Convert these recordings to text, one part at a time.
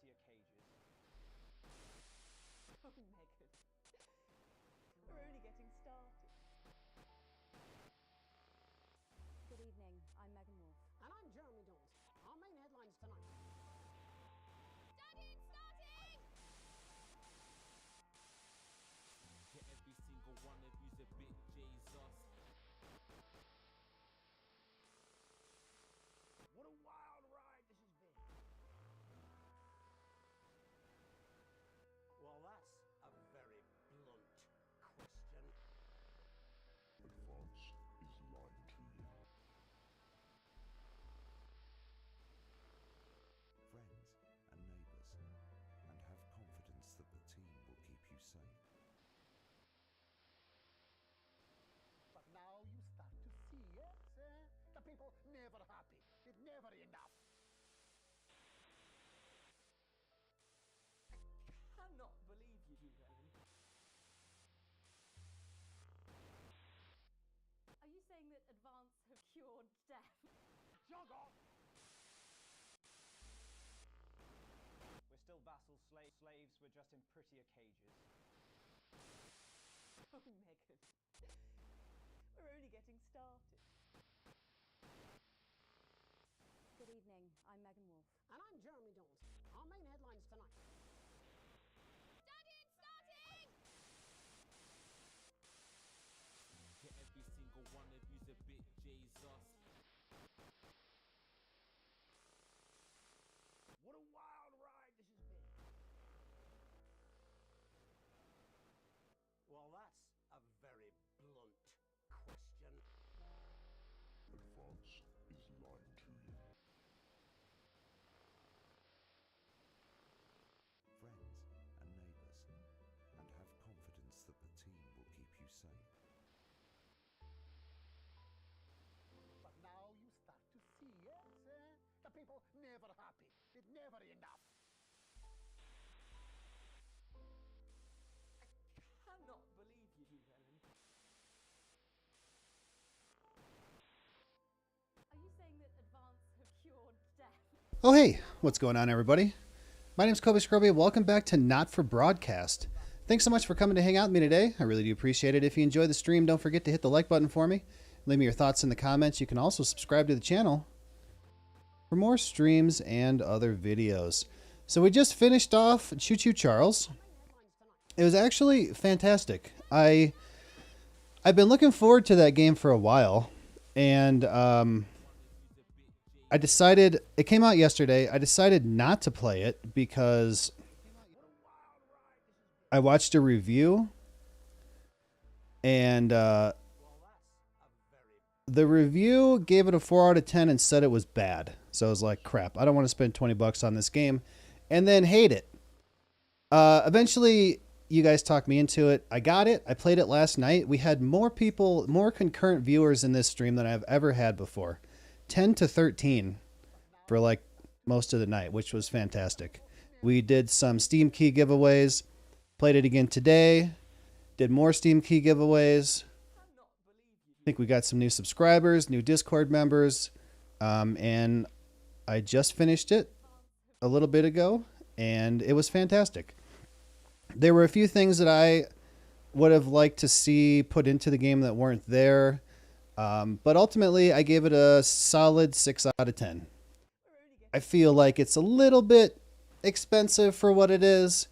prettier cages. Oh, Megan. We're only getting started. Good evening. I'm Megan Wolf. And I'm Jeremy Dawes. Our main headlines tonight. Daddy, it's starting! Get every single one of you's a bit Jesus. What a wild ride this has been. Well, that's a very blunt question. Advance is lying to you. Friends and neighbours, and have confidence that the team will keep you safe. But now you start to see, yes? The people never happy. It's never enough. I cannot believe you, Ellen. Are you saying that Advance have cured death? Jog off! We're still vassal slaves, we're just in prettier cages. Oh, Megan. We're only getting started. Good evening. I'm Megan Wolf. And I'm Jeremy Dawes. Our main headlines tonight. Daddy, it's starting! Get every single one of you's a bit Jesus. What a wild ride this has been. Well, that's a very blunt question. Advance is lying to you. Friends and neighbours, and have confidence that the team will keep you safe. But now you start to see, yes? The people never happy. It's never enough. I cannot believe you, Ellen. Are you saying that Advance have cured death? Oh hey, what's going on everybody? My name's Kobe Scrubby. Welcome back to Not for Broadcast. Thanks so much for coming to hang out with me today. I really do appreciate it. If you enjoy the stream, don't forget to hit the like button for me. Leave me your thoughts in the comments. You can also subscribe to the channel for more streams and other videos. So we just finished off Choo Choo Charles. It was actually fantastic. I've been looking forward to that game for a while, and I decided, it came out yesterday, I decided not to play it because I watched a review, and the review gave it a 4 out of 10 and said it was bad. So I was like, crap, I don't want to spend 20 bucks on this game and then hate it. Eventually, you guys talked me into it. I got it. I played it last night. We had more people, more concurrent viewers in this stream than I've ever had before. 10 to 13 for like most of the night, which was fantastic. We did some Steam key giveaways, played it again today, did more Steam key giveaways. I think we got some new subscribers, new Discord members, and I just finished it a little bit ago, and it was fantastic. There were a few things that I would have liked to see put into the game that weren't there, but ultimately I gave it a solid 6 out of 10. I feel like it's a little bit expensive for what it is,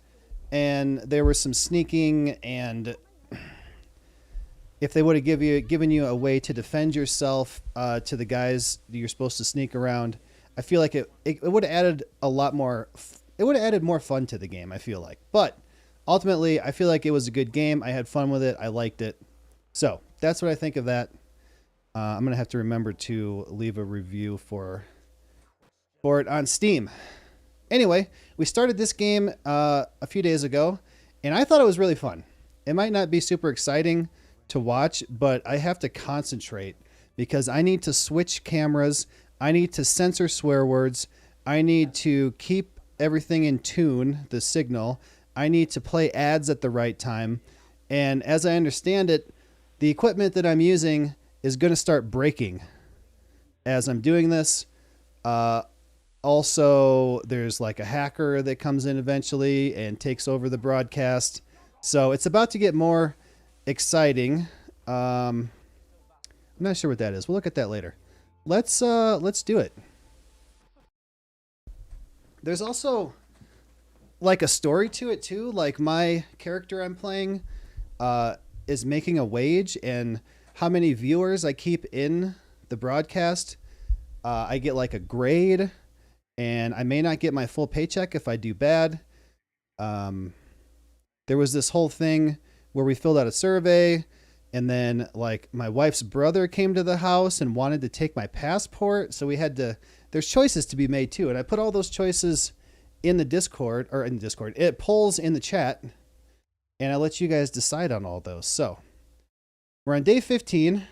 and there was some sneaking, and if they would have given you a way to defend yourself to the guys that you're supposed to sneak around, I feel like it would have added a lot more. It would have added more fun to the game, I feel like. But ultimately, I feel like it was a good game. I had fun with it. I liked it. So that's what I think of that. I'm going to have to remember to leave a review for it on Steam. Anyway, we started this game a few days ago, and I thought it was really fun. It might not be super exciting to watch, but I have to concentrate because I need to switch cameras. I need to censor swear words. I need to keep everything in tune, the signal. I need to play ads at the right time. And as I understand it, the equipment that I'm using is going to start breaking as I'm doing this. also, there's like a hacker that comes in eventually and takes over the broadcast. So it's about to get more exciting. I'm not sure what that is. We'll look at that later. Let's do it. There's also like a story to it too. Like my character I'm playing is making a wage, and how many viewers I keep in the broadcast, I get like a grade, and I may not get my full paycheck if I do bad. There was this whole thing where we filled out a survey, and then like my wife's brother came to the house and wanted to take my passport. So we had to, there's choices to be made too. And I put all those choices in the Discord, or in Discord, it polls in the chat, and I let you guys decide on all those. So we're on day 15,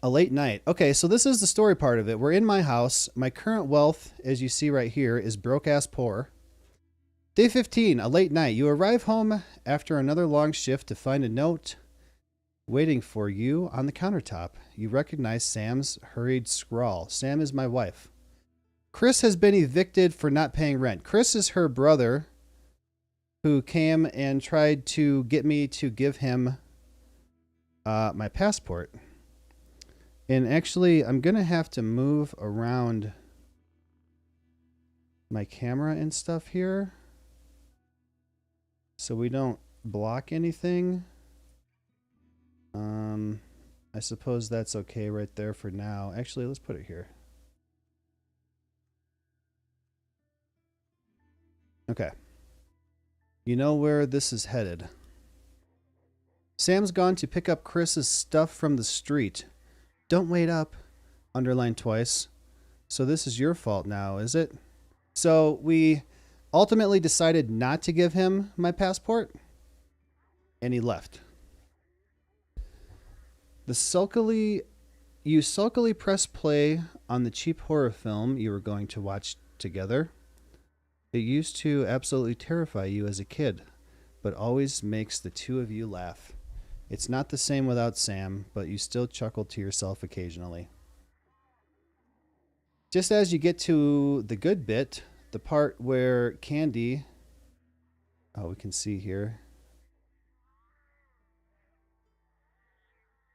a late night. Okay, so this is the story part of it. We're in my house. My current wealth, as you see right here, is broke ass poor. Day 15, a late night. You arrive home after another long shift to find a note waiting for you on the countertop. You recognize Sam's hurried scrawl. Sam is my wife. Chris has been evicted for not paying rent. Chris is her brother who came and tried to get me to give him my passport. And actually, I'm going to have to move around my camera and stuff here so we don't block anything. I suppose that's okay right there for now. Actually, let's put it here. Okay. You know where this is headed. Sam's gone to pick up Chris's stuff from the street. Don't wait up. Underline twice. So this is your fault now, is it? So we ultimately decided not to give him my passport, and he left. You sulkily press play on the cheap horror film you were going to watch together. It used to absolutely terrify you as a kid, but always makes the two of you laugh. It's not the same without Sam, but you still chuckle to yourself occasionally. Just as you get to the good bit, the part where Candy... Oh, we can see here.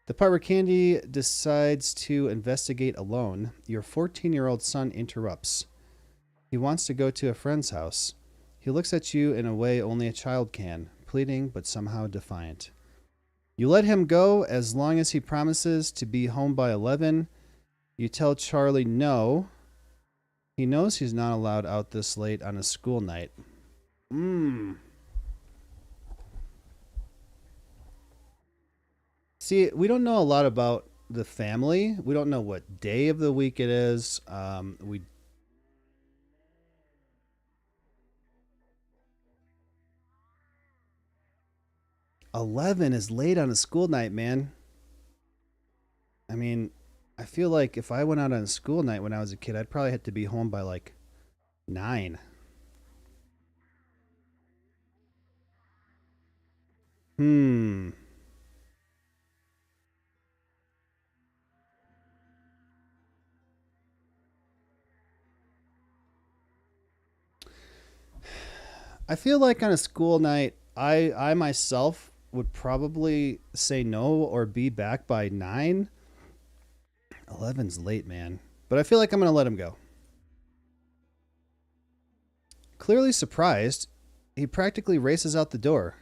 The part where Candy decides to investigate alone, your 14-year-old son interrupts. He wants to go to a friend's house. He looks at you in a way only a child can, pleading but somehow defiant. You let him go as long as he promises to be home by 11. You tell Charlie no. He knows he's not allowed out this late on a school night. See, we don't know a lot about the family. We don't know what day of the week it is. 11 is late on a school night, man. I mean, I feel like if I went out on a school night when I was a kid, I'd probably have to be home by like 9. I feel like on a school night, I myself would probably say no or be back by 9. 11's late, man. But I feel like I'm going to let him go. Clearly surprised, he practically races out the door.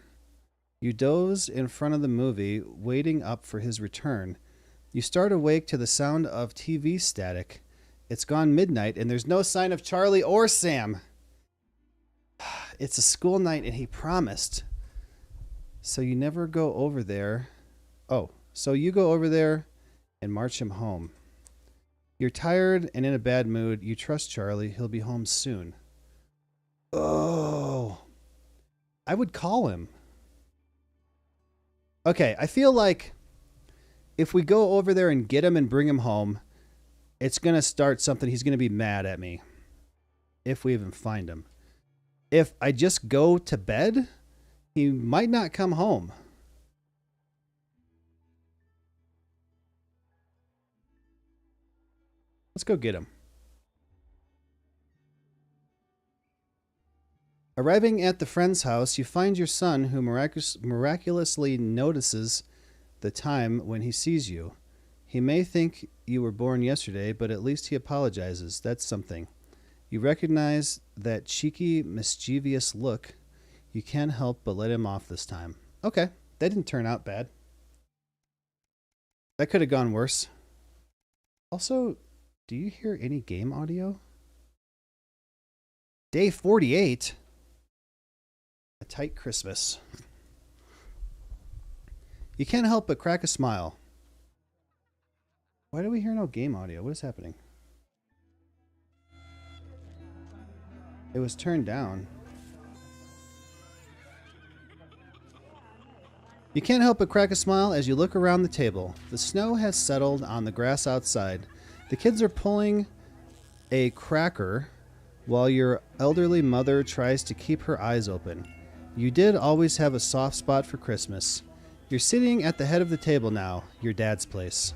You doze in front of the movie, waiting up for his return. You start awake to the sound of TV static. It's gone midnight, and there's no sign of Charlie or Sam. It's a school night, and he promised. So you never go over there. Oh, so you go over there and march him home. You're tired and in a bad mood. You trust Charlie. He'll be home soon. Oh, I would call him. Okay, I feel like if we go over there and get him and bring him home, it's going to start something. He's going to be mad at me if we even find him. If I just go to bed, he might not come home. Let's go get him. Arriving at the friend's house, you find your son, who miraculously notices the time when he sees you. He may think you were born yesterday, but at least he apologizes. That's something. You recognize that cheeky, mischievous look. You can't help but let him off this time. Okay, that didn't turn out bad. That could have gone worse. Also, do you hear any game audio? Day 48. A tight Christmas. You can't help but crack a smile. Why do we hear no game audio? What is happening? It was turned down. You can't help but crack a smile as you look around the table. The snow has settled on the grass outside. The kids are pulling a cracker while your elderly mother tries to keep her eyes open. You did always have a soft spot for Christmas. You're sitting at the head of the table now, your dad's place.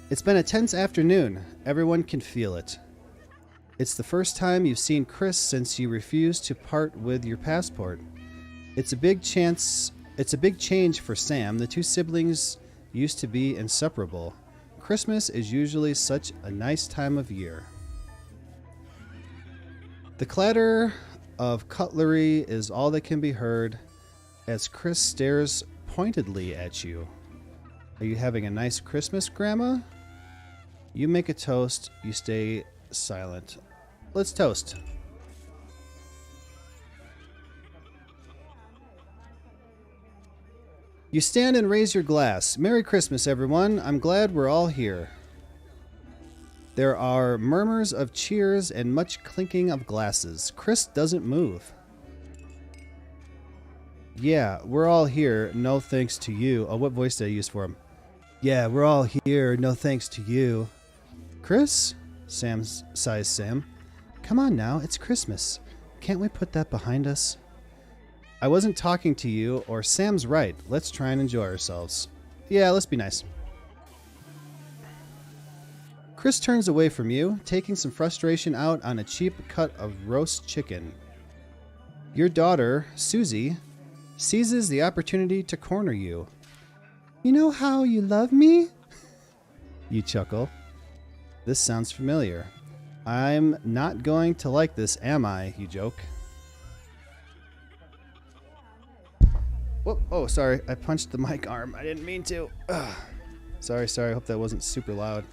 It's been a tense afternoon. Everyone can feel it. It's the first time you've seen Chris since you refused to part with your passport. It's a big change for Sam. The two siblings used to be inseparable. Christmas is usually such a nice time of year. The clatter of cutlery is all that can be heard as Chris stares pointedly at you. Are you having a nice Christmas, Grandma? You make a toast. You stay silent. Let's toast. You stand and raise your glass. Merry Christmas, everyone. I'm glad we're all here. There are murmurs of cheers and much clinking of glasses. Chris doesn't move. Yeah, we're all here. No thanks to you. Oh, what voice did I use for him? Yeah, we're all here. No thanks to you. Chris? Sighs Sam. Come on now. It's Christmas. Can't we put that behind us? I wasn't talking to you, or Sam's right. Let's try and enjoy ourselves. Yeah, let's be nice. Chris turns away from you, taking some frustration out on a cheap cut of roast chicken. Your daughter, Susie, seizes the opportunity to corner you. You know how you love me? You chuckle. This sounds familiar. I'm not going to like this, am I? You joke. Whoop. Oh, sorry. I punched the mic arm. I didn't mean to. Ugh. Sorry. I hope that wasn't super loud.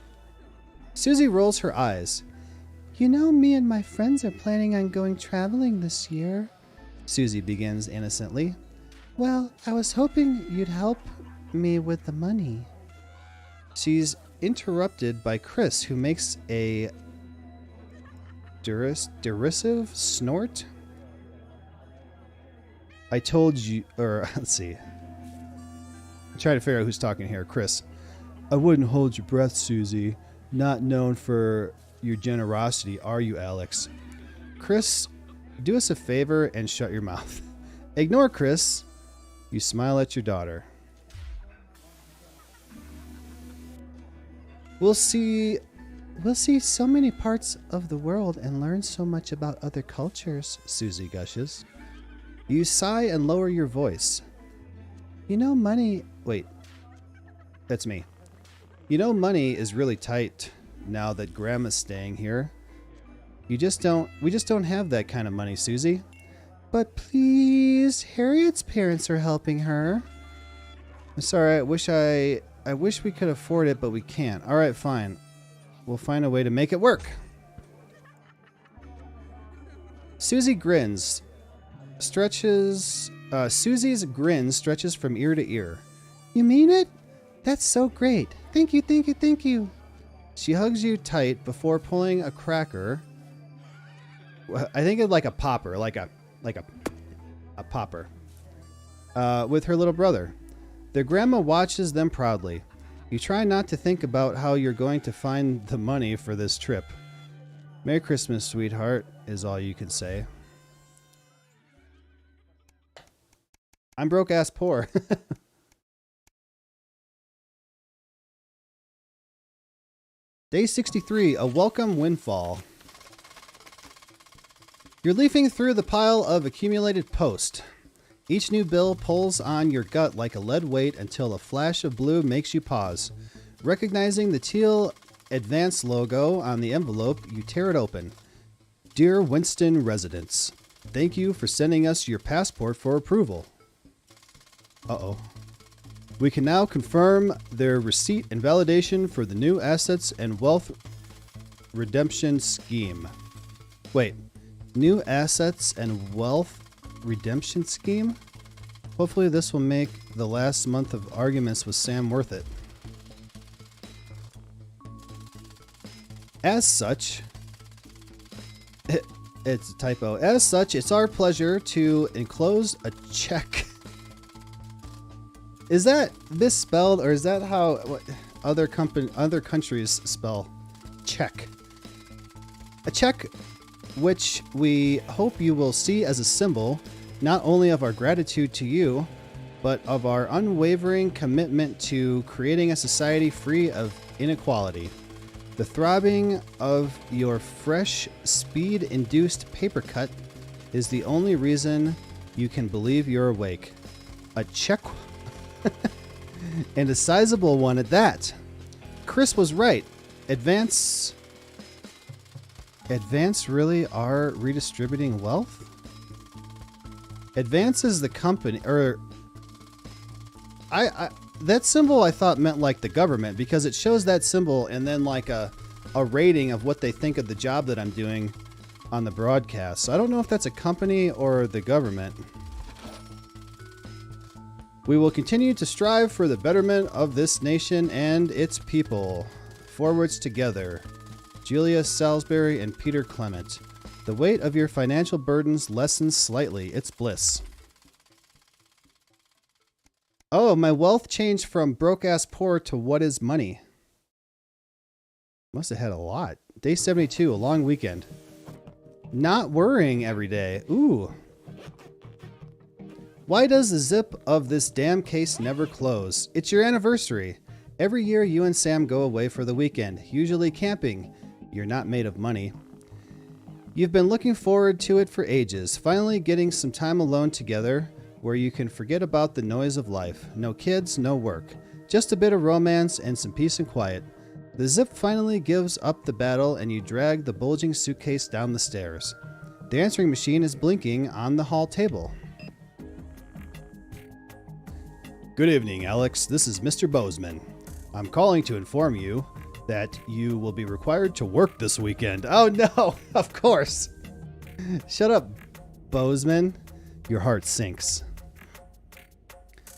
Susie rolls her eyes. You know, me and my friends are planning on going traveling this year. Susie begins innocently. Well, I was hoping you'd help me with the money. She's interrupted by Chris, who makes a derisive snort. I told you, or let's see. I'm trying to figure out who's talking here. Chris. I wouldn't hold your breath, Susie. Not known for your generosity, are you, Alex? Chris, do us a favor and shut your mouth. Ignore Chris. You smile at your daughter. We'll see so many parts of the world and learn so much about other cultures, Susie gushes. You sigh and lower your voice. You know money... Wait. That's me. You know money is really tight now that Grandma's staying here. We just don't have that kind of money, Susie. But please, Harriet's parents are helping her. I'm sorry, I wish we could afford it, but we can't. All right, fine. We'll find a way to make it work. Susie grins. Susie's grin stretches from ear to ear. You mean it? That's so great. Thank you. She hugs you tight before pulling a cracker. I think of like a popper, like a popper. With her little brother. Their grandma watches them proudly. You try not to think about how you're going to find the money for this trip. Merry Christmas, sweetheart, is all you can say. I'm broke ass poor. Day 63, a welcome windfall. You're leafing through the pile of accumulated post. Each new bill pulls on your gut like a lead weight until a flash of blue makes you pause. Recognizing the teal Advance logo on the envelope, you tear it open. Dear Winston residents, thank you for sending us your passport for approval. Uh-oh. We can now confirm their receipt and validation for the new assets and wealth redemption scheme. Wait, new assets and wealth redemption scheme? Hopefully this will make the last month of arguments with Sam worth it. As such, it's a typo. As such, it's our pleasure to enclose a check. Is that misspelled, or is that how other countries spell check? A check which we hope you will see as a symbol not only of our gratitude to you, but of our unwavering commitment to creating a society free of inequality. The throbbing of your fresh, speed-induced paper cut is the only reason you can believe you're awake. A check, and a sizable one at that. Chris was right. Advance really are redistributing wealth? Advance is the company, or that symbol I thought meant like the government, because it shows that symbol and then like a rating of what they think of the job that I'm doing on the broadcast. So I don't know if that's a company or the government. We will continue to strive for the betterment of this nation and its people. Forwards together. Julia Salisbury and Peter Clement. The weight of your financial burdens lessens slightly. It's bliss. Oh, my wealth changed from broke-ass poor to what is money. Must have had a lot. Day 72, a long weekend. Not worrying every day. Ooh. Why does the zip of this damn case never close? It's your anniversary. Every year you and Sam go away for the weekend, usually camping. You're not made of money. You've been looking forward to it for ages, finally getting some time alone together where you can forget about the noise of life. No kids, no work. Just a bit of romance and some peace and quiet. The zip finally gives up the battle and you drag the bulging suitcase down the stairs. The answering machine is blinking on the hall table. Good evening, Alex. This is Mr. Bozeman. I'm calling to inform you that you will be required to work this weekend. Oh no, of course. Shut up, Bozeman. Your heart sinks.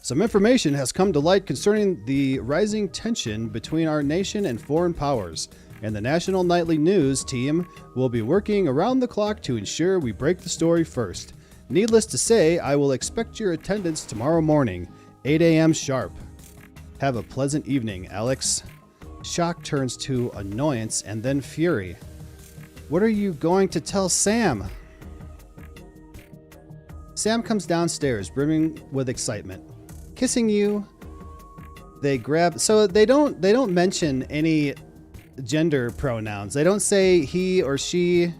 Some information has come to light concerning the rising tension between our nation and foreign powers, and the National Nightly News team will be working around the clock to ensure we break the story first. Needless to say, I will expect your attendance tomorrow morning, 8 a.m. sharp. Have a pleasant evening, Alex. Shock turns to annoyance and then fury. What are you going to tell Sam? Sam comes downstairs, brimming with excitement. Kissing you. They grab. So they don't mention any gender pronouns. They don't say he or she.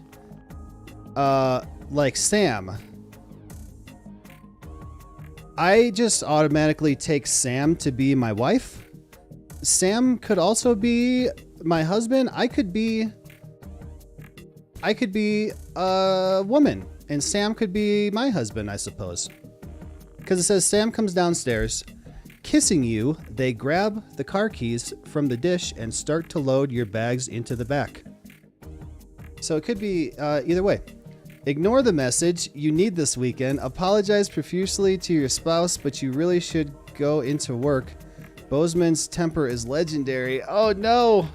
Like Sam. I just automatically take Sam to be my wife. Sam could also be my husband. I could be a woman, and Sam could be my husband, I suppose. Because it says Sam comes downstairs, kissing you. They grab the car keys from the dish and start to load your bags into the back. So it could be either way. Ignore the message. You need this weekend. Apologize profusely to your spouse, but you really should go into work. Bozeman's temper is legendary. Oh no!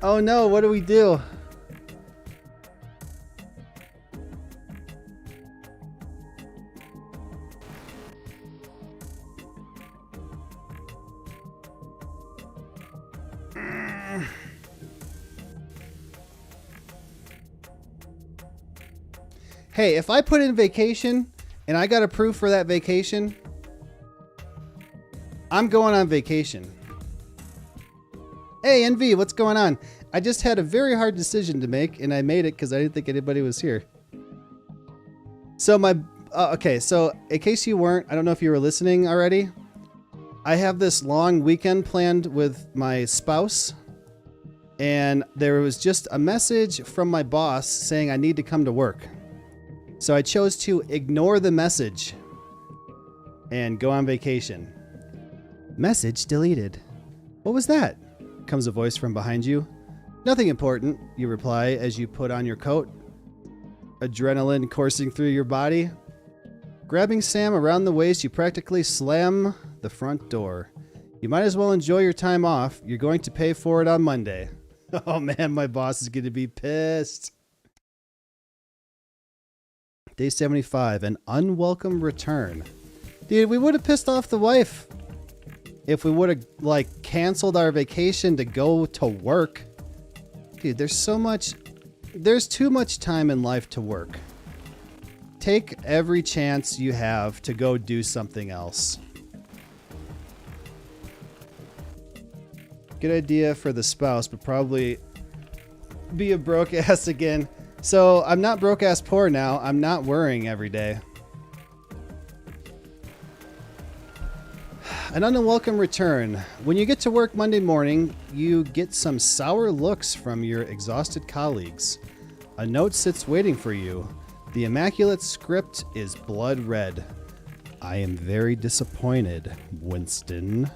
Oh no, what do we do? Hey, if I put in vacation and I got approved for that vacation, I'm going on vacation. Hey, NV, what's going on? I just had a very hard decision to make, and I made it because I didn't think anybody was here. So my okay, so in case you weren't, I don't know if you were listening already. I have this long weekend planned with my spouse, and there was just a message from my boss saying I need to come to work. So I chose to ignore the message and go on vacation. Message deleted. What was that? Comes a voice from behind you. Nothing important, you reply as you put on your coat. Adrenaline coursing through your body. Grabbing Sam around the waist, you practically slam the front door. You might as well enjoy your time off. You're going to pay for it on Monday. Oh man, my boss is going to be pissed. Day 75, an unwelcome return. Dude, we would have pissed off the wife if we would have, like, canceled our vacation to go to work. Dude, there's too much time in life to work. Take every chance you have to go do something else. Good idea for the spouse, but probably be a broke ass again. So I'm not broke ass poor now. I'm not worrying every day. An unwelcome return. When you get to work Monday morning, you get some sour looks from your exhausted colleagues. A note sits waiting for you. The immaculate script is blood red. I am very disappointed, Winston.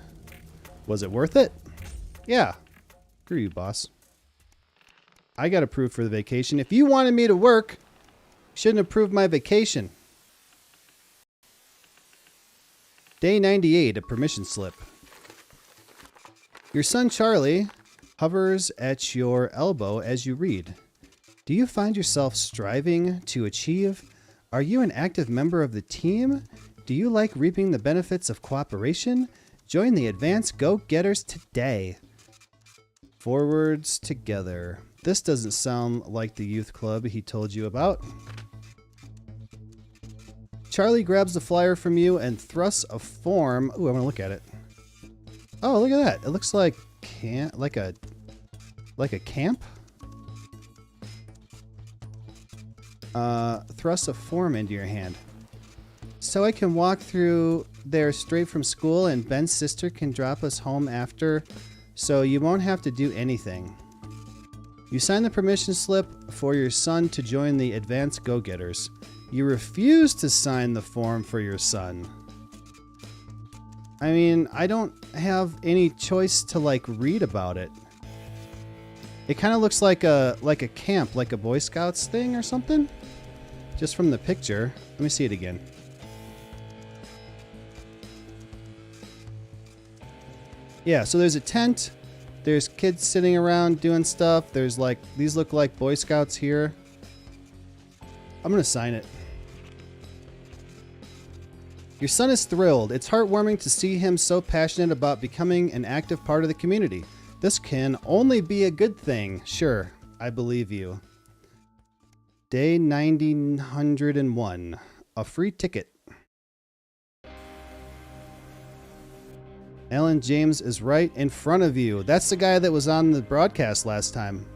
Was it worth it? Yeah. Screw you, boss. I got approved for the vacation. If you wanted me to work, you shouldn't approve my vacation. Day 98, a permission slip. Your son Charlie hovers at your elbow as you read. Do you find yourself striving to achieve? Are you an active member of the team? Do you like reaping the benefits of cooperation? Join the Advanced Go-Getters today. Forwards together. This doesn't sound like the youth club he told you about. Charlie grabs the flyer from you and thrusts a form. Ooh, I want to look at it. Oh, look at that. It looks like like a camp. Thrusts a form into your hand. So I can walk through there straight from school, and Ben's sister can drop us home after, so you won't have to do anything. You sign the permission slip for your son to join the Advanced Go-Getters. You refuse to sign the form for your son. I mean, I don't have any choice to, like, read about it. It kind of looks like a camp, like a Boy Scouts thing or something. Just from the picture. Let me see it again. Yeah, so there's a tent. There's kids sitting around doing stuff. There's like, these look like Boy Scouts here. I'm gonna sign it. Your son is thrilled. It's heartwarming to see him so passionate about becoming an active part of the community. This can only be a good thing. Sure, I believe you. Day 901. A free ticket. Alan James is right in front of you. That's the guy that was on the broadcast last time.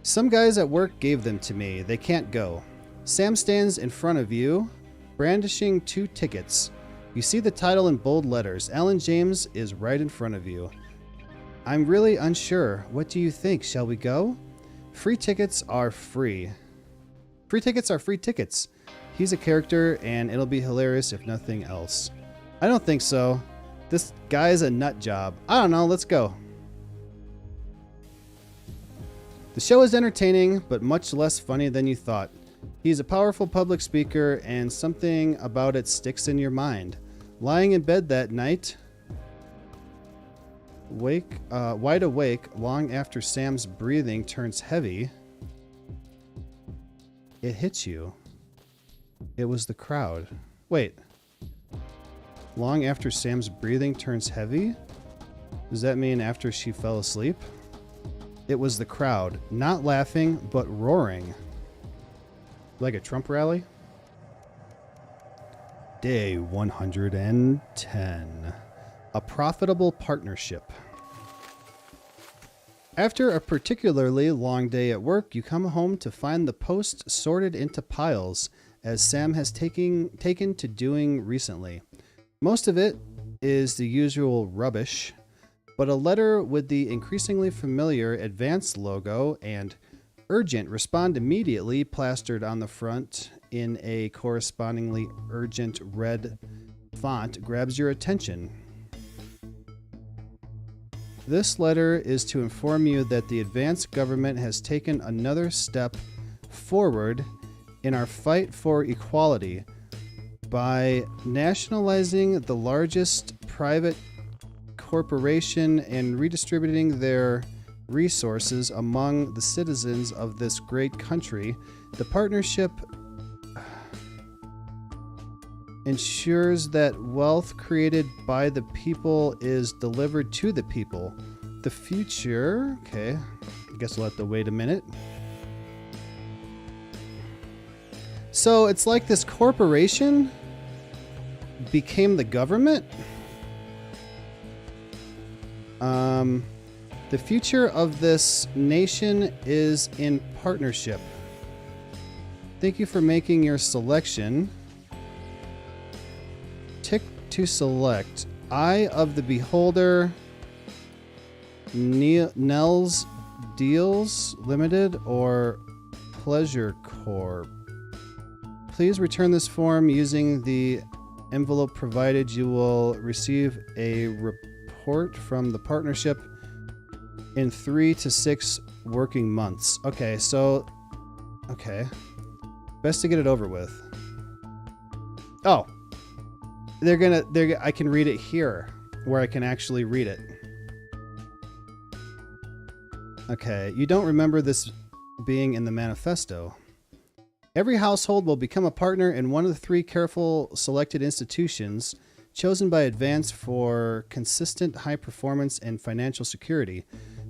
Some guys at work gave them to me. They can't go. Sam stands in front of you, brandishing 2 tickets. You see the title in bold letters. Alan James is right in front of you. I'm really unsure. What do you think? Shall we go? Free tickets are free. Free tickets are free tickets. He's a character, and it'll be hilarious if nothing else. I don't think so. This guy's a nut job. I don't know. Let's go. The show is entertaining, but much less funny than you thought. He's a powerful public speaker, and something about it sticks in your mind. Lying in bed that night, wide awake, long after Sam's breathing turns heavy, it hits you. It was the crowd. Wait. Long after Sam's breathing turns heavy? Does that mean after she fell asleep? It was the crowd, not laughing, but roaring. Like a Trump rally? Day 110. A profitable partnership. After a particularly long day at work, you come home to find the post sorted into piles, as Sam has taken to doing recently. Most of it is the usual rubbish, but a letter with the increasingly familiar Advance logo and Urgent Respond Immediately plastered on the front in a correspondingly urgent red font grabs your attention. This letter is to inform you that the Advance government has taken another step forward in our fight for equality by nationalizing the largest private corporation and redistributing their resources among the citizens of this great country. The partnership ensures that wealth created by the people is delivered to the people. The future... Okay, I guess we'll have to wait a minute. So it's like this corporation became the government? The future of this nation is in partnership. Thank you for making your selection. Tick to select. Eye of the Beholder, Nels Deals Limited, or Pleasure Corp. Please return this form using the envelope provided. You will receive a report from the partnership in 3 to 6 working months. Okay, so... Okay. Best to get it over with. Oh. I can read it here, where I can actually read it. Okay, you don't remember this being in the manifesto. Every household will become a partner in one of the 3 careful selected institutions chosen by Advance for consistent high performance and financial security.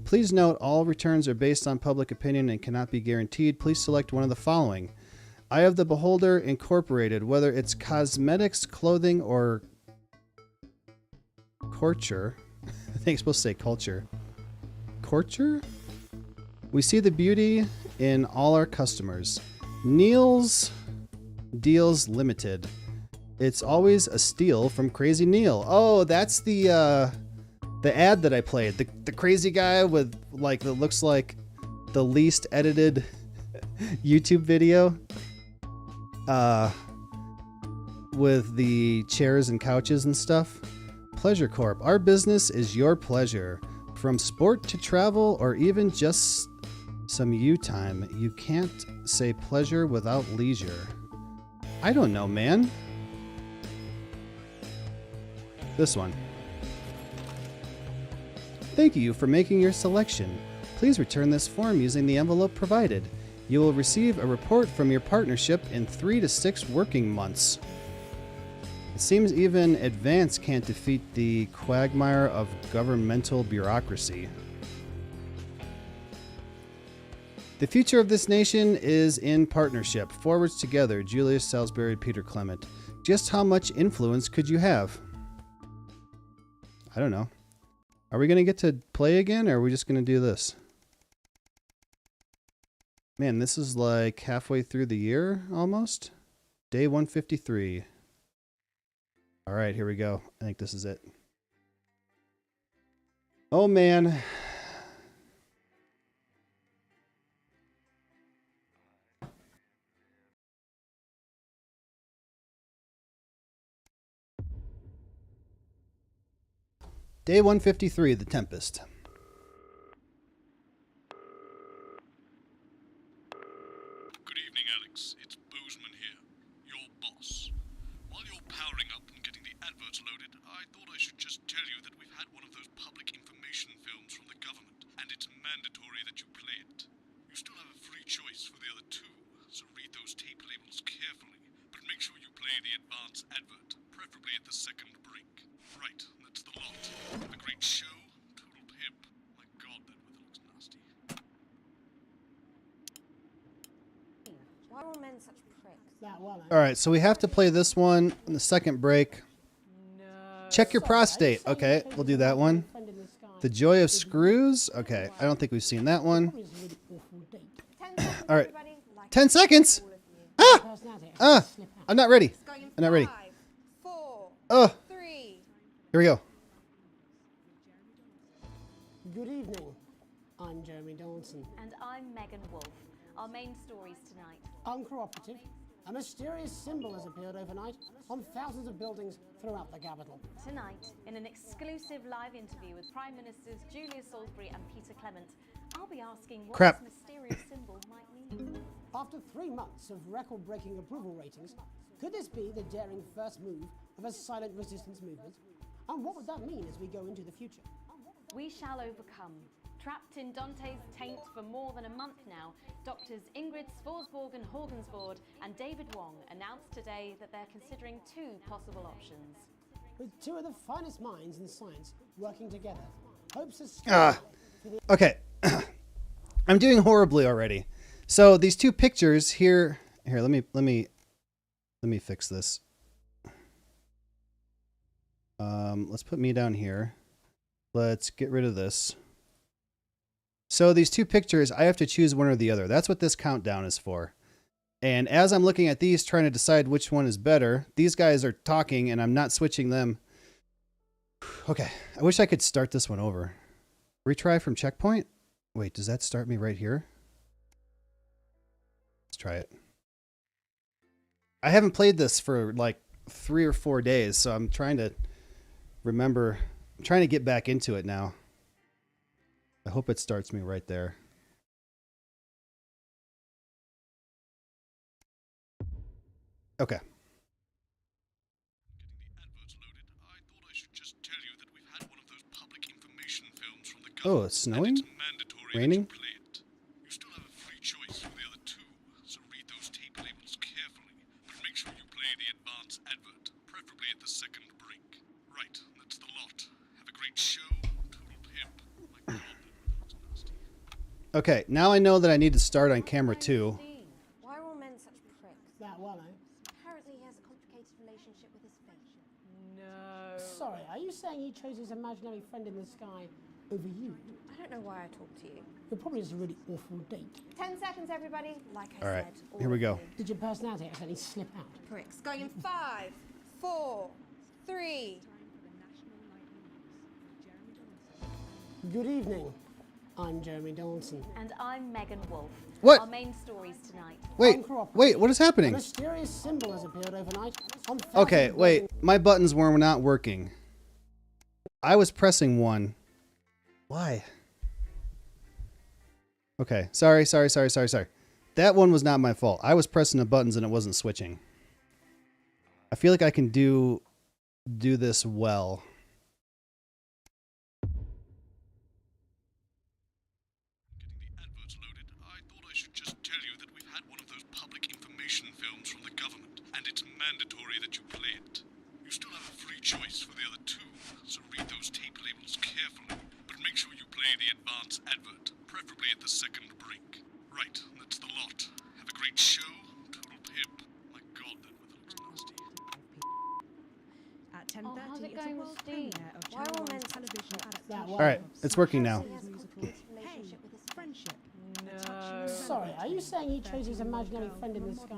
Please note all returns are based on public opinion and cannot be guaranteed. Please select one of the following. Eye of the Beholder Incorporated, whether it's cosmetics, clothing, or culture. I think it's supposed to say culture. Culture? We see the beauty in all our customers. Neil's Deals Limited. It's always a steal from Crazy Neil. Oh, that's the ad that I played. The crazy guy with, like, that looks like the least edited YouTube video. With the chairs and couches and stuff. Pleasure Corp. Our business is your pleasure. From sport to travel or even just some you time. You can't say pleasure without leisure. I don't know, man. This one. Thank you for making your selection. Please return this form using the envelope provided. You will receive a report from your partnership in 3 to 6 working months. It seems even Advance can't defeat the quagmire of governmental bureaucracy. The future of this nation is in partnership. Forwards together, Julius Salisbury, Peter Clement. Just how much influence could you have? I don't know. Are we going to get to play again, or are we just going to do this? Man, this is like halfway through the year, almost. Day 153. All right, here we go. I think this is it. Oh, man. Day 153, The Tempest. Good evening, Alex. It's Boozman here, your boss. While you're powering up and getting the adverts loaded, I thought I should just tell you that we've had one of those public information films from the government, and it's mandatory that you play it. You still have a free choice for the other 2, so read those tape labels carefully, but make sure you play the advance advert, preferably at the second break. Right, that's the lot. Have a great show. Total pimp. My God, that weather looks nasty. Why are all men such pricks? That one. All right, so we have to play this one in the second break. No. Check your prostate. Okay, we'll do that one. Friend in the sky. The Joy of Screws? Okay, I don't think we've seen that one. All right. 10 seconds! Ah! I'm not ready. I'm not ready. 5, 4, Oh, 3. here we go. Good evening. I'm Jeremy Donaldson. And I'm Megan Wolf. Our main stories tonight. Uncooperative. A mysterious symbol has appeared overnight on thousands of buildings throughout the capital. Tonight, in an exclusive live interview with Prime Ministers Julia Salisbury and Peter Clement, I'll be asking what Crap. this mysterious symbol might mean. After 3 months of record-breaking approval ratings, could this be the daring first move of a silent resistance movement? And what would that mean as we go into the future? We shall overcome. Trapped in Dante's taint for more than a month now, doctors Ingrid Svorsborg and Horgensvoord and David Wong announced today that they're considering 2 possible options. With 2 of the finest minds in science working together, hopes are still Okay. I'm doing horribly already. So these 2 pictures here, let me fix this. Let's put me down here. Let's get rid of this. So these 2 pictures, I have to choose one or the other. That's what this countdown is for. And as I'm looking at these, trying to decide which one is better, these guys are talking and I'm not switching them. Okay, I wish I could start this one over. Retry from checkpoint? Wait, does that start me right here? Let's try it. I haven't played this for like 3 or 4 days, so I'm trying to remember. I'm trying to get back into it now. I hope it starts me right there. Okay. Oh, it's snowing? Raining? You still have a free choice for the other 2, so read those tape labels carefully, but make sure you play the advance advert, preferably at the second break. Right, that's the lot. Have a great show, total pimp. My God, that looks nasty. Okay, now I know that I need to start on camera 2. Why are all men such pricks? that well, eh? Apparently he has a complicated relationship with his face. No. Sorry, are you saying he chose his imaginary friend in the sky over you? I don't know why I talk to you. You're probably just a really awful date. 10 seconds, everybody. Like I All right, said. here we go. Did your personality accidentally slip out? Pricks. Going in 5, 4, 3. Good evening. I'm Jeremy Donaldson. And I'm Megan Wolf. What? Our main stories tonight. Wait, what is A happening? mysterious symbol has appeared overnight on thousands Okay, of wait, buildings. my buttons were not working. I was pressing 1. Why? Okay, sorry. That one was not my fault. I was pressing the buttons and it wasn't switching. I feel like I can do this well. Getting the adverts loaded, I thought I should just tell you that we've had one of those public information films from the government, and it's mandatory that you play it. You still have a free choice for the other 2, so read those tape labels carefully, but make sure you play the advance advert, preferably at the second break. Right, that's the lot. Have a great show, total pimp. My God, that weather looks nasty. At 10:30 how's it is going a with world Steve? premiere of Why are all Channel men 1's such television pricks? adaptation. All right, it's working now. He has a complicated relationship with his face. Friendship. No. Sorry, are you saying he chose his imaginary friend in the sky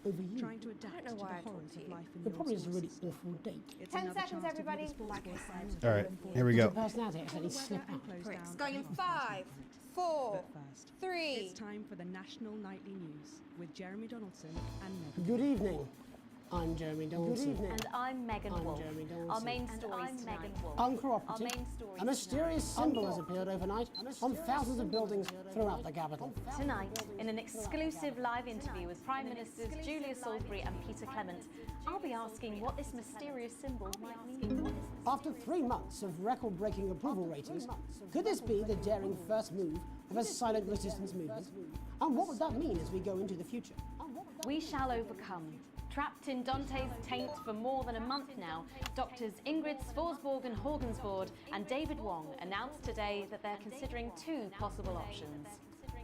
over you? Trying to adapt I don't know to why I the talk horrors to of you. life in You're your probably just a really sources. awful date. It's 10 another seconds, chance to view everybody. the sports Like I program. said. All right, here we Did your go. personality accidentally slip out? Pricks. Going in 5, 4, But first, 3. it's time for the National Nightly News with Jeremy Donaldson and Megan. Good evening. I'm Jeremy Donaldson. And I'm Megan I'm Wolf. Jeremy Our Donaldson. main stories tonight. Our Uncooperative. main stories A mysterious symbol has appeared overnight on thousands of buildings throughout the capital. Tonight, in an exclusive live interview with Prime Ministers Julia Salisbury and Peter Clement, I'll be asking what this mysterious symbol might mean. After 3 months of record-breaking approval ratings, could this be the daring first move of a silent resistance movement? And what would that mean as we go into the future? We shall overcome. Trapped in Dante's taint for more than a month now, doctors Ingrid Svorsborg and Horgensvoord and David Wong announced today that they're considering 2 possible options.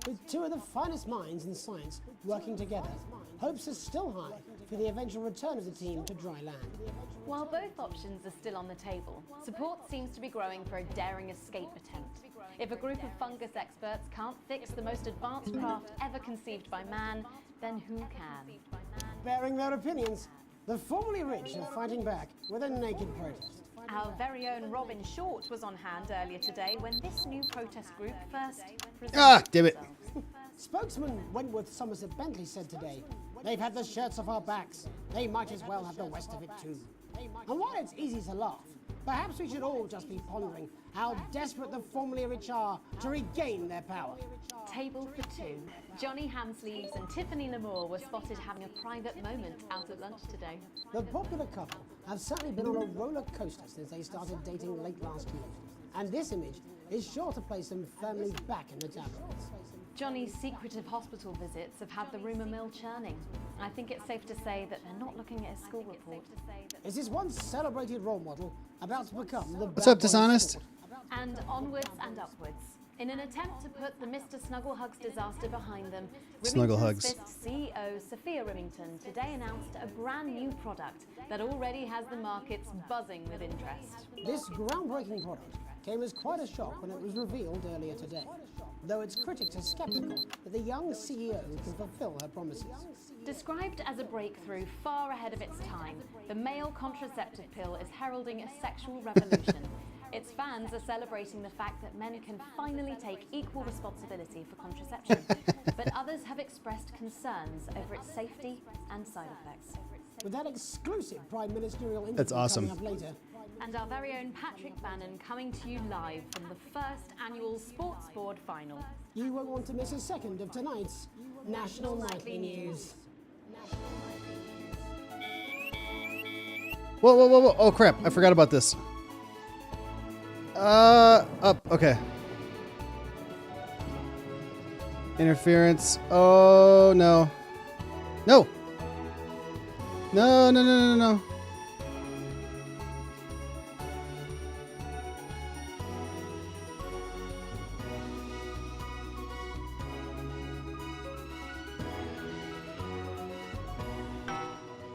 With 2 of the finest minds in science working together, hopes are still high for the eventual return of the team to dry land. While both options are still on the table, support seems to be growing for a daring escape attempt. If a group of fungus experts can't fix the most advanced craft ever conceived by man, then who can? Bearing their opinions, the formerly rich are fighting back with a naked protest. Our very own Robin Short was on hand earlier today when this new protest group first presented damn it. themselves. Spokesman Wentworth Somerset Bentley said today, "They've had the shirts off our backs. They might as well have the rest of it too." And while it's easy to laugh, perhaps we should all just be pondering how desperate the formerly rich are to regain their power. Table for two. Johnny Hamsleeves and Tiffany Lamour were spotted having a private moment out at lunch today. The popular couple have certainly been on a roller coaster since they started dating late last year. And this image is sure to place them firmly back in the tabloids. Johnny's secretive hospital visits have had the rumour mill churning. I think it's safe to say that they're not looking at his school report. Is this once celebrated role model about to become the What's up, Dishonest? And onwards and upwards. In an attempt to put the Mr. Snugglehugs disaster behind them, Snugglehugs. Remington's Fist CEO Sophia Remington today announced a brand new product that already has the markets buzzing with interest. This groundbreaking product came as quite a shock when it was revealed earlier today, though its critics are skeptical that the young CEO can fulfill her promises. Described as a breakthrough far ahead of its time, the male contraceptive pill is heralding a sexual revolution. Its fans are celebrating the fact that men can finally take equal responsibility for contraception, but others have expressed concerns over its safety and side effects. With that exclusive prime ministerial interview That's awesome. coming up later, And our very own Patrick Bannon coming to you live from the first annual Sports Board final. you won't want to miss a second of tonight's National Nightly News. Whoa, whoa, whoa, whoa. Oh, crap. I forgot about this. Up. Okay. Interference. Oh, no. No. No, no, no, no, no.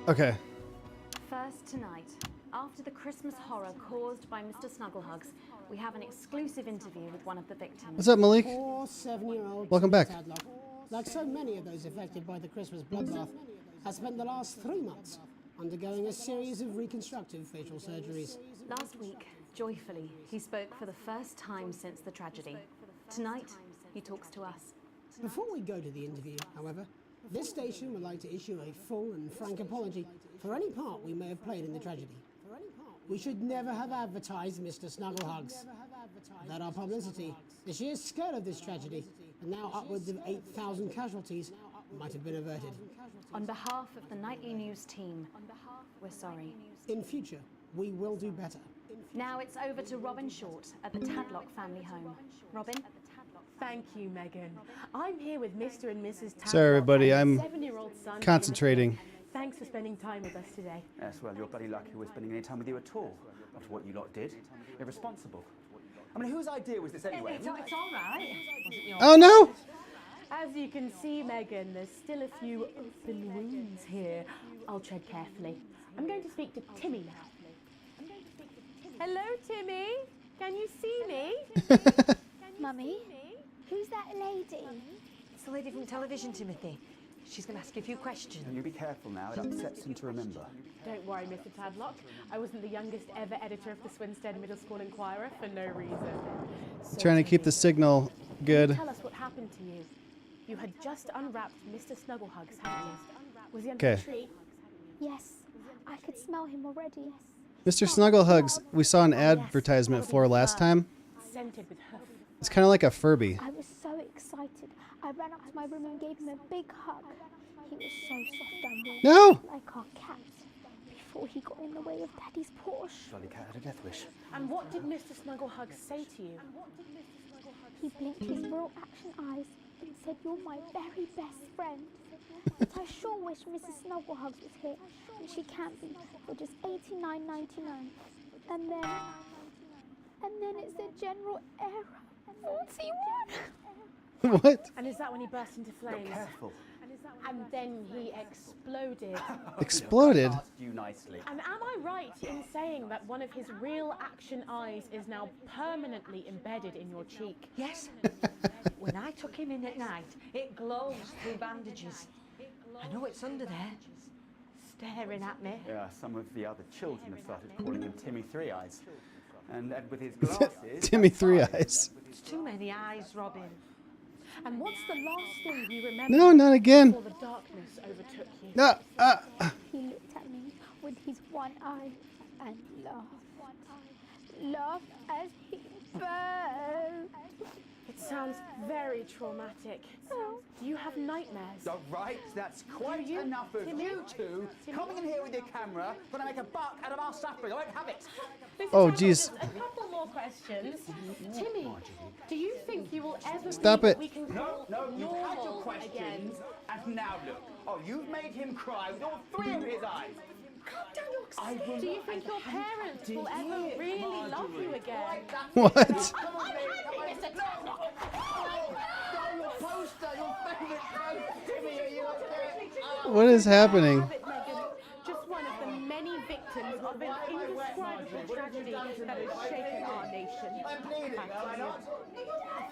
Okay. First tonight, after the Christmas horror caused by Mr. Snugglehugs, we have an exclusive interview with one of the victims. What's up, Malik? Poor 7-year-old Welcome back. Tadlock, like so many of those affected by the Christmas bloodbath, has spent the last 3 months undergoing a series of reconstructive facial surgeries. Last week, joyfully, he spoke for the first time since the tragedy. Tonight, he talks to us. Before we go to the interview, however, this station would like to issue a full and frank apology for any part we may have played in the tragedy. We should never have advertised Mr. Snugglehugs. That our publicity, the sheer scale of this tragedy, and now upwards of 8,000 casualties, might have been averted. On behalf of the Nightly News team, we're sorry. In future, we will do better. Now it's over to Robin Short at the Tadlock family home. Robin? Thank you, Megan. I'm here with Mr. and Mrs. Tadlock. Sorry, everybody, and I'm their 7-year-old son, concentrating. Thanks for spending time with us today. Yes, well, you're bloody lucky we're spending any time with you at all. After what you lot did. Irresponsible. I mean, whose idea was this anyway? It's all right. Oh, no! As you can see, Megan, there's still a few open wounds here. I'll tread carefully. I'm going to speak to Timmy now. Hello, Timmy. Can you see me? Mummy, who's that lady? It's the lady from television, Timothy. She's going to ask you a few questions. You be careful now, it upsets him to remember. Don't worry, Mr. Tadlock. I wasn't the youngest ever editor of the Swinstead Middle School Inquirer for no reason. So Trying to keep the signal good. tell us what happened to you. You had just unwrapped Mr. Snugglehugs, hadn't you? Was he under Okay. the tree? Yes, I could smell him already. Mr. Snugglehugs, we saw an advertisement for last time. Scented with hoof. It's kind of like a Furby. I was so excited. I ran up to my room and gave him a big hug. He was so soft and warm, No! like our cat, before he got in the way of Daddy's Porsche. Jolly cat had a death wish. And what did Mr. Snugglehugs say to you? He blinked his real action eyes and said, "You're my very best friend." But I sure wish Mrs. Snugglehugs was here, and she can't be, for just $89.99. And then it's the general error. 41. What? And is that when he burst into flames? Careful. and then he exploded. Exploded? I asked you nicely. And am I right in saying that one of his real action eyes is now permanently embedded in your cheek? Yes. When I took him in at night, it glows through bandages. I know it's under there, staring at me. Yeah, some of the other children have started calling him Timmy Three Eyes. And with his glasses... Timmy Three Eyes. It's too many eyes, Robin. And what's the last thing you remember? No, not again. Before the darkness overtook you? No. He looked at me with his one eye and laughed. Laughed as he burned. It sounds very traumatic. Do you have nightmares? All right, that's quite enough of Timmy? you two coming in here with your camera, gonna make a buck out of our suffering. I won't have it. Oh, jeez. A couple more questions. Timmy, do you think you will ever Stop be it. what we can No, call no, you've had your normal questions, again? and now look. Oh, you've made him cry with all three of his eyes. Do you think your parents will ever really love you again? What? I'm happy, Mr. Your poster, your favourite poster, Timmy, are you okay? What is happening? Just one of the many victims of an indescribable tragedy that has shaken our nation.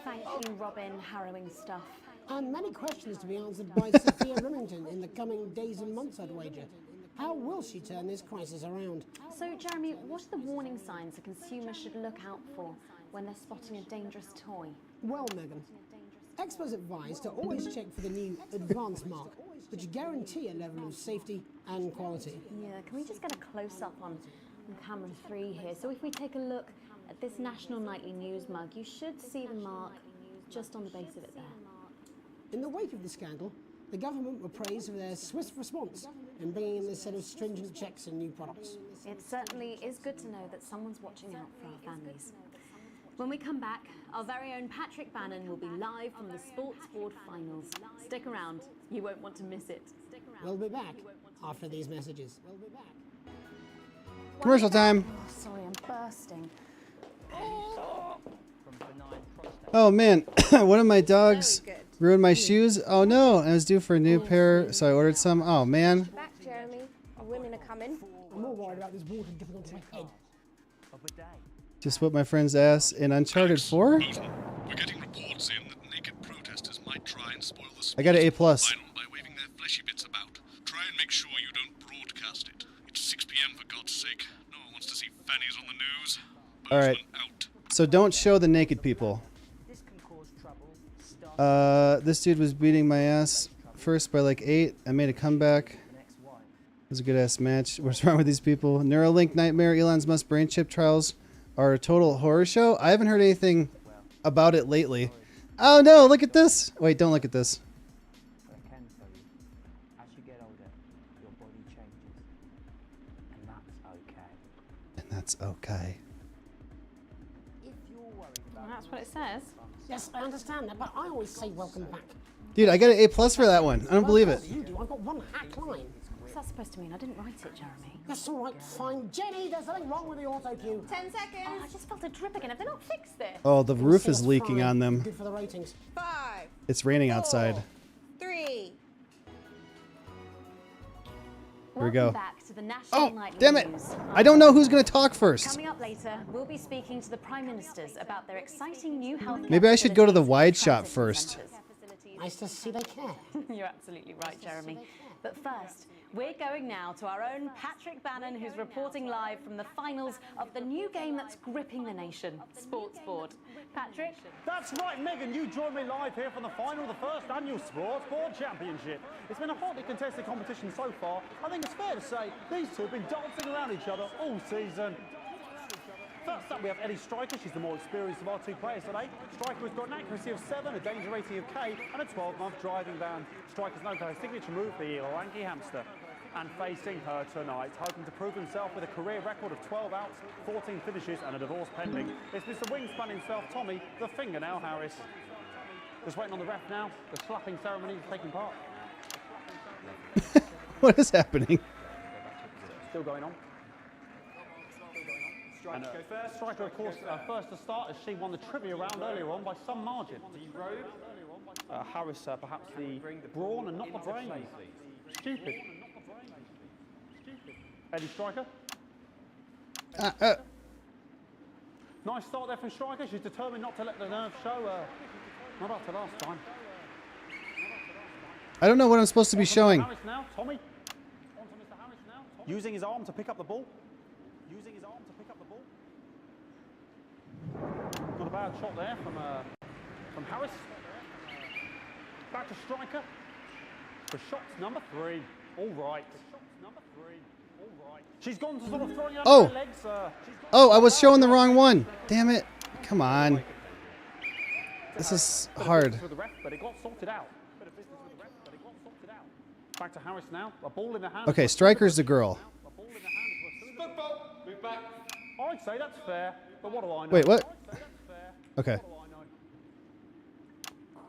Thank you, Robin. Harrowing stuff. And many questions to be answered by Sophia Remington in the coming days and months, I'd wager. How will she turn this crisis around? So, Jeremy, what are the warning signs a consumer should look out for when they're spotting a dangerous toy? Well, Megan, experts advise to always check for the new advanced mark, which guarantee a level of safety and quality. Yeah, can we just get a close-up on camera 3 here? So if we take a look at this National Nightly News mug, you should see the mark just on the base of it there. In the wake of the scandal, the government were praised for their swift response in bringing in this set of stringent checks and new products. It certainly is good to know that someone's watching out for our families. When we come back, our very own Patrick Bannon will be live from the Sports Board Finals. Stick around, you won't want to miss it. We'll be back after these messages. We'll be back. Commercial time. Oh, sorry, I'm bursting. Oh man, one of my dogs ruined my shoes. Oh no, I was due for a new pair, so I ordered some. Oh man. Back, Jeremy. The women are coming. I'm more worried about this water dripping onto my head. Just whipped my friend's ass in Uncharted 4. We're getting reports in that naked protesters might try and spoil the I got an A+. final by waving their fleshy bits about. Try and make sure you don't broadcast it. It's 6 p.m. for God's sake. No one wants to see fannies on the news. All right. So don't show the naked people. This dude was beating my ass first by like 8. I made a comeback. It was a good ass match. What's wrong with these people? Neuralink Nightmare, Elon's Musk brain chip trials are a total horror show. I haven't heard anything about it lately. Oh no, look at this. Wait, don't look at this. But I can tell you, as you get older, your body changes. And that's okay. And that's okay. If you're worried about That's what it says. Yes, I understand that, but I always say welcome back. Dude, I got an A+ for that one. I don't believe it. You do. I've got one hack line. What's that supposed to mean? I didn't write it, Jeremy. That's all right, fine. Jenny, there's something wrong with the auto cue. 10 seconds. Oh, I just felt a drip again. Have they not fixed this? Oh, the roof is That's leaking fine. on them. Good for the ratings. 5, It's raining outside. 3. Here we go. Back to the National Oh, Nightly damn it. News. I don't know who's going to talk first. Coming up later, we'll be speaking to the Prime Ministers about their exciting new health. Maybe I should go to the wide shot first. Nice to see they care. You're absolutely right, Jeremy. But first, we're going now to our own Patrick Bannon, who's reporting live from the finals of the new game that's gripping the nation, Sports Board. Patrick? That's right, Megan. You joined me live here from the final of the first annual Sports Board Championship. It's been a hotly contested competition so far. I think it's fair to say these two have been dancing around each other all season. First up, we have Eddie Striker. She's the more experienced of our two players today. Striker has got an accuracy of 7, a danger rating of K, and a 12-month driving ban. Striker's known for her signature move, the lanky hamster. And facing her tonight, hoping to prove himself with a career record of 12 outs, 14 finishes, and a divorce pending, it's Mr. Wingspan himself, Tommy, the Fingernail Harris. Just waiting on the ref now. The slapping ceremony is taking part. What is happening? Still going on. And, Striker, of course, first to start as she won the trivia round earlier on by some margin. Harris, perhaps the brawn and not the brain. Stupid. Eddie Striker. Nice start there from Striker. She's determined not to let the nerves show. Not after last time. I don't know what I'm supposed to be showing. Harris now, Tommy. On to Mr. Harris now. Using his arm to pick up the ball. Not a bad shot there from Harris. Back to Striker for shots number 3. All right. She's gone to sort of throwing out her legs. Oh, I was showing the wrong one. Damn it. Come on. This is hard. But it got sorted out. Back to Harris now. A ball in the hand. Okay, Striker's the girl. Move back. I'd say that's fair, but what do I know? Wait, what? Okay.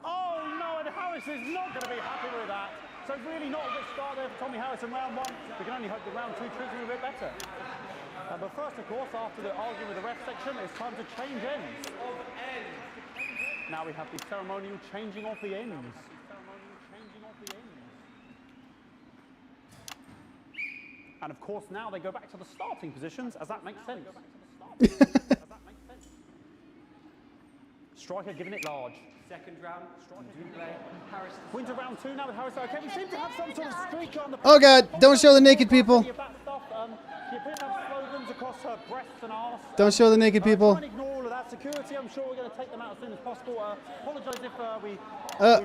Oh no, and Harris is not going to be happy with that. So really not a good start there for Tommy Harris in round 1. We can only hope that round 2 treats him a bit better. But first, of course, after the argument with the ref section, it's time to change ends. Now we have the ceremonial changing of the ends. And of course, now they go back to the starting positions, as that makes sense. Striker giving it large. Second round, Striker didn't play. Harris. We're into round 2 now with Harris. Okay, we seem to have some sort of streak on the. Oh God! Don't show the naked people. She appears to have slogans across her breasts and arse. Don't show the naked people. Try and ignore all of that. Security, I'm sure we're going to take them out as soon as possible. Apologise if we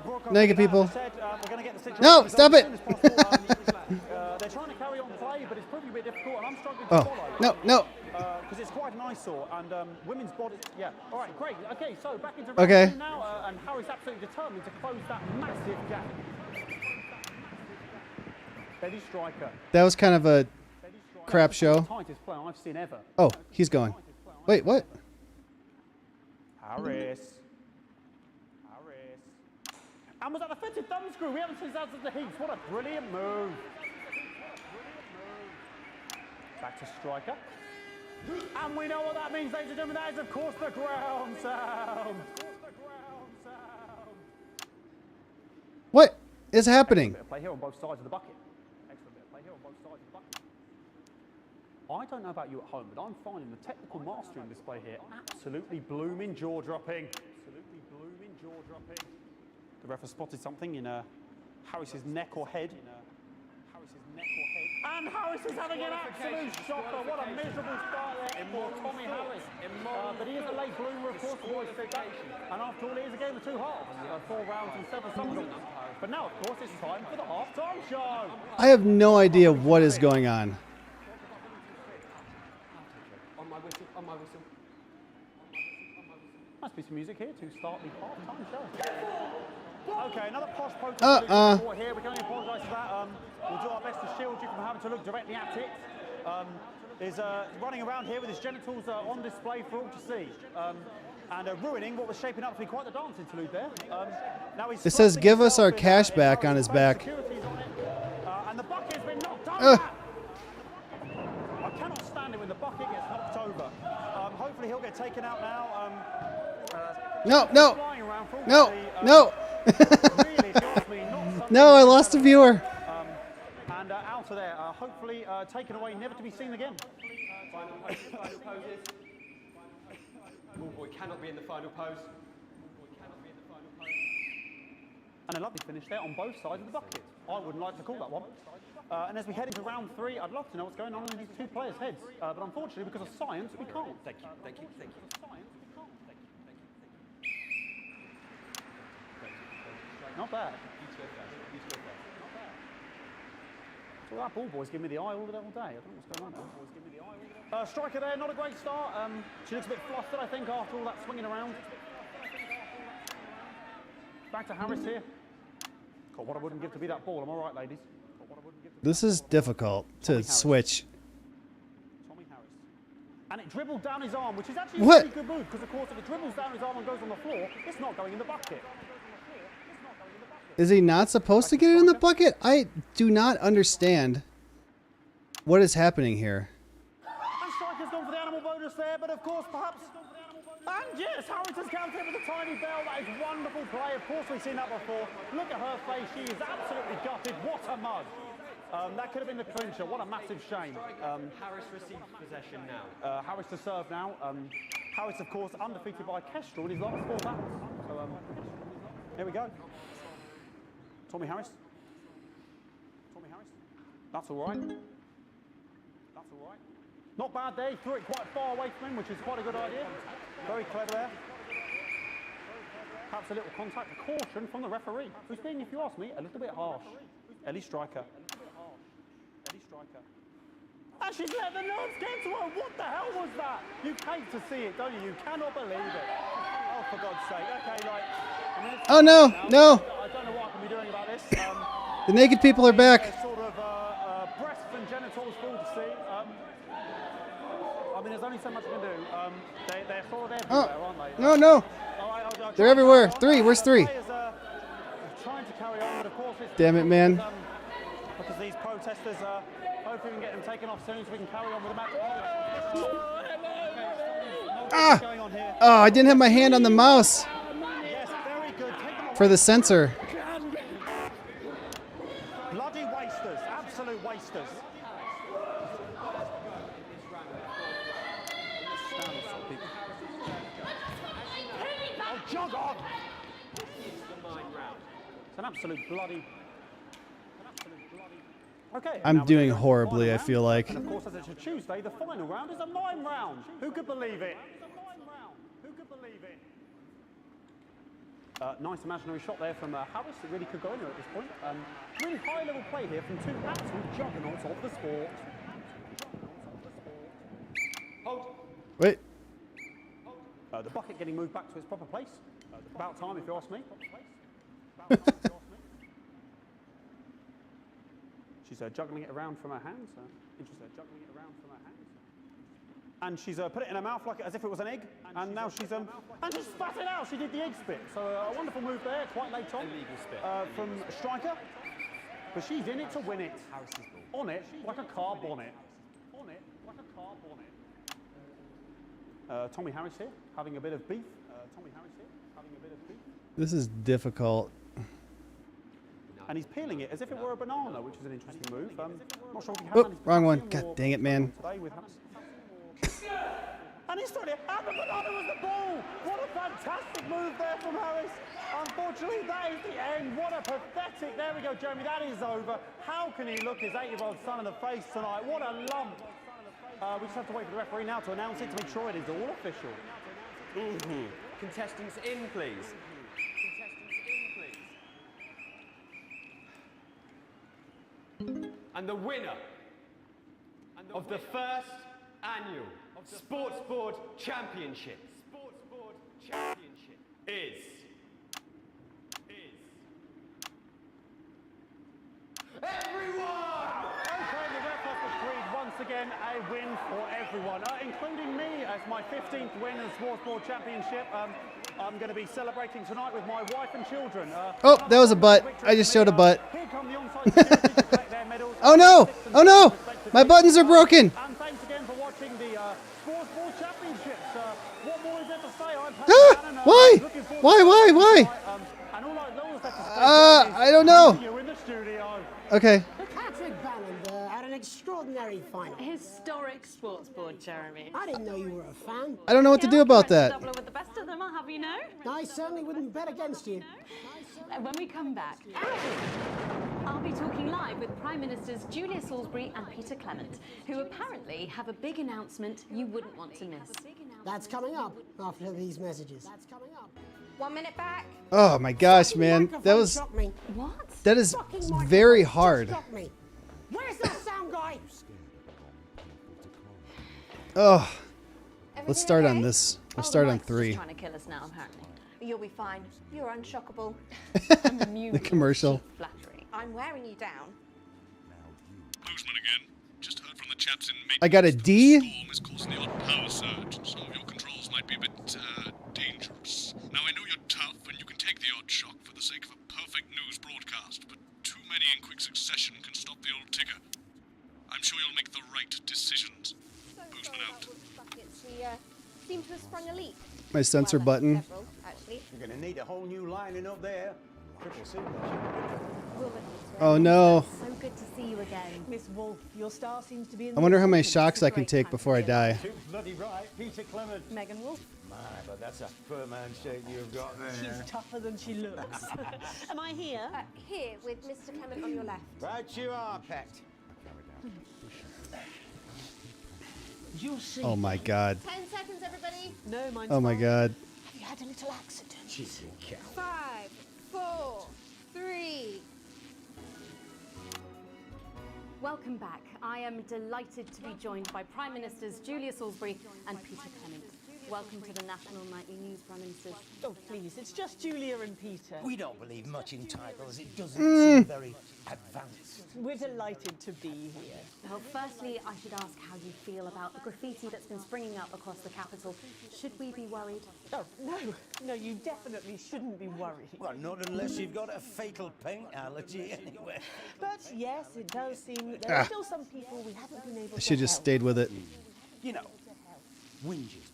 broke up naked people. Said, we're going to get the situation No, stop it. They're trying to carry on play, but it's proving a bit difficult, and I'm struggling to follow. No. Because it's quite an eyesore, and women's body. Yeah. All right, great. Okay, so back into round Okay. 2 now, and Harry's absolutely determined to close that massive gap. Eddie Striker. That was kind of a crap show. Tightest play I've seen ever. Oh, he's going. Wait, what? Harris. And was that the fitted thumb screw? We haven't seen that since the heats. What a brilliant move. Back to Striker. And we know what that means, ladies and gentlemen. That is, of course, the ground sound. What is happening? Excellent bit of play here on both sides of the bucket. Excellent bit of play here on both sides of the bucket. I don't know about you at home, but I'm finding the technical mastering display here absolutely blooming jaw-dropping. The ref has spotted something in Harris's neck or head. And Harris is having an absolute shocker. What a miserable start there for Tommy Harris. But he is a late bloomer, of course, the boys say that. And after all, it is a game of 2 halves. 4 rounds and 7 somersaults. But now, of course, it's time for the half-time show. I have no idea what is going on. On my whistle. Must be some music here to start the half-time show. Okay, another posh protest here. We can only apologise for that. We'll do our best to shield you from having to look directly at it. Is running around here with his genitals on display for all to see. And ruining what was shaping up to be quite the dance interlude there. Now he's It says, "Give us our cash back" on his back. And the bucket has been knocked over. I cannot stand it when the bucket gets knocked over. Hopefully he'll get taken out now. No. No, I lost a viewer. And out of there, hopefully taken away, never to be seen again. Final poses. Ball boy cannot be in the final pose. And a lovely finish there on both sides of the bucket. I wouldn't like to call that one. And as we head into round 3, I'd love to know what's going on in these 2 players' heads. But unfortunately, because of science, we can't. Thank you. Not bad. So that ball boy's giving me the eye all day. I don't know what's going on now. Striker there, not a great start. She looks a bit flustered, I think, after all that swinging around. Back to Harris here. God, what I wouldn't give to be that ball. Am I right, ladies? This is difficult to switch. Tommy Harris. And it dribbled down his arm, which is actually What? a really good move, because of course if it dribbles down his arm and goes on the floor, it's not going in the bucket. Is he not supposed to get it in the bucket? I do not understand what is happening here. And Striker's gone for the animal bonus there. there, but of course, perhaps. And yes, Harris has counted with a tiny bell. That is wonderful play. Of course, we've seen that before. Look at her face. She is absolutely gutted. What a mug. That could have been the clincher. What a massive shame. Harris receives possession now. Harris to serve now. Harris, of course, undefeated by Kestrel in his last 4 battles. So, here we go. Tommy Harris. Tommy Harris. That's all right. That's all right. Not bad there. He threw it quite far away from him, which is quite a good idea. Very clever there. Perhaps a little contact. A caution from the referee, who's being, if you ask me, a little bit harsh. Ellie Striker. Ellie Striker. And she's let the nerves get to her. What the hell was that? You hate to see it, don't you? You cannot believe it. Oh, for God's sake. Okay, like... I mean, Oh no, no! I don't know what I can be doing about this. The naked people are back. Sort of breasts and genitals full to see. I mean, there's only so much I can do. They're sort of everywhere, aren't they? No, no! They're everywhere. 3, where's 3? Trying to carry on, but of course it's... Damn it, man. Because these protesters, hopefully we can get them taken off soon so we can carry on with the match. Ah! Oh, I didn't have my hand on the mouse. Yes, very good. For the sensor. Bloody wasters, absolute wasters. Oh, jog on! It's an absolute bloody... Okay. I'm doing horribly, I feel like. And of course, as it's a Tuesday, the final round is a mime round. Who could believe it? Who could believe it? Nice imaginary shot there from Harris. It really could go anywhere at this point. Really high-level play here from 2 absolute juggernauts of the sport. Hold. Wait. The bucket getting moved back to its proper place. About time, if you ask me. She's juggling it around from her hands. Interesting, juggling it around from her hands. And she's put it in her mouth like as if it was an egg. And now she's and she spat it out. She did the egg spit. So a wonderful move there, quite late on. Illegal spit. From Striker. But she's in it to win it. On it like a car bonnet. On it like a car bonnet. Tommy Harris here, having a bit of beef. Tommy Harris here, having a bit of beef. This is difficult. And he's peeling it as if it were a banana, which is an interesting move. Not sure if you have Oh, wrong one. God dang it, man. And he's throwing it, and the banana was the ball! What a fantastic move there from Harris. Unfortunately, that is the end. What a pathetic, there we go, Jeremy, that is over. How can he look his 8-year-old son in the face tonight? What a lump. We just have to wait for the referee now to announce it to make sure it is all official. Contestants in, please. And the winner of the first annual Sports Board Championship is everyone! Okay, the ref has decreed once again a win for everyone, including me as my 15th win in the Sports Board Championship. I'm going to be celebrating tonight with my wife and children. Oh, that was a butt. I just showed a butt. Here come the onside security to collect their medals. Oh no! Oh no! My buttons are broken! And thanks again for watching the Sports Board Championships. What more is there to say? I'm Why? Why? And all I know is that I don't know. you in the studio. Okay. Patrick Ballinger had an extraordinary final. Historic sports board, Jeremy. I didn't know you were a fan. I don't know what to do about that. Double with the best of them, I'll have you know. I certainly wouldn't bet against you. When we come back, I'll be talking live with Prime Ministers Julia Salisbury and Peter Clement, who apparently have a big announcement you wouldn't want to miss. That's coming up after these messages. 1 minute back. Oh my gosh, man. That was... What? That is very hard. Where's that sound guy? Oh. Let's start on this. We'll start on 3. Trying to kill us now, apparently. You'll be fine. You're unshockable. The commercial. Flattery. I'm wearing you down. Boozman again. Just heard from the chaps in mid. I got a D. Storm is causing the odd power surge. Some of your controls might be a bit dangerous. Now I know you're tough and you can take the odd shock for the sake of a perfect news broadcast, but too many in quick succession can stop the old tigger. I'm sure you'll make the right decisions. Boozman out. Buckets here. My sensor button. You're going to need a whole new lining up there. Triple C. Oh no. So good to see you again. Miss Wolf, your star seems to be in I wonder how many shocks I can take before I die. Too bloody right, Peter Clement. Megan Wolf. My, but that's a firm handshake you've got there. She's tougher than she looks. Am I here? Here, with Mr. Clement on your left. Right you are, pet. You'll see. Oh my god. 10 seconds, everybody. No, mine's Oh my fine. god. Have you had a little accident? 5, 4, 3. Welcome back. I am delighted to be joined by Prime Ministers Julia Salisbury and Peter Clement. Welcome to the National Nightly News, Prime Ministers. Oh, please, it's just Julia and Peter. We don't believe much in titles. It doesn't seem very advanced. We're delighted to be here. Well, firstly, I should ask how you feel about the graffiti that's been springing up across the capital. Should we be worried? Oh, no, you definitely shouldn't be worried. Well, not unless you've got a fatal paint allergy anyway. But yes, it does seem that there are still some people we haven't been able I to should just help. stayed with it. You know, whinges.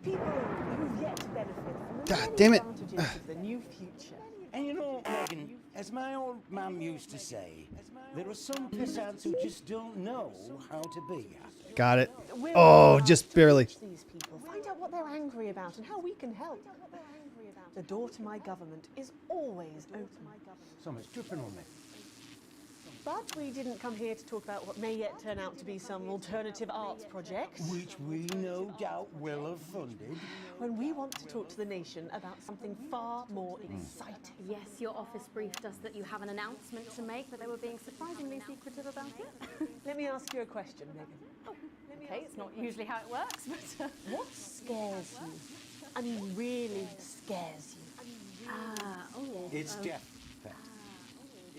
People who've yet to benefit from the God many damn it. advantages of the new future. And you know, Megan, as my old mum used to say, there are some pissants who just don't know how to be happy. Got it. We're Oh, allowed just to barely. reach these people, find out what they're angry about and how we can help. The door to my government is always open. Someone's tripping on me. But we didn't come here to talk about what may yet turn out to be some alternative arts project. Which we no doubt will have funded. When we want to talk to the nation about something far more exciting. Yes, your office briefed us that you have an announcement to make, but they were being surprisingly secretive about it. Let me ask you a question, Megan. Okay, it's not usually how it works, but... What scares you? I mean, really scares you? It's death, Pet.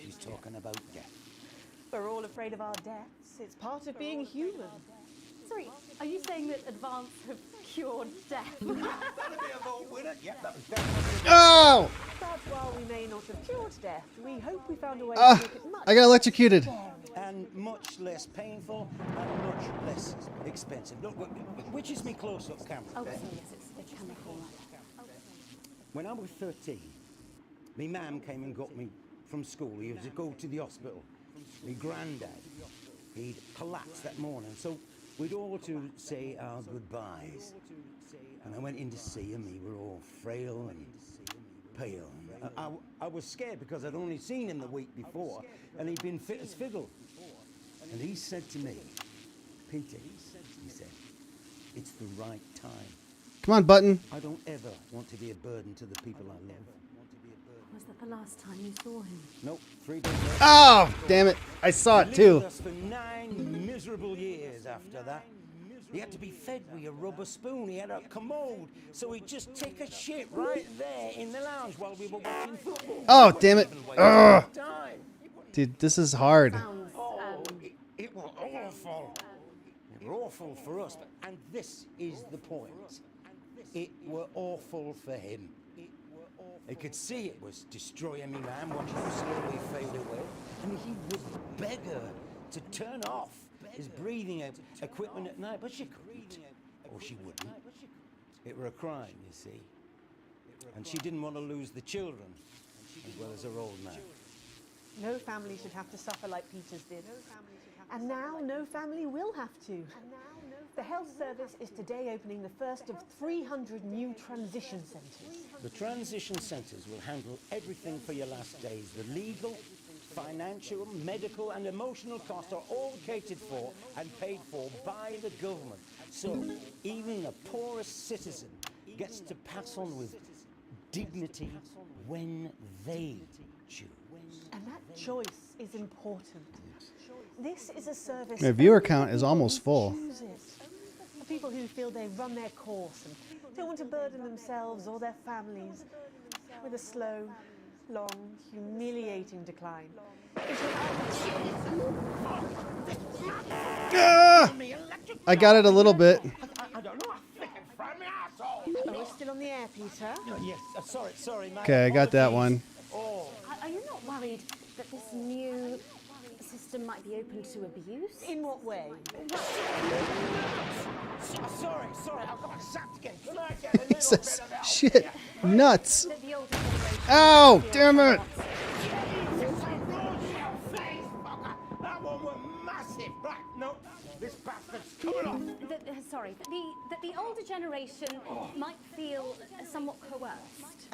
She's talking about death. We're all afraid of our deaths. It's part of being human. Sorry, are you saying that Advance have cured death? That'll be a vote winner. Yep, that was definitely. Oh! But while we may not have cured death, we hope we found a way to make it much I got electrocuted. And much less painful and much less expensive. Look, which is me close-up camera? Oh, Beth? so yes, it's the chemical. When I was 13, my mum came and got me from school. He was to go to the hospital. My granddad, he'd collapsed that morning, so we'd all to say our goodbyes. And I went in to see him. We were all frail and pale. I was scared because I'd only seen him the week before, and he'd been fit as fiddle. And he said to me, Peter, he said, it's the right time. Come on, button. I don't ever want to be a burden to the people I love. Was that the last time you saw him? Nope, 3 days later. Oh, damn it. I saw it He too. lived with us for 9 miserable years after that. He had to be fed with a rubber spoon. He had a commode, so he'd just take a shit right there in the lounge while we were watching football. Oh, damn it. Ugh. Time. Dude, this is hard. Oh, it was awful. It was awful for us, and this is the point. It were awful for him. He could see it was destroying me, man, watching him slowly fade away. And he would beg her to turn off his breathing equipment at night, but she couldn't. Or she wouldn't. It were a crime, you see. And she didn't want to lose the children, as well as her old man. No family should have to suffer like Peter's did. And now no family will have to. The health service is today opening the first of 300 new transition centres. The transition centres will handle everything for your last days. The legal, financial, medical and emotional costs are all catered for and paid for by the government. So even the poorest citizen gets to pass on with dignity when they choose. And that choice is important. This is a service. My viewer only count for is people almost who full. choose it. For people who feel they've run their course and don't want to burden themselves or their families with a slow, long, humiliating decline. I got it a little bit. I don't know, I think it's from my asshole. Oh, we're still on the air, Peter. Yes, sorry, mate. Okay, I got that one. Oh. Are you not worried that this new system might be open to abuse. In what way? Sorry, I've got a sap to get. Can I get a little Says, bit of help? shit, nuts. That the older generation Ow, feel damn it. That one was massive. Right, no, this bastard's coming off. That the older generation might feel somewhat coerced.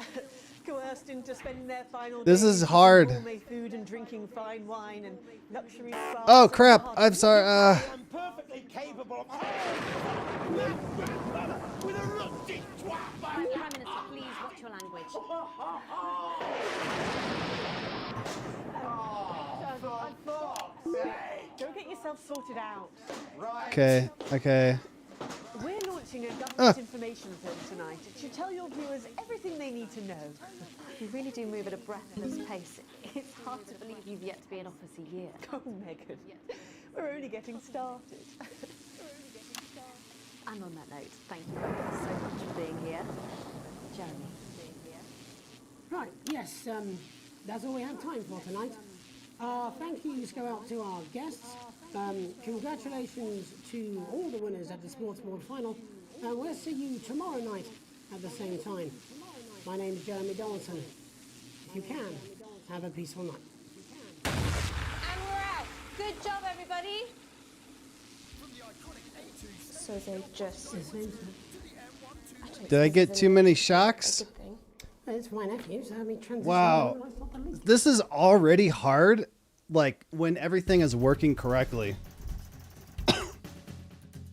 Coerced into spending their final This days is eating hard. gourmet food and drinking fine wine and luxury spas Oh and crap, hard I'm sorry. I'm perfectly capable of. With a rusty twat. Prime Minister, please watch your language. Go get yourself sorted out. Okay. We're launching a government information film tonight. It should tell your viewers everything they need to know. You really do move at a breathless pace. It's hard to believe you've yet to be in office a year. Oh, Megan, we're only getting started. And on that note, thank you both so much for being here. Jeremy. Right, yes, that's all we have time for tonight. Thank yous go out to our guests. Congratulations to all the winners at the Sports Board final. And we'll see you tomorrow night at the same time. My name is Jeremy Donaldson. If you can, have a peaceful night. And we're out. Good job, everybody. So they just... Did I get too many shocks? It's fine, nephews. I mean, transition. Wow. This is already hard, like, when everything is working correctly.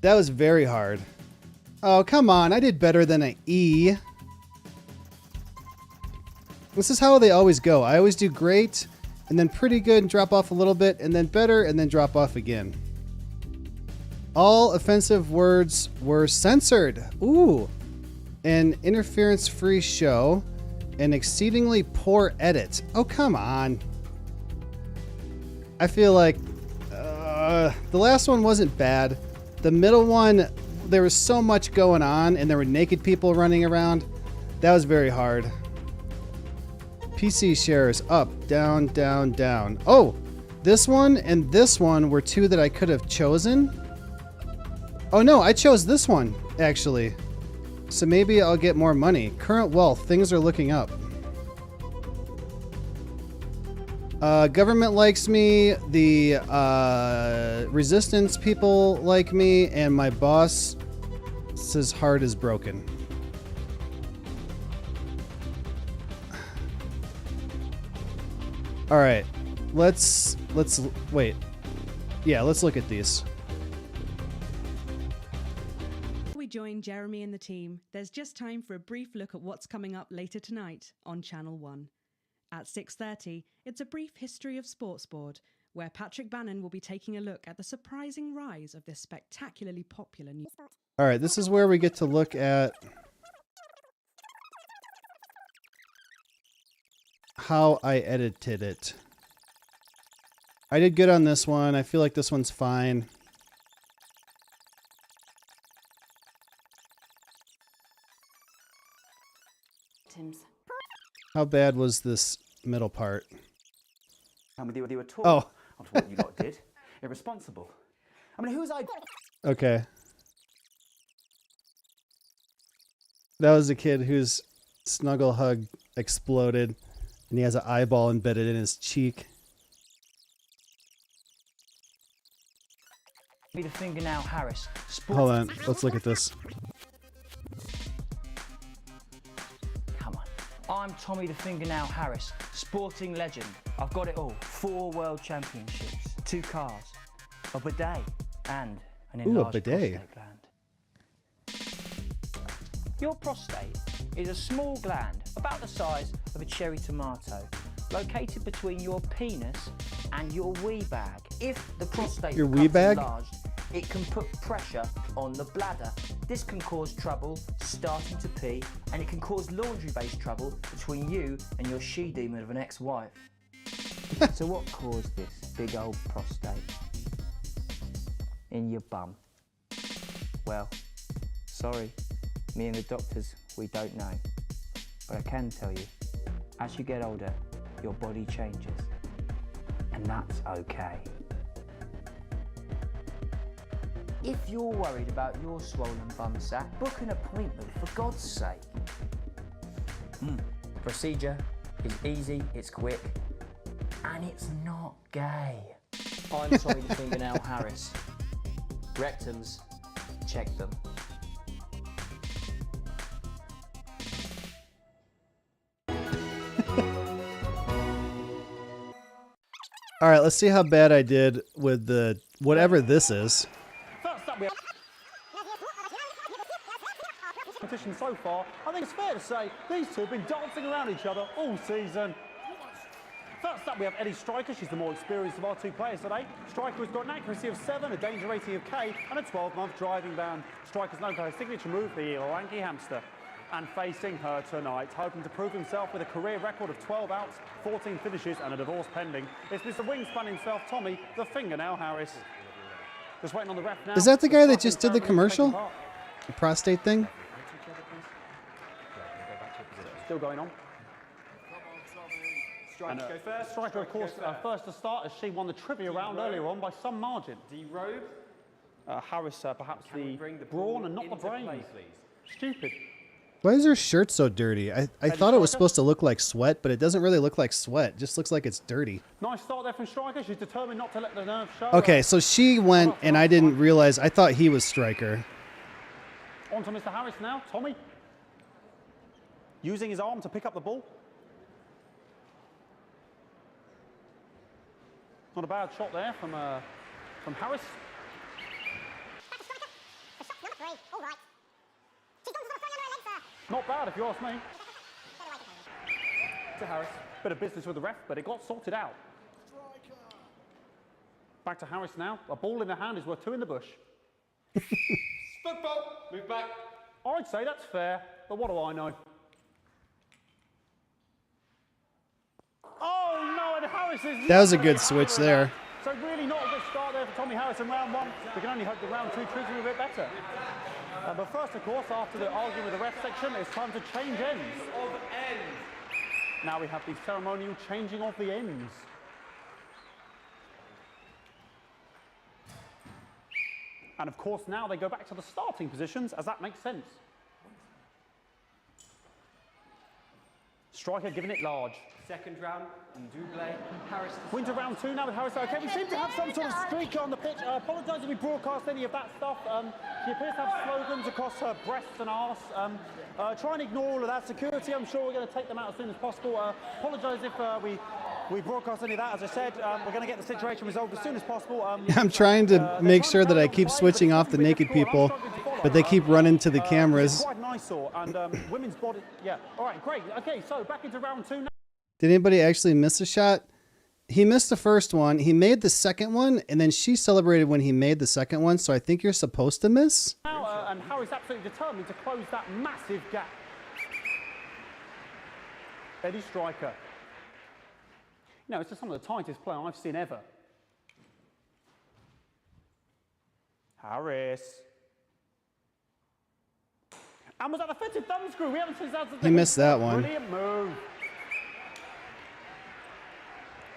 That was very hard. Oh, come on. I did better than an E. This is how they always go. I always do great, and then pretty good and drop off a little bit, and then better, and then drop off again. All offensive words were censored. Ooh. An interference-free show. An exceedingly poor edit. Oh, come on. I feel like the last one wasn't bad. The middle one, there was so much going on, and there were naked people running around. That was very hard. PC shares up, down, down, down. Oh, this one and this one were two that I could have chosen. Oh no, I chose this one, actually. So maybe I'll get more money. Current wealth, things are looking up. Government likes me, the resistance people like me, and my boss's heart is broken. All right, let's wait. Yeah, let's look at these. We join Jeremy and the team. There's just time for a brief look at what's coming up later tonight on Channel 1. At 6:30, it's a brief history of Sports Board, where Patrick Bannon will be taking a look at the surprising rise of this spectacularly popular new sport. All right, this is where we get to look at how I edited it. I did good on this one. I feel like this one's fine. Tim's. How bad was this middle part? And with you at all. Oh. After what you lot did. Irresponsible. I mean, whose idea? Okay. That was a kid whose snuggle hug exploded, and he has an eyeball embedded in his cheek. Be the fingernail Harris. Hold on, let's look at this. Come on. I'm Tommy the Fingernail Harris, sporting legend. I've got it all. 4 world championships, 2 cars, a bidet, and an enlarged prostate gland. Your prostate is a small gland about the size of a cherry tomato, located between your penis and your wee bag. If the prostate Your wee bag? becomes enlarged, it can put pressure on the bladder. This can cause trouble starting to pee, and it can cause laundry-based trouble between you and your she-demon of an ex-wife. So what caused this big old prostate in your bum? Well, sorry, me and the doctors, we don't know. But I can tell you, as you get older, your body changes. and that's okay. If you're worried about your swollen bum sack, book an appointment for God's sake. Procedure is easy, it's quick, and it's not gay. I'm sorry to fingernail Harris. Rectums, check them. All right, let's see how bad I did with the whatever this is. First up, we have competition so far. I think it's fair to say these two have been dancing around each other all season. First up, we have Eddie Striker. She's the more experienced of our two players today. Striker has got an accuracy of 7, a danger rating of K, and a 12-month driving ban. Striker's known for her signature move, the lanky hamster. And facing her tonight, hoping to prove himself with a career record of 12 outs, 14 finishes, and a divorce pending, it's Mr. Wingspan himself, Tommy, the Fingernail Harris. Just waiting on the ref now. Is that the guy that just did the commercial? The prostate thing? Still going on. Striker, go first. Striker, of course, first to start as she won the trivia round earlier on by some margin. D-robe. Harris, perhaps the brawn and not the brain. Stupid. Why is her shirt so dirty? I thought it was supposed to look like sweat, but it doesn't really look like sweat. It just looks like it's dirty. Nice start there from Striker. She's determined not to let the nerves show. Okay, so she went, and I didn't realize. I thought he was Striker. On to Mr. Harris now. Tommy. Using his arm to pick up the ball. Not a bad shot there from Harris. Not bad, if you ask me. To Harris. Bit of business with the ref, but it got sorted out. Back to Harris now. A ball in the hand is worth 2 in the bush. Football. Move back. I'd say that's fair, but what do I know? Oh no, and Harris is... That was a good switch there. So really not a good start there for Tommy Harris in round 1. We can only hope that round 2 treats him a bit better. But first, of course, after the argument with the ref section, it's time to change ends. Of ends. Now we have the ceremonial changing of the ends. And of course, now they go back to the starting positions, as that makes sense. Striker giving it large. Second round, and double. Harris. Winter round 2 now with Harris. Okay, we seem to have some sort of streak on the pitch. I apologise if we broadcast any of that stuff. She appears to have slogans across her breasts and arse. Try and ignore all of that. Security, I'm sure we're going to take them out as soon as possible. Apologise if we broadcast any of that. As I said, we're going to get the situation resolved as soon as possible. I'm trying to make sure that I keep switching off the naked people, but they keep running to the cameras. Quite nice, and women's body. Yeah. All right, great. Okay, so back into round 2 now. Did anybody actually miss a shot? He missed the first one. He made the second one, and then she celebrated when he made the second one, so I think you're supposed to miss. Now, and Harry's absolutely determined to close that massive gap. Eddie Striker. You know, it's just some of the tightest play I've seen ever. Harris. And was that a fitted thumb screw? We haven't seen that. He missed that one. Brilliant move.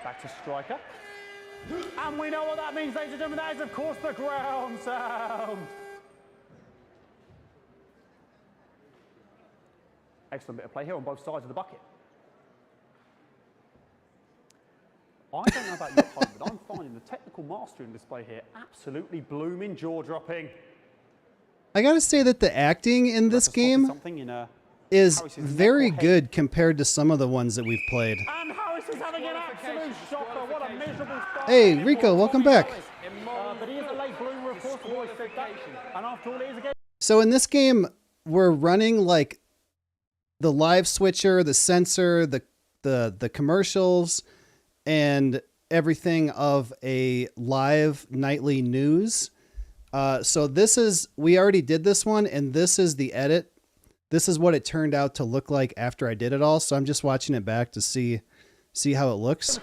Back to Striker. And we know what that means, ladies and gentlemen. That is, of course, the ground sound. Excellent bit of play here on both sides of the bucket. I don't know about your home, but I'm finding the technical mastering display here absolutely blooming jaw-dropping. I gotta say that the acting in this game is very good compared to some of the ones that we've played. And Harris is having an absolute shocker. What a miserable start. Hey, Rico, welcome back. But he is a late bloomer, of course, the boys said that. And after all, it is again. So in this game, we're running like the live switcher, the sensor, the commercials, and everything of a live nightly news. So this is, we already did this one, and this is the edit. This is what it turned out to look like after I did it all. So I'm just watching it back to see how it looks.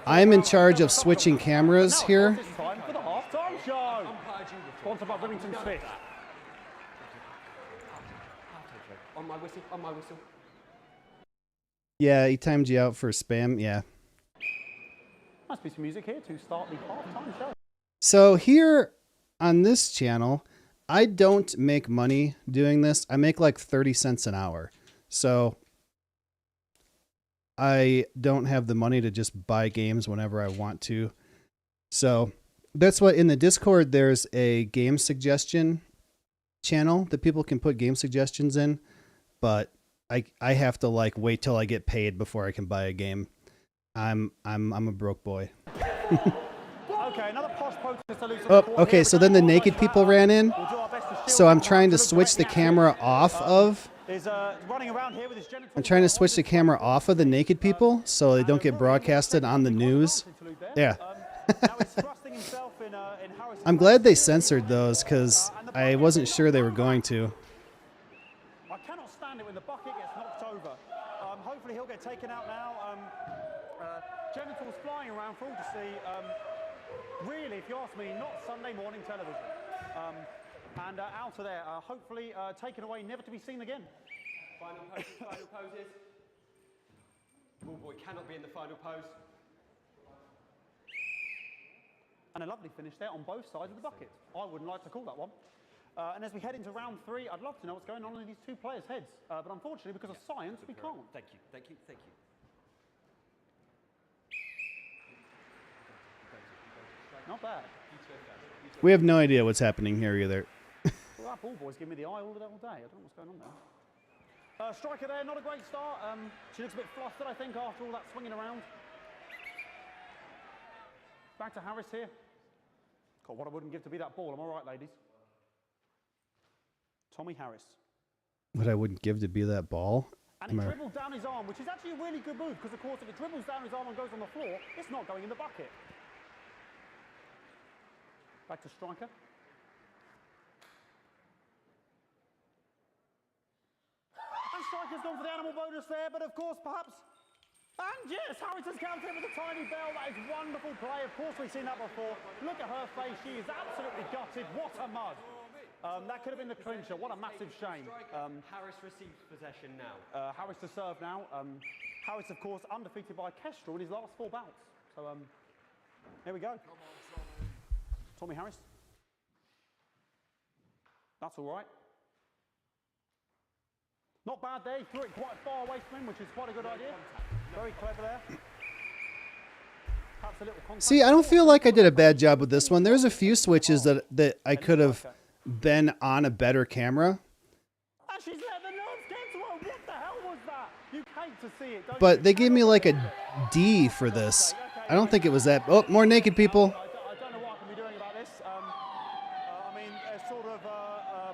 I'm in charge of switching cameras here. It's time for the half-time show. Sponsored by Remington Smith. On my whistle, on my whistle. Yeah, he timed you out for spam. Yeah. Nice piece of music here to start the half-time show. So here on this channel, I don't make money doing this. I make like 30 cents an hour. So I don't have the money to just buy games whenever I want to. So that's what in the Discord, there's a game suggestion channel that people can put game suggestions in, but I have to like wait till I get paid before I can buy a game. I'm a broke boy. Okay, another posh protest. Oh, okay, so then the naked people ran in. So I'm trying to switch the camera off of. I'm trying to switch the camera off of the naked people so they don't get broadcasted on the news. Yeah. I'm glad they censored those because I wasn't sure they were going to. I cannot stand it when the bucket gets knocked over. Hopefully he'll get taken out now. Genitals flying around for all to see. Really, if you ask me, not Sunday morning television. And out of there, hopefully taken away, never to be seen again. Final poses. Ball boy cannot be in the final pose. And a lovely finish there on both sides of the bucket. I wouldn't like to call that one. And as we head into round 3, I'd love to know what's going on in these two players' heads. But unfortunately, because of science, we can't. Thank you, thank you, thank you. Not bad. We have no idea what's happening here either. Well, that ball boy's giving me the eye all day. I don't know what's going on there. Striker there, not a great start. She looks a bit flustered, I think, after all that swinging around. Back to Harris here. God, what I wouldn't give to be that ball. Am I right, ladies? Tommy Harris. What I wouldn't give to be that ball. And he dribbled down his arm, which is actually a really good move, because, of course, if it dribbles down his arm and goes on the floor, it's not going in the bucket. Back to striker. And striker's gone for the animal bonus there, but of course, perhaps... And yes, Harris has counted with a tiny bell. That is wonderful play. Of course, we've seen that before. Look at her face. She is absolutely gutted. What a mud. That could have been the clincher. What a massive shame. Harris receives possession now. Harris to serve now. Harris, of course, undefeated by Kestrel in his last 4 bouts. So, here we go. Tommy Harris. That's all right. Not bad there. He threw it quite far away from him, which is quite a good idea. Very clever there. Perhaps a little contact. See, I don't feel like I did a bad job with this one. There's a few switches that I could have been on a better camera. And she's let the nerves get to her. What the hell was that? You hate to see it, don't you? But they gave me like a D for this. I don't think it was that. Oh, more naked people. I don't know what I can be doing about this. I mean, sort of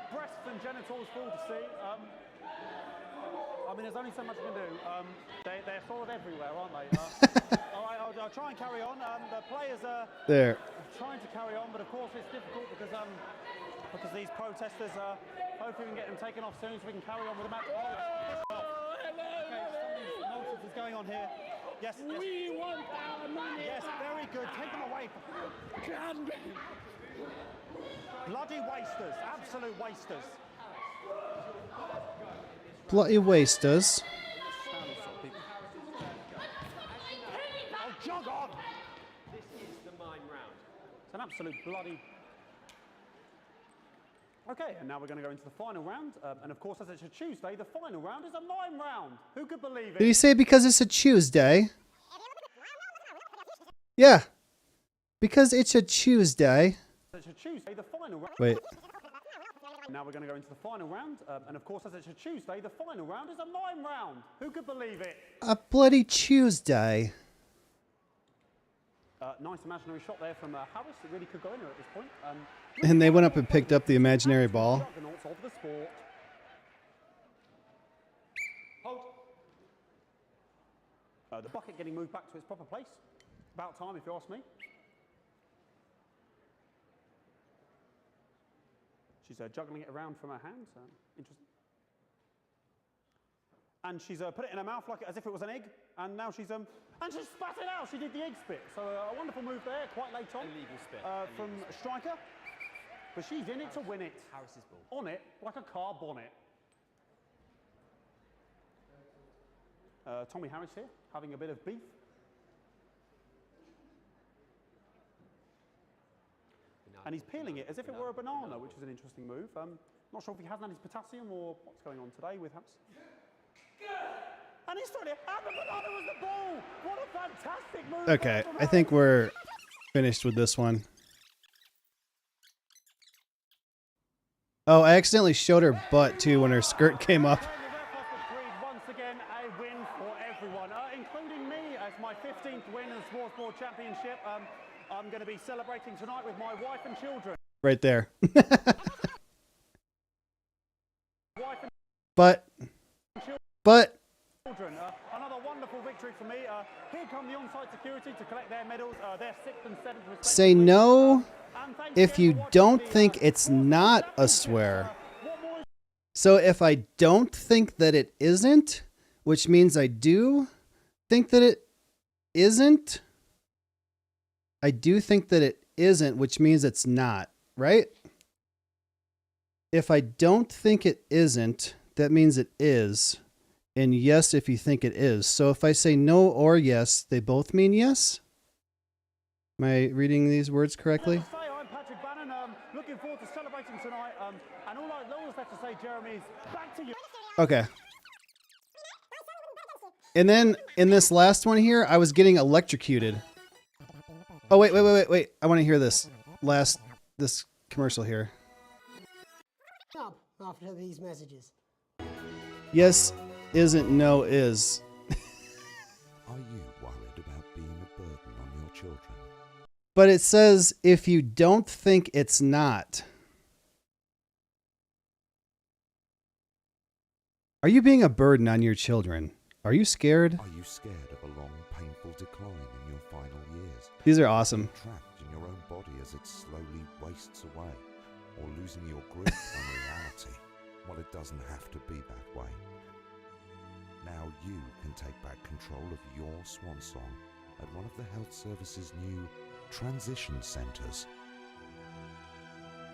breasts and genitals for all to see. I mean, there's only so much I can do. They're sort of everywhere, aren't they? All right, I'll try and carry on. The players are trying to carry on, but of course it's difficult because these protesters, hopefully we can get them taken off soon so we can carry on with the match. Something nonsense is going on here. Yes. We want our money. Yes, very good. Take them away. Bloody wasters. Absolute wasters. Bloody wasters. Oh, jog on! This is the mime round. It's an absolute bloody... Okay, and now we're going to go into the final round. And of course, as it's a Tuesday, the final round is a mime round. Who could believe it? Did you say because it's a Tuesday? Yeah. Because it's a Tuesday. It's a Tuesday, the final round. Wait. Now we're going to go into the final round. And of course, as it's a Tuesday, the final round is a mime round. Who could believe it? A bloody Tuesday. Nice imaginary shot there from Harris. It really could go in there at this point. And they went up and picked up the imaginary ball. Juggernauts of the sport. Hold. The bucket getting moved back to its proper place. About time, if you ask me. She's juggling it around from her hands. Interesting. And she's put it in her mouth like as if it was an egg. And now she's and she spat it out. She did the egg spit. So a wonderful move there, quite late on. Illegal spit. From striker. But she's in it to win it. Harris's ball. On it, like a car bonnet. Tommy Harris here, having a bit of beef. and he's peeling it as if it were a banana, which is an interesting move. Not sure if he hasn't had his potassium or what's going on today with Hams. And he's throwing it, and the banana was the ball! What a fantastic move! Okay, I think we're finished with this one. Oh, I accidentally showed her butt too when her skirt came up. Once again, a win for everyone, including me as my 15th win in the Sports Board Championship. I'm going to be celebrating tonight with my wife and children. Right there. But. Another wonderful victory for me. Here come the on-site security to collect their medals. They're 6th and 7th. Say no if you don't think it's not a swear. So if I don't think that it isn't, which means I do think that it isn't, I do think that it isn't, which means it's not, right? If I don't think it isn't, that means it is. And yes, if you think it is. So if I say no or yes, they both mean yes? Am I reading these words correctly? I'm Patrick Bannon. Looking forward to celebrating tonight. And all that's left to say, Jeremy, is back to you. Okay. And then in this last one here, I was getting electrocuted. Oh, wait. I want to hear this commercial here. Up after these messages. Yes isn't, no is. Are you worried about being a burden on your children? But it says if you don't think it's not. Are you being a burden on your children? Are you scared? Are you scared of a long, painful decline in your final years? These are awesome. Trapped in your own body as it slowly wastes away, or losing your grip on reality? Well, it doesn't have to be that way. Now you can take back control of your swan song at one of the Health Service's new transition centres.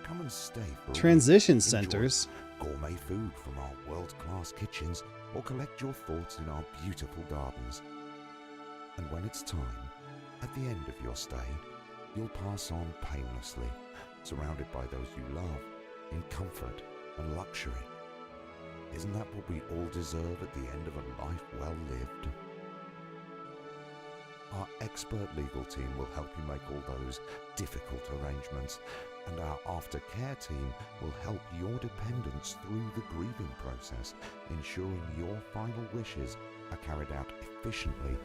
Come and stay for a Transition week. centres? Enjoy gourmet food from our world-class kitchens, or collect your thoughts in our beautiful gardens. And when it's time, at the end of your stay, you'll pass on painlessly, surrounded by those you love, in comfort and luxury. Isn't that what we all deserve at the end of a life well lived? Our expert legal team will help you make all those difficult arrangements, and our aftercare team will help your dependents through the grieving process, ensuring your final wishes are carried out efficiently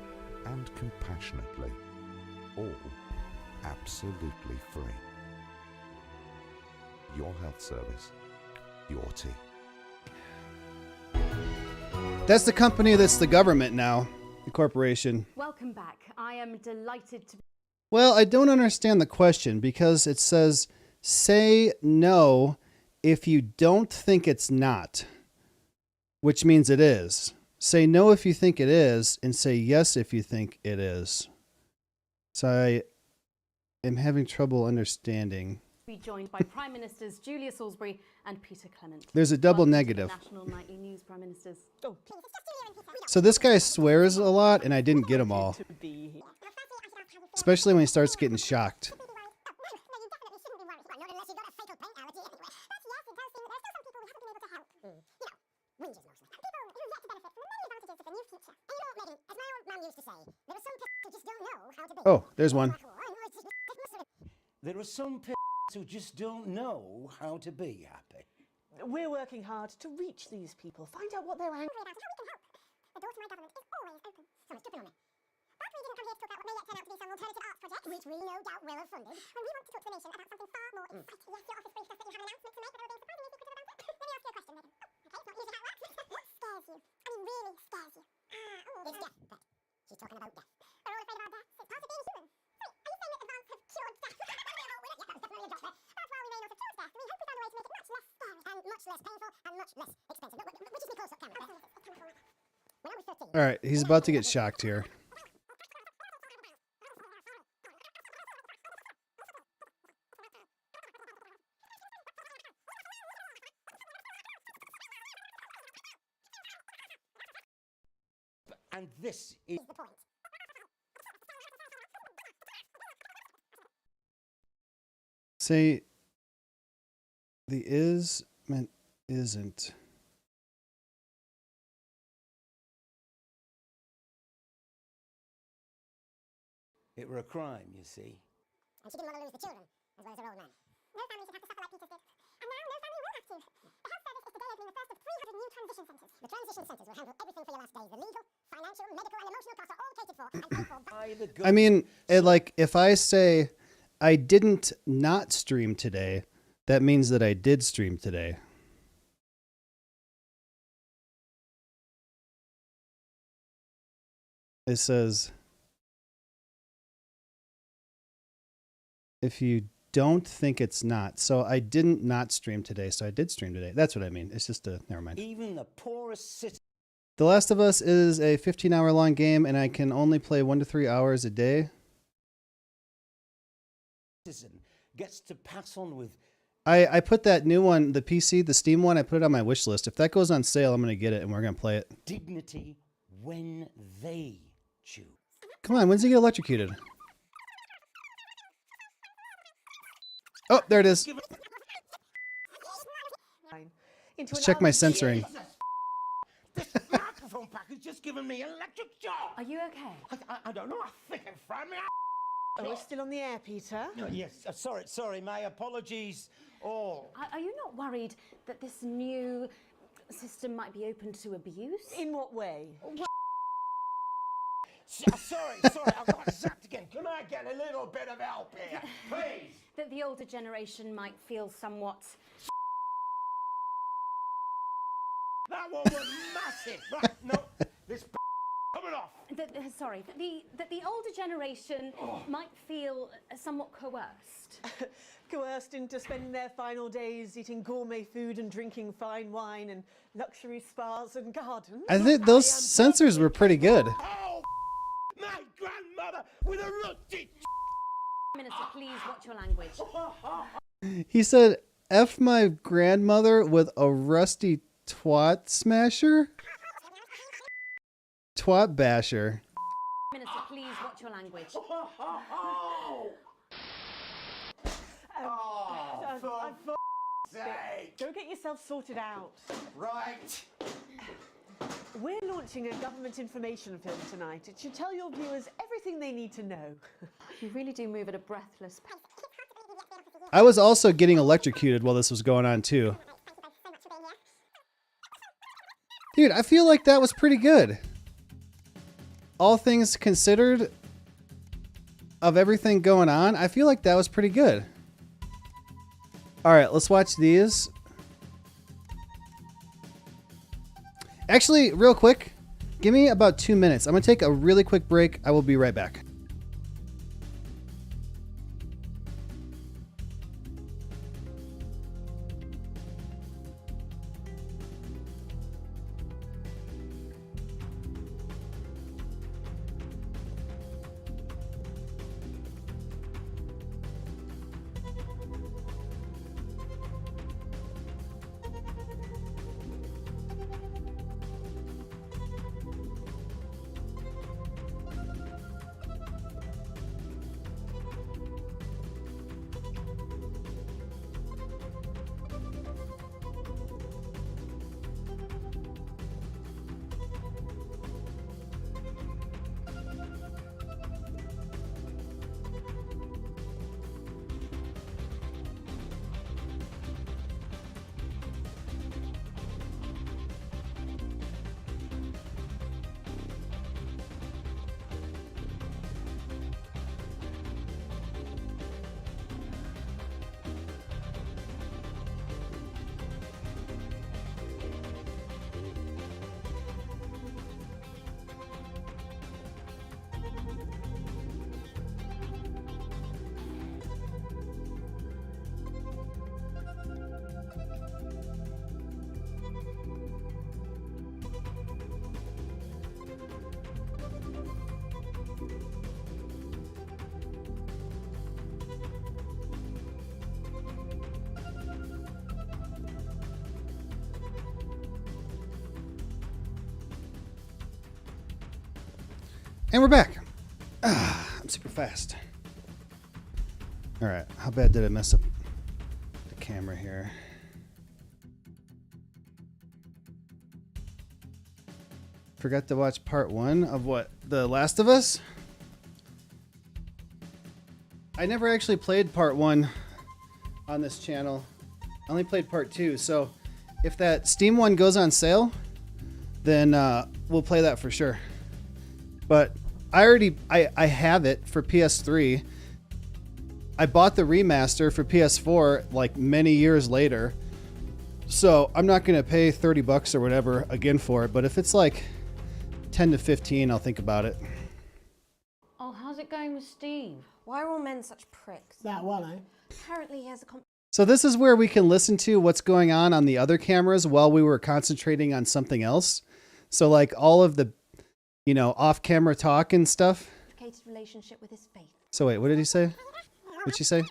and compassionately, all absolutely free. Your health service, your team. That's the company that's the government now, the corporation. Welcome back. I am delighted to... Well, I don't understand the question because it says, say no if you don't think it's not, which means it is. Say no if you think it is, and say yes if you think it is. So I am having trouble understanding. Be joined by Prime Ministers Julia Salisbury and Peter Clement. There's a double Welcome to the negative. National Nightly News Prime Ministers. Oh. So this guy swears a lot, and I didn't get them all. Especially when he starts getting shocked. Oh, there's one. There are some people who just don't know how to be happy. We're working hard to reach these people, find out what they're angry about. The door to my government is always open. Someone's jumping on me. But we didn't come here to talk about what may yet turn out to be some alternative arts project, which we no doubt will have funded. And we want to talk to the nation about something far more exciting. Yes, your office briefed us that you have an announcement to make, but there will be a surprisingly secretive about it. Let me ask you a question, Megan. Okay, it's not usually how it works. What scares you? I mean, really scares you? It's death, Pet. She's talking about death. We're all afraid about death. It's part of being human. Wait, are you saying that advance have cured death? Yeah, that was definitely a drop there. That's why we may not have cured death. We hope we found a way to make it much less scary and much less painful and much less expensive. Look, which is me close up camera. When I was 13. All right, he's about to get shocked here. And this is the point. Say the is meant isn't. It were a crime, you see. And she didn't want to lose the children, as well as her old man. No family should have to suffer like Peter's did. And now no family will have to. The health service is today opening the first of 300 new transition centres. The transition centres will handle everything for your last days. The legal, financial, medical and emotional costs are all catered for and paid for by... I mean, if I say I didn't not stream today, that means that I did stream today. It says, if you don't think it's not. So I didn't not stream today, so I did stream today. That's what I mean. It's just never mind. Even the poorest citizen. The Last of Us is a 15-hour long game, and I can only play 1 to 3 hours a day. Gets to pass on with. I put that new one, the PC, the Steam one, I put it on my wish list. If that goes on sale, I'm going to get it, and we're going to play it. Dignity when they choose. Come on, when's he get electrocuted? Oh, there it is. Let's check my censoring. This microphone pack has just given me an electric shock. Are you okay? I don't know. I think it fried me out. Oh, we're still on the air, Peter. No, yes. Sorry. My apologies all. Are you not worried that this new system might be open to abuse? In what way? Sorry. I've got zapped again. Can I get a little bit of help here, please? That the older generation might feel somewhat... That one was massive. Right, no, this coming off. That the older generation might feel somewhat coerced. Coerced into spending their final days eating gourmet food and drinking fine wine and luxury spas and gardens. I think those censors were pretty good. Oh, my grandmother with a rusty... Minister, please watch your language. He said, F my grandmother with a rusty twat smasher? Twat basher. Minister, please watch your language. Go get yourself sorted out. Right. We're launching a government information film tonight. It should tell your viewers everything they need to know. You really do move at a breathless pace. I was also getting electrocuted while this was going on too. Dude, I feel like that was pretty good. All things considered, of everything going on, I feel like that was pretty good. All right, let's watch these. Actually, real quick, give me about 2 minutes. I'm going to take a really quick break. I will be right back. And we're back. I'm super fast. All right, how bad did I mess up? camera here. Forgot to watch part 1 of what? The Last of Us? I never actually played part 1 on this channel. I only played part 2, so if that Steam one goes on sale, then we'll play that for sure. But I have it for PS3. I bought the remaster for PS4 like many years later. So I'm not going to pay $30 or whatever again for it, but if it's like 10 to 15, I'll think about it. Oh, how's it going with Steve? Why are all men such pricks? That one, eh? Apparently he has a So this is where we can listen to what's going on the other cameras while we were concentrating on something else. So like all of the, you know, off-camera talk and stuff. complicated relationship with his faith. So wait, what did he say? What'd she say?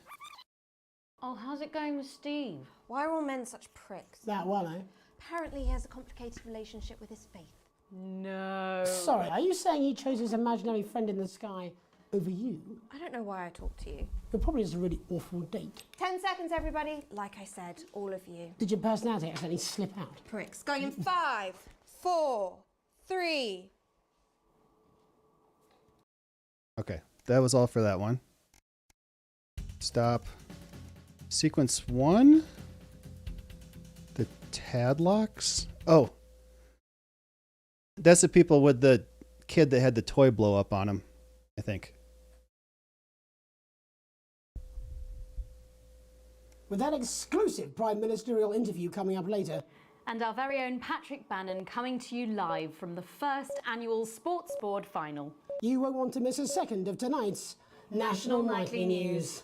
Oh, how's it going with Steve? Why are all men such pricks? That one, eh? Apparently he has a complicated relationship with his faith. No. Sorry, are you saying he chose his imaginary friend in the sky over you? I don't know why I talked to you. You're probably just a really awful date. 10 seconds, everybody. Like I said, all of you. Did your personality accidentally slip out? Pricks. Going in 5, 4, 3. Okay, that was all for that one. Stop. Sequence 1. The Tadlocks. Oh. That's the people with the kid that had the toy blow up on him, I think. With that exclusive Prime Ministerial interview coming up later. And our very own Patrick Bannon coming to you live from the first annual Sports Board final. You won't want to miss a second of tonight's National Nightly News.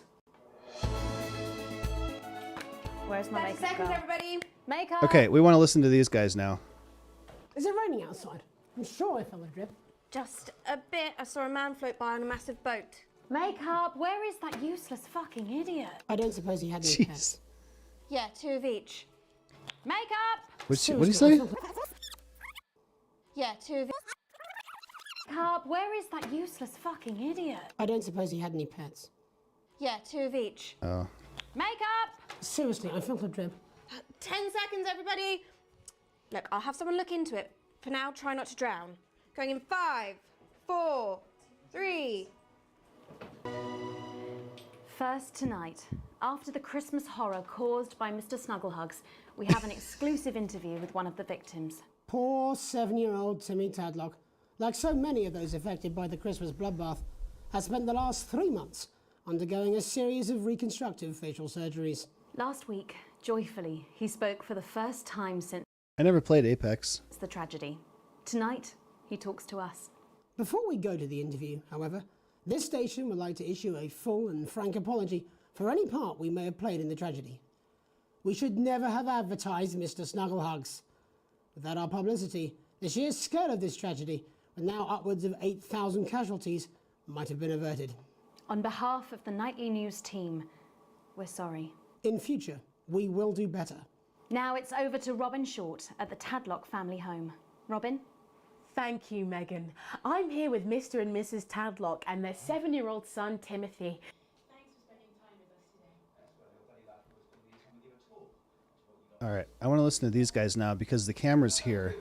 Where's my 30 makeup seconds, girl? everybody. Makeup! Okay, we want to listen to these guys now. Is it raining outside? I'm sure I felt a drip. Just a bit. I saw a man float by on a massive boat. Makeup! Where is that useless fucking idiot? I don't suppose he had any pets. Yeah, 2 of each. Makeup! What did he say? Yeah, 2 of each. Makeup! Where is that useless fucking idiot? I don't suppose he had any pets. Yeah, 2 of each. Oh. Makeup! Seriously, I felt a drip. 10 seconds, everybody. Look, I'll have someone look into it. For now, try not to drown. Going in 5, 4, 3. First tonight, after the Christmas horror caused by Mr. Snugglehugs, we have an exclusive interview with one of the victims. Poor 7-year-old Timmy Tadlock, like so many of those affected by the Christmas bloodbath, has spent the last 3 months undergoing a series of reconstructive facial surgeries. Last week, joyfully, he spoke for the first time since I never played Apex. the tragedy. Tonight, he talks to us. Before we go to the interview, however, this station would like to issue a full and frank apology for any part we may have played in the tragedy. We should never have advertised Mr. Snugglehugs. Without our publicity, the sheer scale of this tragedy, with now upwards of 8,000 casualties, might have been averted. On behalf of the Nightly News team, we're sorry. In future, we will do better. Now it's over to Robin Short at the Tadlock family home. Robin? Thank you, Megan. I'm here with Mr. and Mrs. Tadlock and their 7-year-old son, Timothy. All right, I want to listen to these guys now because the camera's here.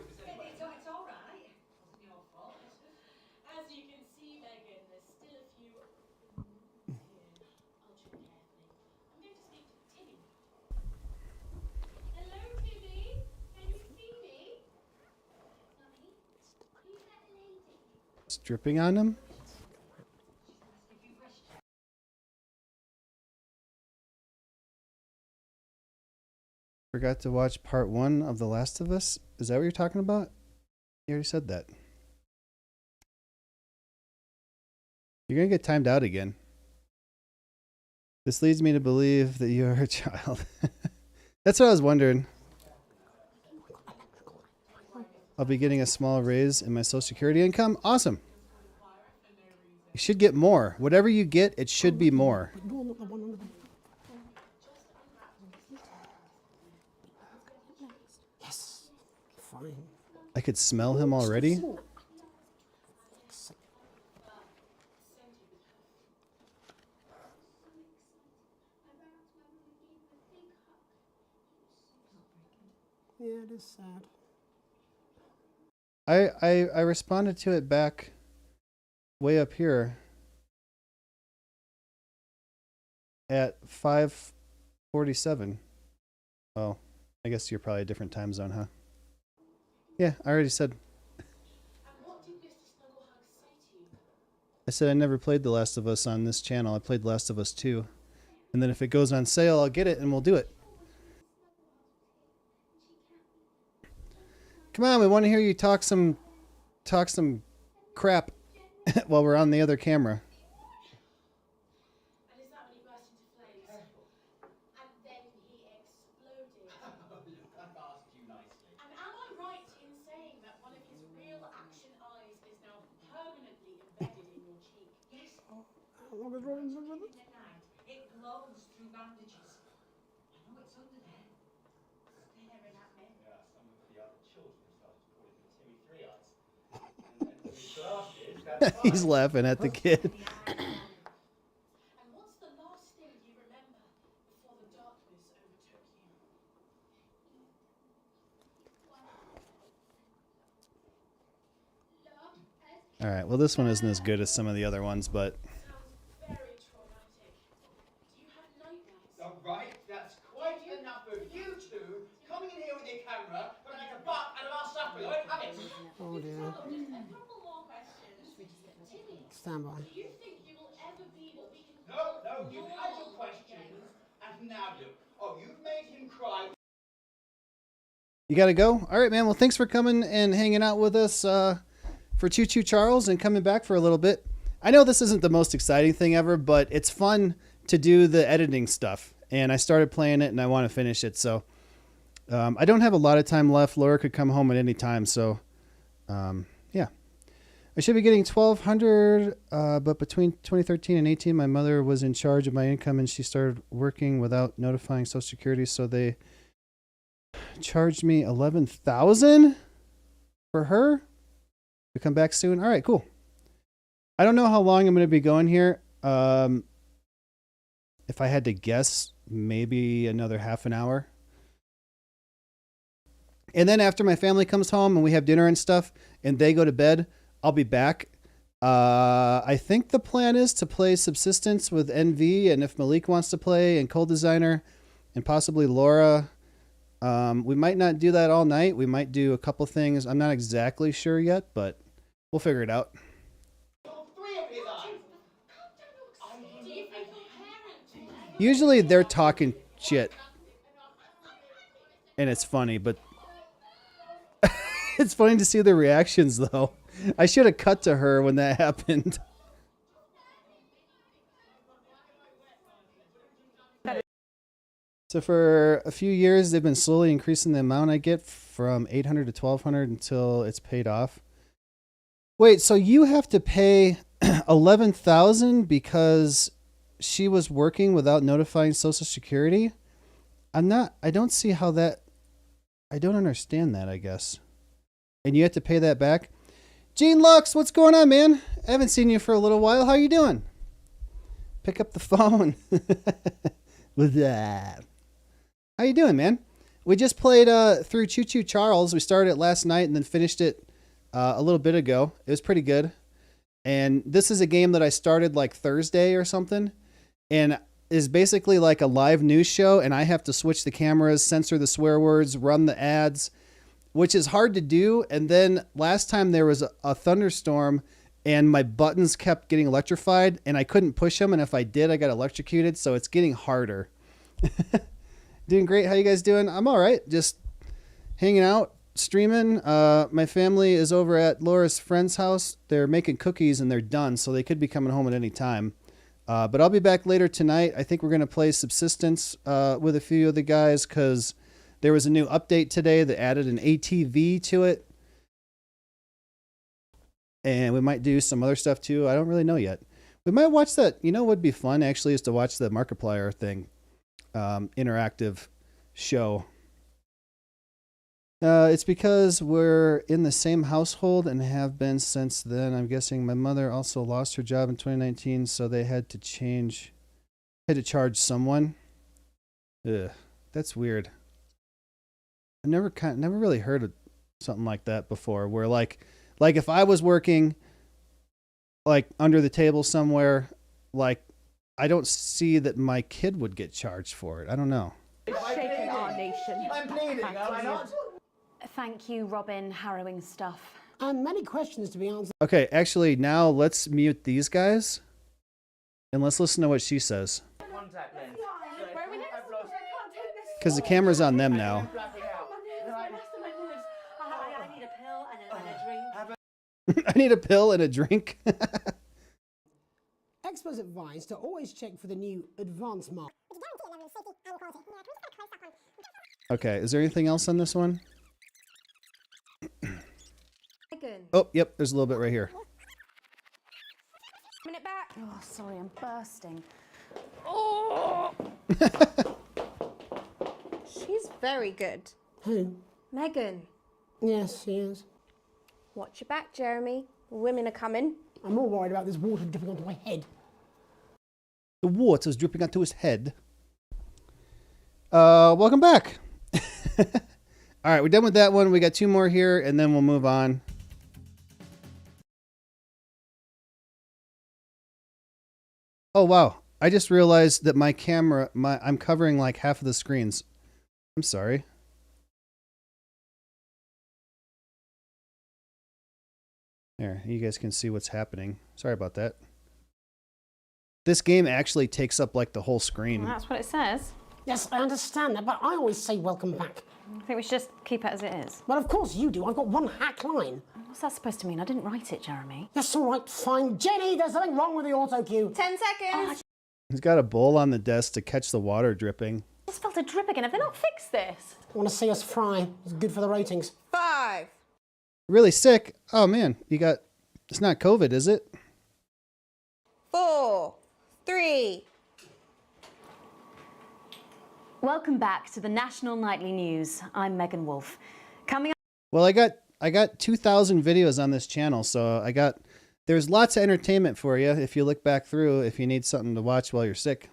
It's dripping on him. Forgot to watch part 1 of The Last of Us. Is that what you're talking about? You already said that. You're going to get timed out again. This leads me to believe that you are a child. That's what I was wondering. I'll be getting a small raise in my Social Security income. Awesome. You should get more. Whatever you get, it should be more. Yes. Fine. I could smell him already. Yeah, it is sad. I responded to it back way up here at 5:47. Oh, I guess you're probably a different time zone, huh? Yeah, I already said. I said I never played The Last of Us on this channel. I played The Last of Us 2. And then if it goes on sale, I'll get it and we'll do it. Come on, we want to hear you talk some crap while we're on the other camera. How long has Robinson with it? It glows through bandages. I know it's under there. Staring at me. Yeah, some of the other children started calling me Timmy Three Eyes. And with glasses, that's fine. He's laughing at the kid. And what's the last thing you remember before the darkness overtook you? All right, well, this one isn't as good as some of the other ones, but All right, that's quite enough of you two coming in here with your camera, trying to make a buck out of our suffering. I won't have it. Oh dear. Stand by. Do you think you will ever be what we can No, you've had your questions, and now look. Oh, you've made him cry. you got to go? All right, man. Well, thanks for coming and hanging out with us for Choo Choo Charles and coming back for a little bit. I know this isn't the most exciting thing ever, but it's fun to do the editing stuff. And I started playing it and I want to finish it. So I don't have a lot of time left. Laura could come home at any time. So yeah, I should be getting $1,200. But between 2013 and 18, my mother was in charge of my income and she started working without notifying Social Security. So they charged me $11,000 for her to come back soon. All right, cool. I don't know how long I'm going to be going here. If I had to guess, maybe another half an hour. And then after my family comes home and we have dinner and stuff and they go to bed, I'll be back. I think the plan is to play Subsistence with NV, and if Malik wants to play, and Cold Designer, and possibly Laura. We might not do that all night. We might do a couple things. I'm not exactly sure yet, but we'll figure it out. Usually they're talking shit. And it's funny, but it's funny to see the reactions, though. I should have cut to her when that happened. So for a few years, they've been slowly increasing the amount I get from $800 to $1,200 until it's paid off. Wait, so you have to pay $11,000 because she was working without notifying Social Security? I don't see how that, I don't understand that, I guess. And you have to pay that back? Gene Lux, what's going on, man? I haven't seen you for a little while. How you doing? Pick up the phone. With that. How you doing, man? We just played through Choo Choo Charles. We started it last night and then finished it a little bit ago. It was pretty good. And this is a game that I started like Thursday or something. And is basically like a live news show. And I have to switch the cameras, censor the swear words, run the ads, which is hard to do. And then last time there was a thunderstorm and my buttons kept getting electrified and I couldn't push them. And if I did, I got electrocuted. So it's getting harder. Doing great. How you guys doing? I'm all right. Just hanging out, streaming. My family is over at Laura's friend's house. They're making cookies and they're done. So they could be coming home at any time. But I'll be back later tonight. I think we're going to play Subsistence with a few of the guys because there was a new update today that added an ATV to it. And we might do some other stuff too. I don't really know yet. We might watch that. You know what would be fun actually is to watch the Markiplier thing. Interactive show. It's because we're in the same household and have been since then. I'm guessing my mother also lost her job in 2019, so they had to charge someone. Ugh, that's weird. I never really heard of something like that before, where like if I was working like under the table somewhere, like I don't see that my kid would get charged for it. I don't know. Shaking our nation. I'm bleeding, am I not? Thank you, Robin. Harrowing stuff. Many questions to be answered. Okay, actually now let's mute these guys and let's listen to what she says. Contact lens. Where are we next? Because the camera's on them now. I need a pill and a drink. I need a pill and a drink. Experts advise to always check for the new advanced mark. Okay, is there anything else on this one? Megan. Oh, yep, there's a little bit right here. Minute back. Oh, sorry, I'm bursting. Oh. She's very good. Who? Megan. Yes, she is. Watch your back, Jeremy. Women are coming. I'm more worried about this water dripping onto my head. The water's dripping onto his head. Welcome back. All right, we're done with that one. We got two more here, and then we'll move on. Oh, wow. I just realized that my camera, I'm covering like half of the screens. I'm sorry. There, you guys can see what's happening. Sorry about that. This game actually takes up like the whole screen. Well, that's what it says. Yes, I understand that, but I always say welcome back. I think we should just keep it as it is. Well, of course you do. I've got one hack line. What's that supposed to mean? I didn't write it, Jeremy. That's all right, fine. Jenny, there's something wrong with the auto cue. 10 seconds. He's got a bowl on the desk to catch the water dripping. I just felt a drip again. Have they not fixed this? I want to see us fry. It's good for the ratings. 5. Really sick? Oh man, you got, it's not COVID, is it? 4, 3. Welcome back to the National Nightly News. I'm Megan Wolf. Coming up. Well, I got 2,000 videos on this channel, so there's lots of entertainment for you if you look back through, if you need something to watch while you're sick.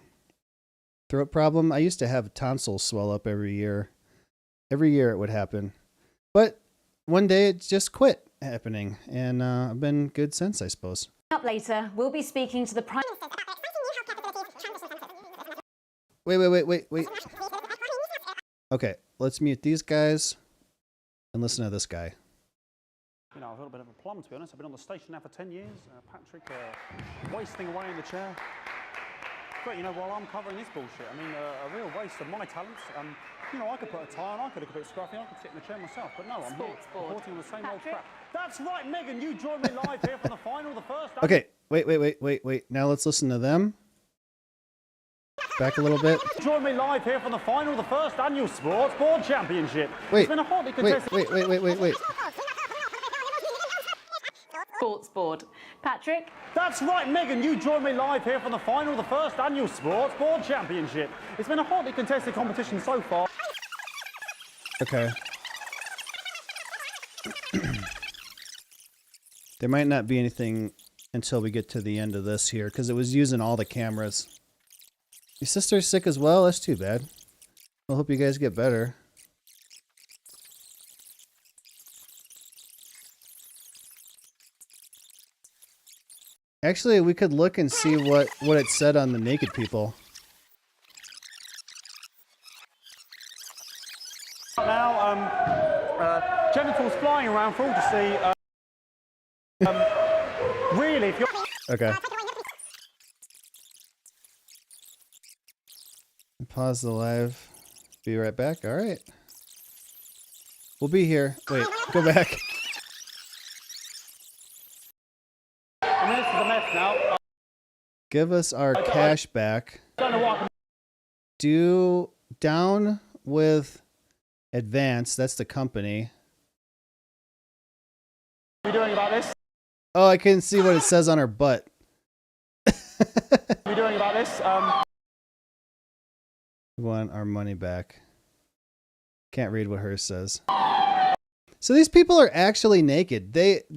Throat problem? I used to have tonsils swell up every year. Every year it would happen. But one day it just quit happening, and I've been good since, I suppose. Up later, we'll be speaking to the Prime Minister about Wait. Okay, let's mute these guys and listen to this guy. You know, I've got a bit of a plum, to be honest. I've been on the station now for 10 years. Patrick wasting away in the chair. But, you know, while I'm covering this bullshit, I mean, a real waste of my talents. You know, I could put a tie on, I could look a bit scruffy, I could sit in the chair myself, but no, I'm here reporting on the same old crap. That's right, Megan, you joined me live here from the final, the first... Okay, wait. Now let's listen to them. Back a little bit. Join me live here from the final, the first annual Sports Board Championship. Wait, it's been a hotly contested... wait. Sports Board. Patrick? That's right, Megan, you joined me live here from the final, the first annual Sports Board Championship. It's been a hotly contested competition so far. Okay. There might not be anything until we get to the end of this here, because it was using all the cameras. Your sister's sick as well? That's too bad. I hope you guys get better. Actually, we could look and see what it said on the naked people. Now, genitals flying around for all to see. Really, if you're... Okay. Pause the live. Be right back. All right. We'll be here. Wait, go back. I mean, this is a mess now. Give us our cash back. Do down with advance. That's the company. What are you doing about this? Oh, I couldn't see what it says on her butt. What are you doing about this? We want our money back. Can't read what hers says. So these people are actually naked. They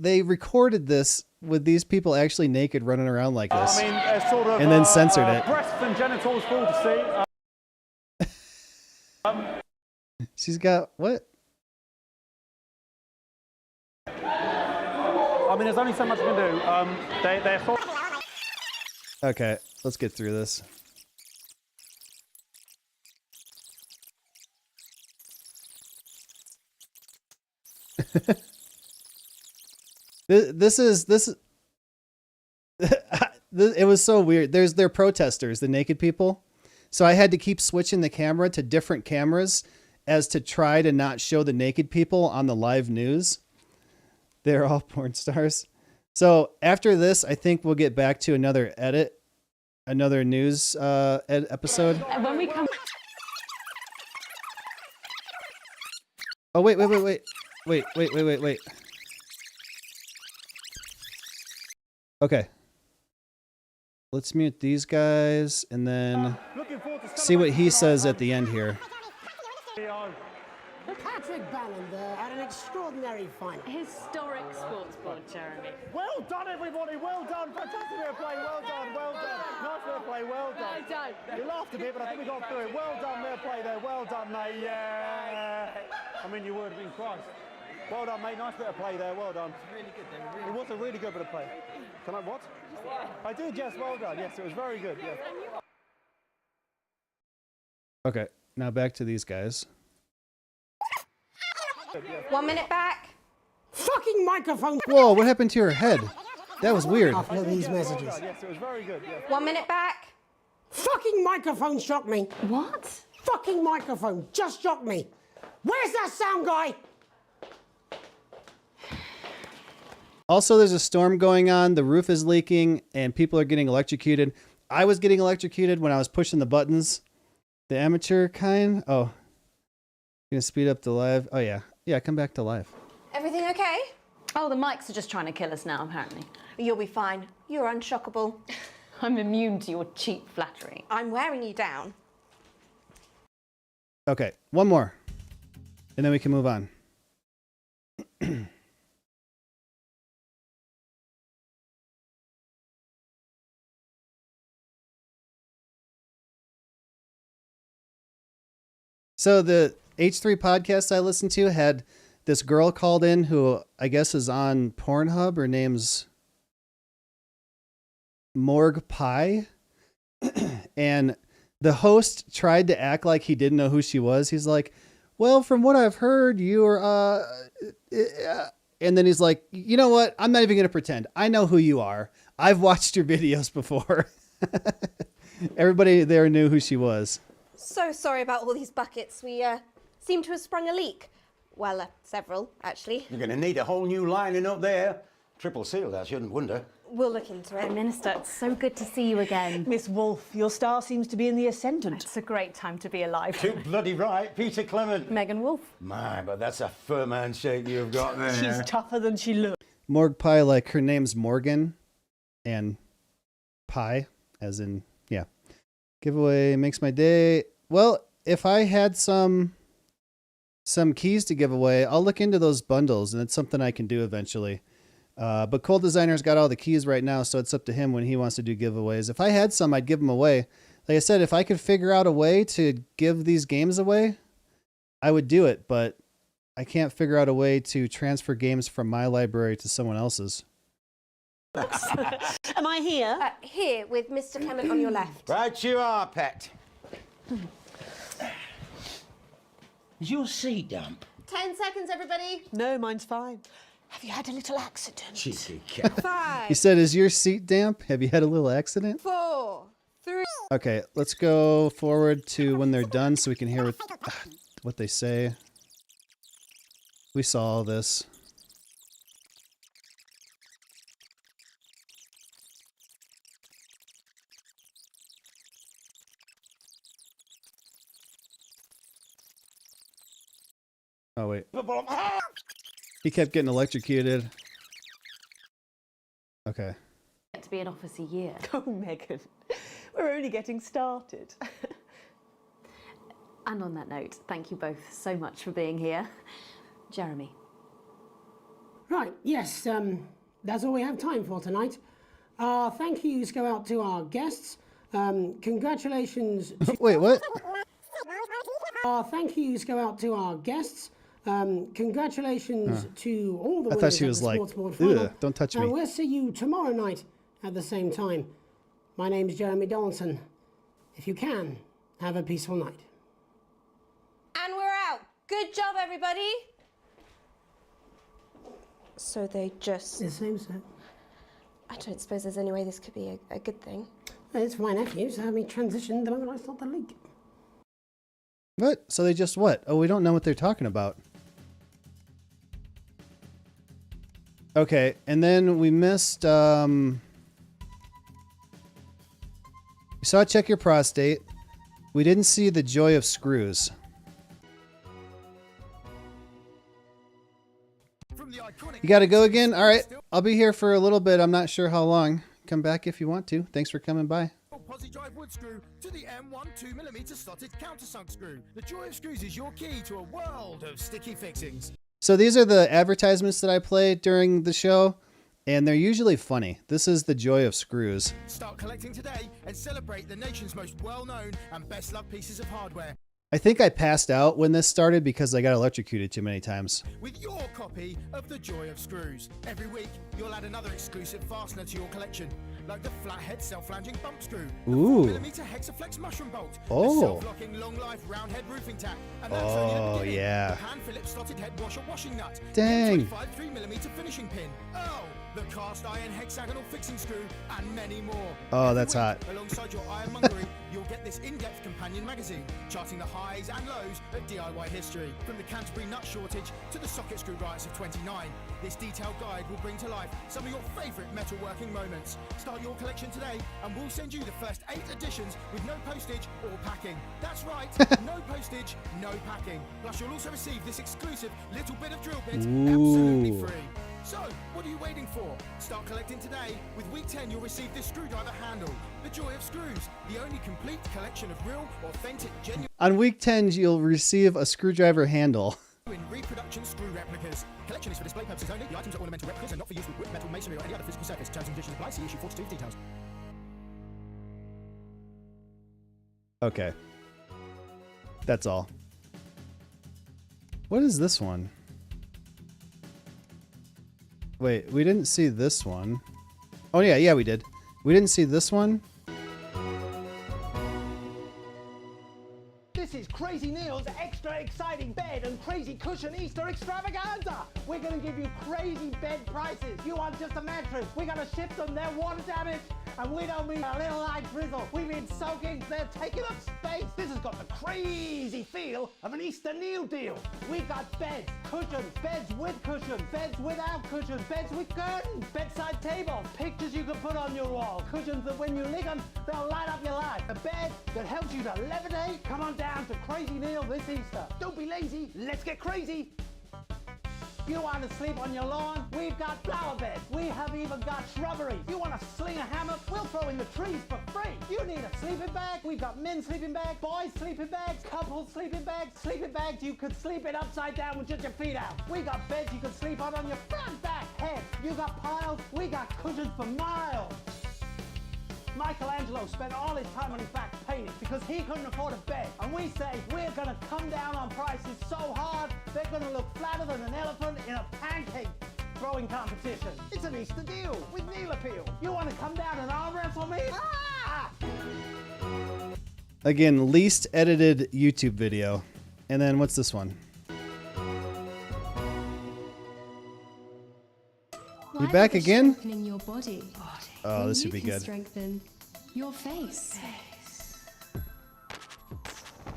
recorded this with these people actually naked running around like this. I mean, sort of, and then censored it. Breasts and genitals for all to see. She's got what? I mean, there's only so much you can do. They're sort Okay, let's get through this. This is it was so weird. They're protesters, the naked people. So I had to keep switching the camera to different cameras as to try to not show the naked people on the live news. They're all porn stars. So after this, I think we'll get back to another news episode. And when we come... Oh, wait. Okay. Let's mute these guys and then see what he says at the end here. Patrick Ballinder had an extraordinary final. Historic sports board, Jeremy. Well done, everybody. Well done. Fantastic bit of play. Well done. Well done. Nice bit of play. Well done. No, don't. You laughed a bit, but I think we got through it. Well done, bit of play there. Well done, mate. Yeah. I mean, you would have been Christ. Well done, mate. Nice bit of play there. Well done. Really good. It was a really good bit of play. Can I what? I did. Yes. Well done. Yes, it was very good. Yeah. Okay, now back to these guys. 1 minute back. Fucking microphone. Whoa, what happened to your head? That was weird. After these messages. Yes, it was very good. Yeah. 1 minute back. Fucking microphone shocked me. What? Fucking microphone just shocked me. Where's that sound guy? Also, there's a storm going on. The roof is leaking and people are getting electrocuted. I was getting electrocuted when I was pushing the buttons. The amateur kind. Oh, gonna speed up the live. Oh yeah. Yeah, come back to live. Everything okay? Oh, the mics are just trying to kill us now, apparently. You'll be fine. You're unshockable. I'm immune to your cheap flattery. I'm wearing you down. Okay, one more. And then we can move on. So the H3 podcast I listened to had this girl called in who I guess is on Pornhub. Her name's Morg Pie. And the host tried to act like he didn't know who she was. He's like, well, from what I've heard, you're, and then he's like, you know what? I'm not even going to pretend. I know who you are. I've watched your videos before. Everybody there knew who she was. So sorry about all these buckets. We seem to have sprung a leak. Well, several, actually. You're going to need a whole new lining up there. Triple sealed, I shouldn't wonder. We'll look into it. Prime Minister, it's so good to see you again. Miss Wolfe, your star seems to be in the ascendant. It's a great time to be alive. Too bloody right, Peter Clement. Megan Wolfe. My, but that's a firm handshake you've got there. She's tougher than she looks. Morg Pie, like her name's Morgan, and Pie, as in, yeah. Giveaway makes my day. Well, if I had some keys to give away, I'll look into those bundles, and it's something I can do eventually. But Cold Designer's got all the keys right now, so it's up to him when he wants to do giveaways. If I had some, I'd give them away. Like I said, if I could figure out a way to give these games away, I would do it, but I can't figure out a way to transfer games from my library to someone else's. Am I here? Here, with Mr. Clement on your left. Right you are, pet. Is your seat damp? 10 seconds, everybody. No, mine's fine. Have you had a little accident? Cheeky cat. 5. He said, is your seat damp? Have you had a little accident? 4, 3. Okay, let's go forward to when they're done so we can hear what they say. We saw all this. Oh, wait. He kept getting electrocuted. Okay. To be an office a year. Oh, Megan, we're only getting started. And on that note, thank you both so much for being here. Jeremy. Right, yes, that's all we have time for tonight. Our thank yous go out to our guests. Congratulations. Wait, what? Our thank yous go out to our guests. Congratulations to all the I winners thought she at was the like, Sports Board final. ugh, don't touch me. And we'll see you tomorrow night at the same time. My name's Jeremy Donaldson. If you can, have a peaceful night. And we're out. Good job, everybody. So they just... It seems so. I don't suppose there's any way this could be a good thing. It's for my nephew, so we transitioned the moment I saw the leak. What? So they just what? Oh, we don't know what they're talking about. Okay, and then we missed, we saw Check Your Prostate. We didn't see The Joy of Screws. You gotta go again? Alright, I'll be here for a little bit. I'm not sure how long. Come back if you want to. Thanks for coming by. Posi drive wood screw to the M1 2mm slotted countersunk screw. The Joy of Screws is your key to a world of sticky fixings. So these are the advertisements that I play during the show, and they're usually funny. This is The Joy of Screws. Start collecting today and celebrate the nation's most well-known and best-loved pieces of hardware. I think I passed out when this started because I got electrocuted too many times. With your copy of The Joy of Screws. Every week, you'll add another exclusive fastener to your collection, like the flathead self-flanging bump screw, the Ooh. 4mm Hexaflex mushroom bolt, Oh. the self-locking long-life round head roofing tack, and that's only the Oh, beginning. yeah. The hand-Phillips slotted head washer washing nut, Dang. the 25 3mm finishing pin, the cast iron hexagonal fixing screw, and many more. Oh, Every that's week, hot. Alongside your ironmongery, you'll get this in-depth companion magazine, charting the highs and lows of DIY history. From the Canterbury nut shortage to the socket screw riots of 29, this detailed guide will bring to life some of your favourite metalworking moments. Start your collection today and we'll send you the first 8 editions with no postage or packing. That's right, no postage, no packing. Plus you'll also receive this exclusive little bit of drill bit absolutely Ooh. free. So, what are you waiting for? Start collecting today. With week 10, you'll receive this screwdriver handle, The Joy of Screws, the only complete collection of real, authentic, genuine On week 10, you'll receive a screwdriver handle. reproduction screw replicas. Collection is for display purposes only. The items are ornamental replicas and not for use with wood, metal, masonry, or any other physical surface. Terms and conditions apply. See issue 42 for details. Okay. That's all. What is this one? Wait, we didn't see this one. Oh yeah, we did. We didn't see this one. This is Crazy Neil's extra exciting bed and crazy cushion Easter extravaganza. We're going to give you crazy bed prices. You want just a mattress? We're going to ship them. They're water damaged. And we don't mean a little light drizzle. We mean soaking. They're taking up space. This has got the crazy feel of an Easter Neil deal. We've got beds, cushions, beds with cushions, beds without cushions, beds with curtains, bedside tables, pictures you can put on your wall, cushions that when you lick them, they'll light up your life. A bed that helps you to levitate. Come on down to Crazy Neil this Easter. Don't be lazy. Let's get crazy. You want to sleep on your lawn? We've got flower beds. We have even got shrubbery. You want to sling a hammock? We'll throw in the trees for free. You need a sleeping bag? We've got men's sleeping bags, boys' sleeping bags, couples' sleeping bags you could sleep in upside down with just your feet out. We got beds you can sleep on your front, back, head. You got piles? We got cushions for miles. Michelangelo spent all his time on his back painting because he couldn't afford a bed. And we say we're going to come down on prices so hard they're going to look flatter than an elephant in a pancake throwing competition. It's an Easter deal with Neil Appeal. You want to come down and arm wrestle me? Ah! Again, least edited YouTube video. And then what's this one? You back again? Strengthening your body. Oh, this would be You can good. strengthen your face.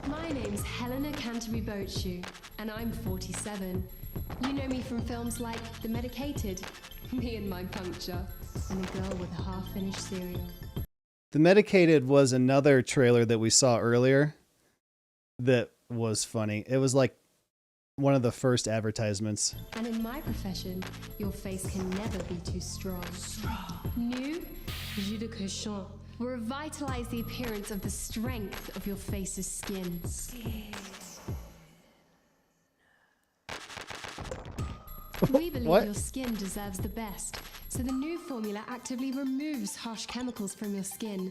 My name's Helena Canterbury Boatshoe, and I'm 47. You know me from films like The Medicated, Me and My Puncture, and A Girl with a Half-Finished Cereal. The Medicated was another trailer that we saw earlier that was funny. It was like one of the first advertisements. And in my profession, your face can never be too strong. New Jus de Cochon will revitalize the appearance of the strength of your face's skin. We believe What? your skin deserves the best, so the new formula actively removes harsh chemicals from your skin,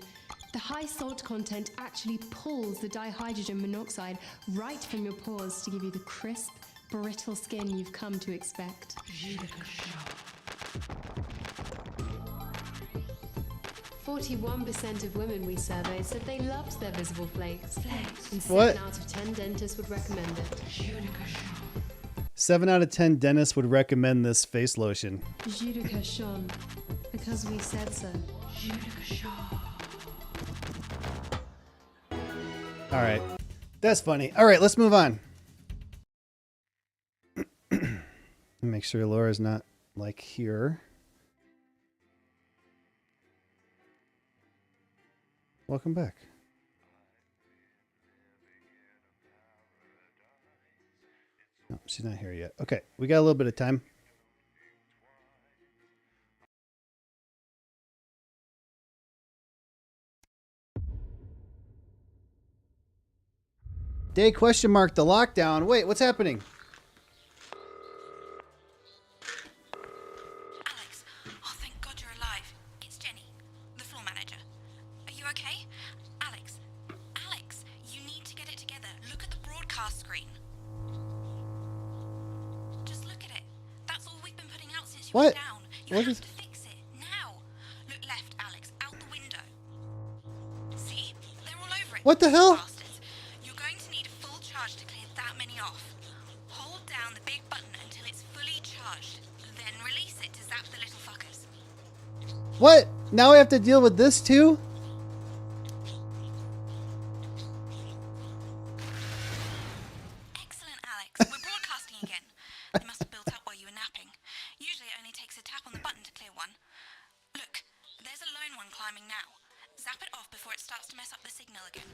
The high salt content actually pulls the dihydrogen monoxide right from your pores to give you the crisp, brittle skin you've come to expect. 41% of women we surveyed said they loved their visible flakes. And 7 out of 10 dentists would recommend it. 7 out of 10 dentists would recommend this face lotion. Judication. Because we said so. All right. That's funny. All right, let's move on. Make sure Laura's not like here. Welcome back. No, she's not here yet. Okay, we got a little bit of time. Day question mark the lockdown. Wait, what's happening? Alex, oh thank God you're alive. It's Jenny, the floor manager. Are you okay? Alex, you need to get it together. Look at the broadcast screen. Just look at it. That's all we've been putting out since you What? went down. You What have is... to fix it now. Look left, Alex, out the window. See? They're all over it. What the hell? Bastards. You're going to need a full charge to clear that many off. Hold down the big button until it's fully charged. Then release it to zap the little fuckers. What? Now I have to deal with this too? Excellent, Alex. We're broadcasting again. They must have built up while you were napping. Usually it only takes a tap on the button to clear one. Look, there's a lone one climbing now. Zap it off before it starts to mess up the signal again.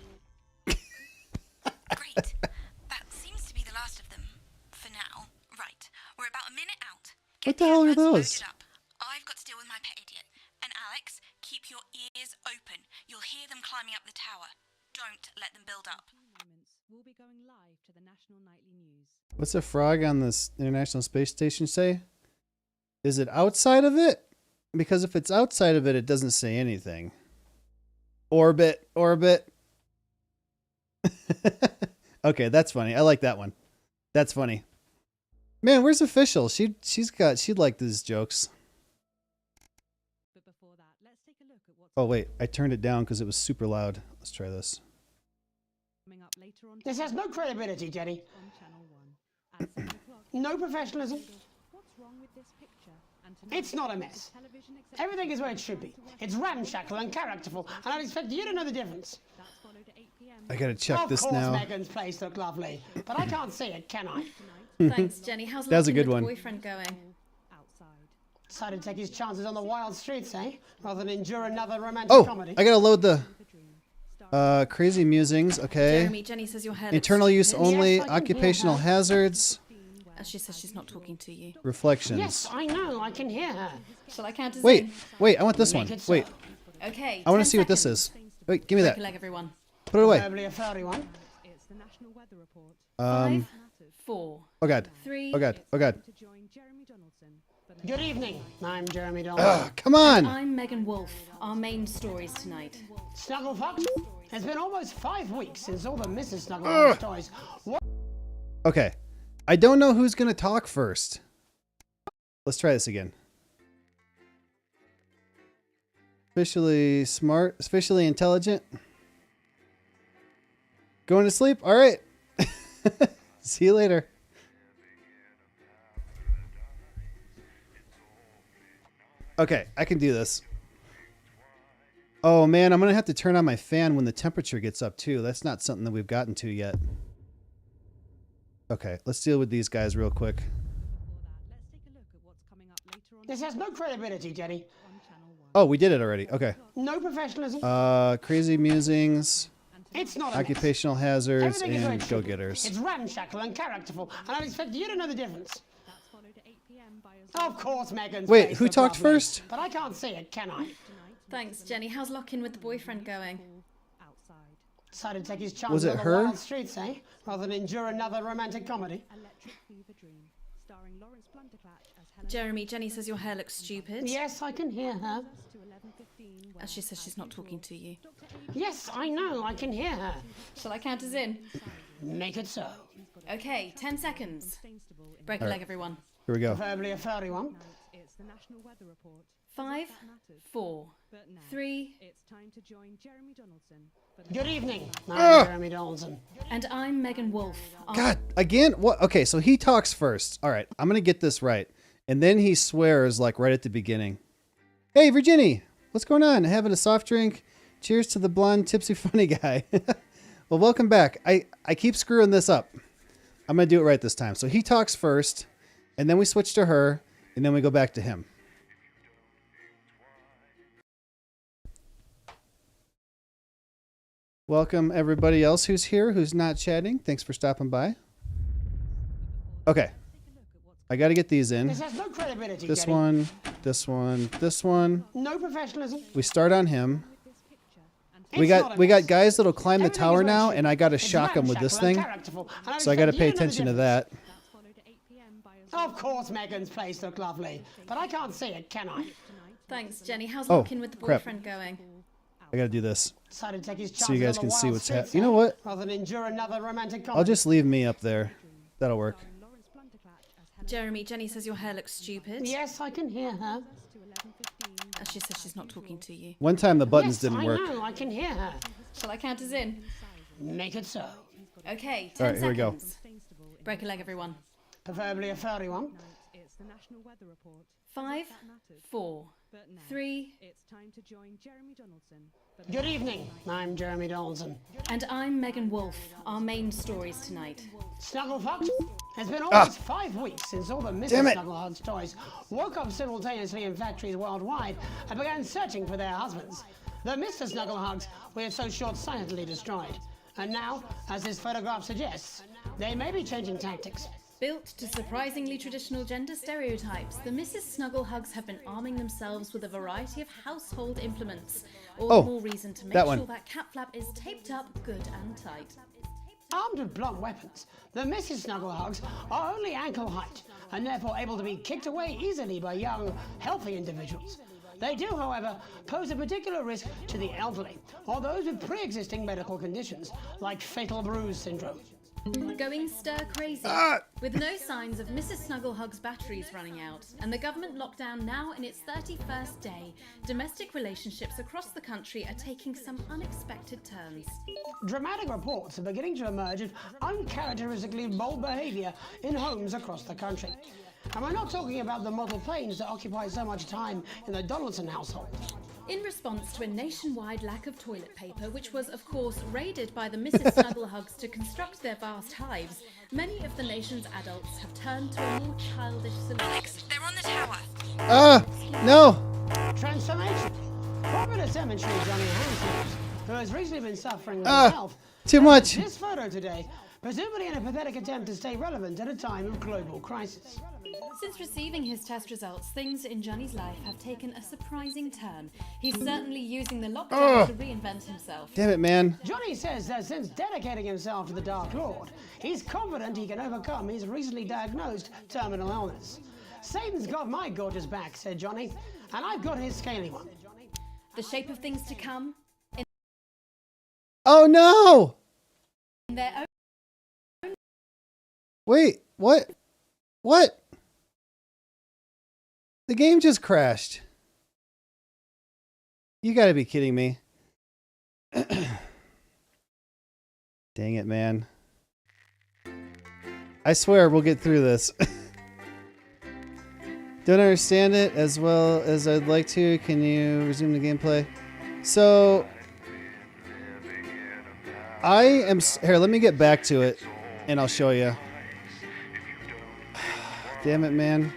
Great. That seems to be the last of them. For now. Right. We're about a minute out. What the hell are those? Loaded up. I've got to deal with my pet idiot. And Alex, keep your ears open. You'll hear them climbing up the tower. Don't let them build up. We'll be going live to the National Nightly News. What's a frog on this International Space Station say? Is it outside of it? Because if it's outside of it, it doesn't say anything. Orbit. Okay, that's funny. I like that one. That's funny. Man, where's Official? She'd like these jokes. But before that, let's take a look at what's Oh wait, I turned it down because it was super loud. Let's try this. coming up later on. This has no credibility, Jenny. On Channel 1 at 7 o'clock. No professionalism. What's wrong with this picture? And It's not a mess. Everything is where it should be. It's ramshackle and characterful, and I'd expect you to know the difference. I gotta check this now. Of course Megan's place looked lovely, but I can't see it, can I? Thanks, Jenny. How's That was a Lockie good with one. boyfriend going? Decided to take his chances on the wild streets, eh? Rather than endure another romantic Oh, comedy. I gotta load the crazy musings. Okay. Jeremy, Jenny says your hair Internal looks use stupid. only. Yes, I can hear Occupational her. hazards. She says she's not talking to you. Reflections. Yes, I know. I can hear her. Shall I count us Wait, in? I want this one. Wait, Okay. I want to 10 see what this seconds. is. Wait, give me Break that. a leg, everyone. Put it away. Probably a furry one. It's the National Weather Report. 5, 4. Oh god. 3. Oh god. Oh god. Good evening. I'm Jeremy Donaldson. Ugh, come on. And I'm Megan Wolf. Our main stories tonight. Snugglefox? It's been almost 5 weeks since all the Mrs. Snugglefox toys. What? Okay. I don't know who's gonna talk first. Let's try this again. Officially smart, officially intelligent. Going to sleep? All right. See you later. Okay, I can do this. Oh man, I'm going to have to turn on my fan when the temperature gets up too. That's not something that we've gotten to yet. Okay, let's deal with these guys real quick. This has no credibility, Jenny. Oh, we did it already. Okay. No professionalism. Crazy musings, It's not a mess. occupational hazards, Everything is where and it should be. go-getters. It's ramshackle and characterful, and I'd expect you to know the difference. Of course, Megan's Wait, face who looked talked lovely, first? But I can't see it, can I? Thanks, Jenny. How's Lock-in with the boyfriend going? Decided to take his chances Was it on the her? wild streets, eh? Rather than endure another romantic comedy. Electric Fever Dream, starring Lawrence Blunderclatch as Jeremy, Jenny says your hair looks stupid. Yes, I can hear her. She says she's not talking to you. Yes, I know, I can hear her. Shall I count us in? Make it so. Okay, 10 seconds. Break a All leg, right. everyone. Here we go. Preferably a furry one. 5, 4, 3. It's time to join Jeremy Donaldson. Good evening. I'm Ah! Jeremy Donaldson. And I'm Megan Wolf. God, again? What? Okay, so he talks first. All right, I'm going to get this right. And then he swears like right at the beginning. Hey, Virginie, what's going on? Having a soft drink? Cheers to the blonde, tipsy, funny guy. Well, welcome back. I keep screwing this up. I'm going to do it right this time. So he talks first, and then we switch to her, and then we go back to him. Welcome everybody else who's here, who's not chatting. Thanks for stopping by. Okay. I got to get these in. This has no credibility, This Jenny. one, this one, this one. No professionalism. We start on him. We It's got not a we got mess. guys that'll climb the Everything tower is now, right. and I got to It's shock them with this thing. ramshackle and characterful, and So I got to expect pay you know the attention to that. Of course, Megan's place looked lovely, but I can't see it, can I? Thanks, Jenny. How's Oh, looking with the crap. boyfriend going? I got to do this. Decided to take his So you chances guys on can the see wild what's streets, happening. You know what? Rather than endure another romantic comedy. I'll just leave me up there. That'll work. Jeremy, Jenny says your hair looks stupid. Yes, I can hear her. She says she's not talking to you. One time the buttons Yes, didn't work. I know, I can hear her. Shall I count us in? Make it so. Okay, 10 All right, here we go. seconds. Break a leg, everyone. Preferably a furry one. 5, 4, 3. It's time to join Jeremy Donaldson. Good evening. I'm Jeremy Donaldson. And I'm Megan Wolf. Our main stories tonight. Snugglefox, it's been almost 5 weeks since all the Mrs. Damn it. Snugglehugs toys woke up simultaneously in factories worldwide and began searching for their husbands. The Mr. Snugglehugs we have so short-sightedly destroyed. And now, as this photograph suggests, they may be changing tactics. Built to surprisingly traditional gender stereotypes, the Mrs. Snugglehugs have been arming themselves with a variety of household implements. All Oh, the more reason to make that sure one. that cat flap is taped up good and tight. Armed with blunt weapons, the Mrs. Snugglehugs are only ankle height and therefore able to be kicked away easily by young, healthy individuals. They do, however, pose a particular risk to the elderly or those with pre-existing medical conditions like fatal bruise syndrome. Going stir crazy. With no signs of Mrs. Snugglehugs' batteries running out, and the government lockdown now in its 31st day, domestic relationships across the country are taking some unexpected turns. Dramatic reports are beginning to emerge of uncharacteristically bold behaviour in homes across the country. And we're not talking about the model planes that occupy so much time in the Donaldson household. In response to a nationwide lack of toilet paper, which was, of course, raided by the Mrs. Snugglehugs to construct their vast hives, many of the nation's adults have turned to a more childish solution. They're on the tower. No! Transformation. Popular cemetery Johnny Hansons, who has recently been suffering with health, too much. this photo today, presumably in a pathetic attempt to stay relevant at a time of global crisis. Since receiving his test results, things in Johnny's life have taken a surprising turn. He's certainly using the lockdown to reinvent himself. Damn it, man. Johnny says that since dedicating himself to the Dark Lord, he's confident he can overcome his recently diagnosed terminal illness. Satan's got my gorgeous back, said Johnny, and I've got his scaly one. The shape of things to come Oh no! in their own. Wait, what? What? The game just crashed. You gotta be kidding me. Dang it, man. I swear we'll get through this. Don't understand it as well as I'd like to. Can you resume the gameplay? So, I am... Here, let me get back to it, and I'll show you. Damn it, man.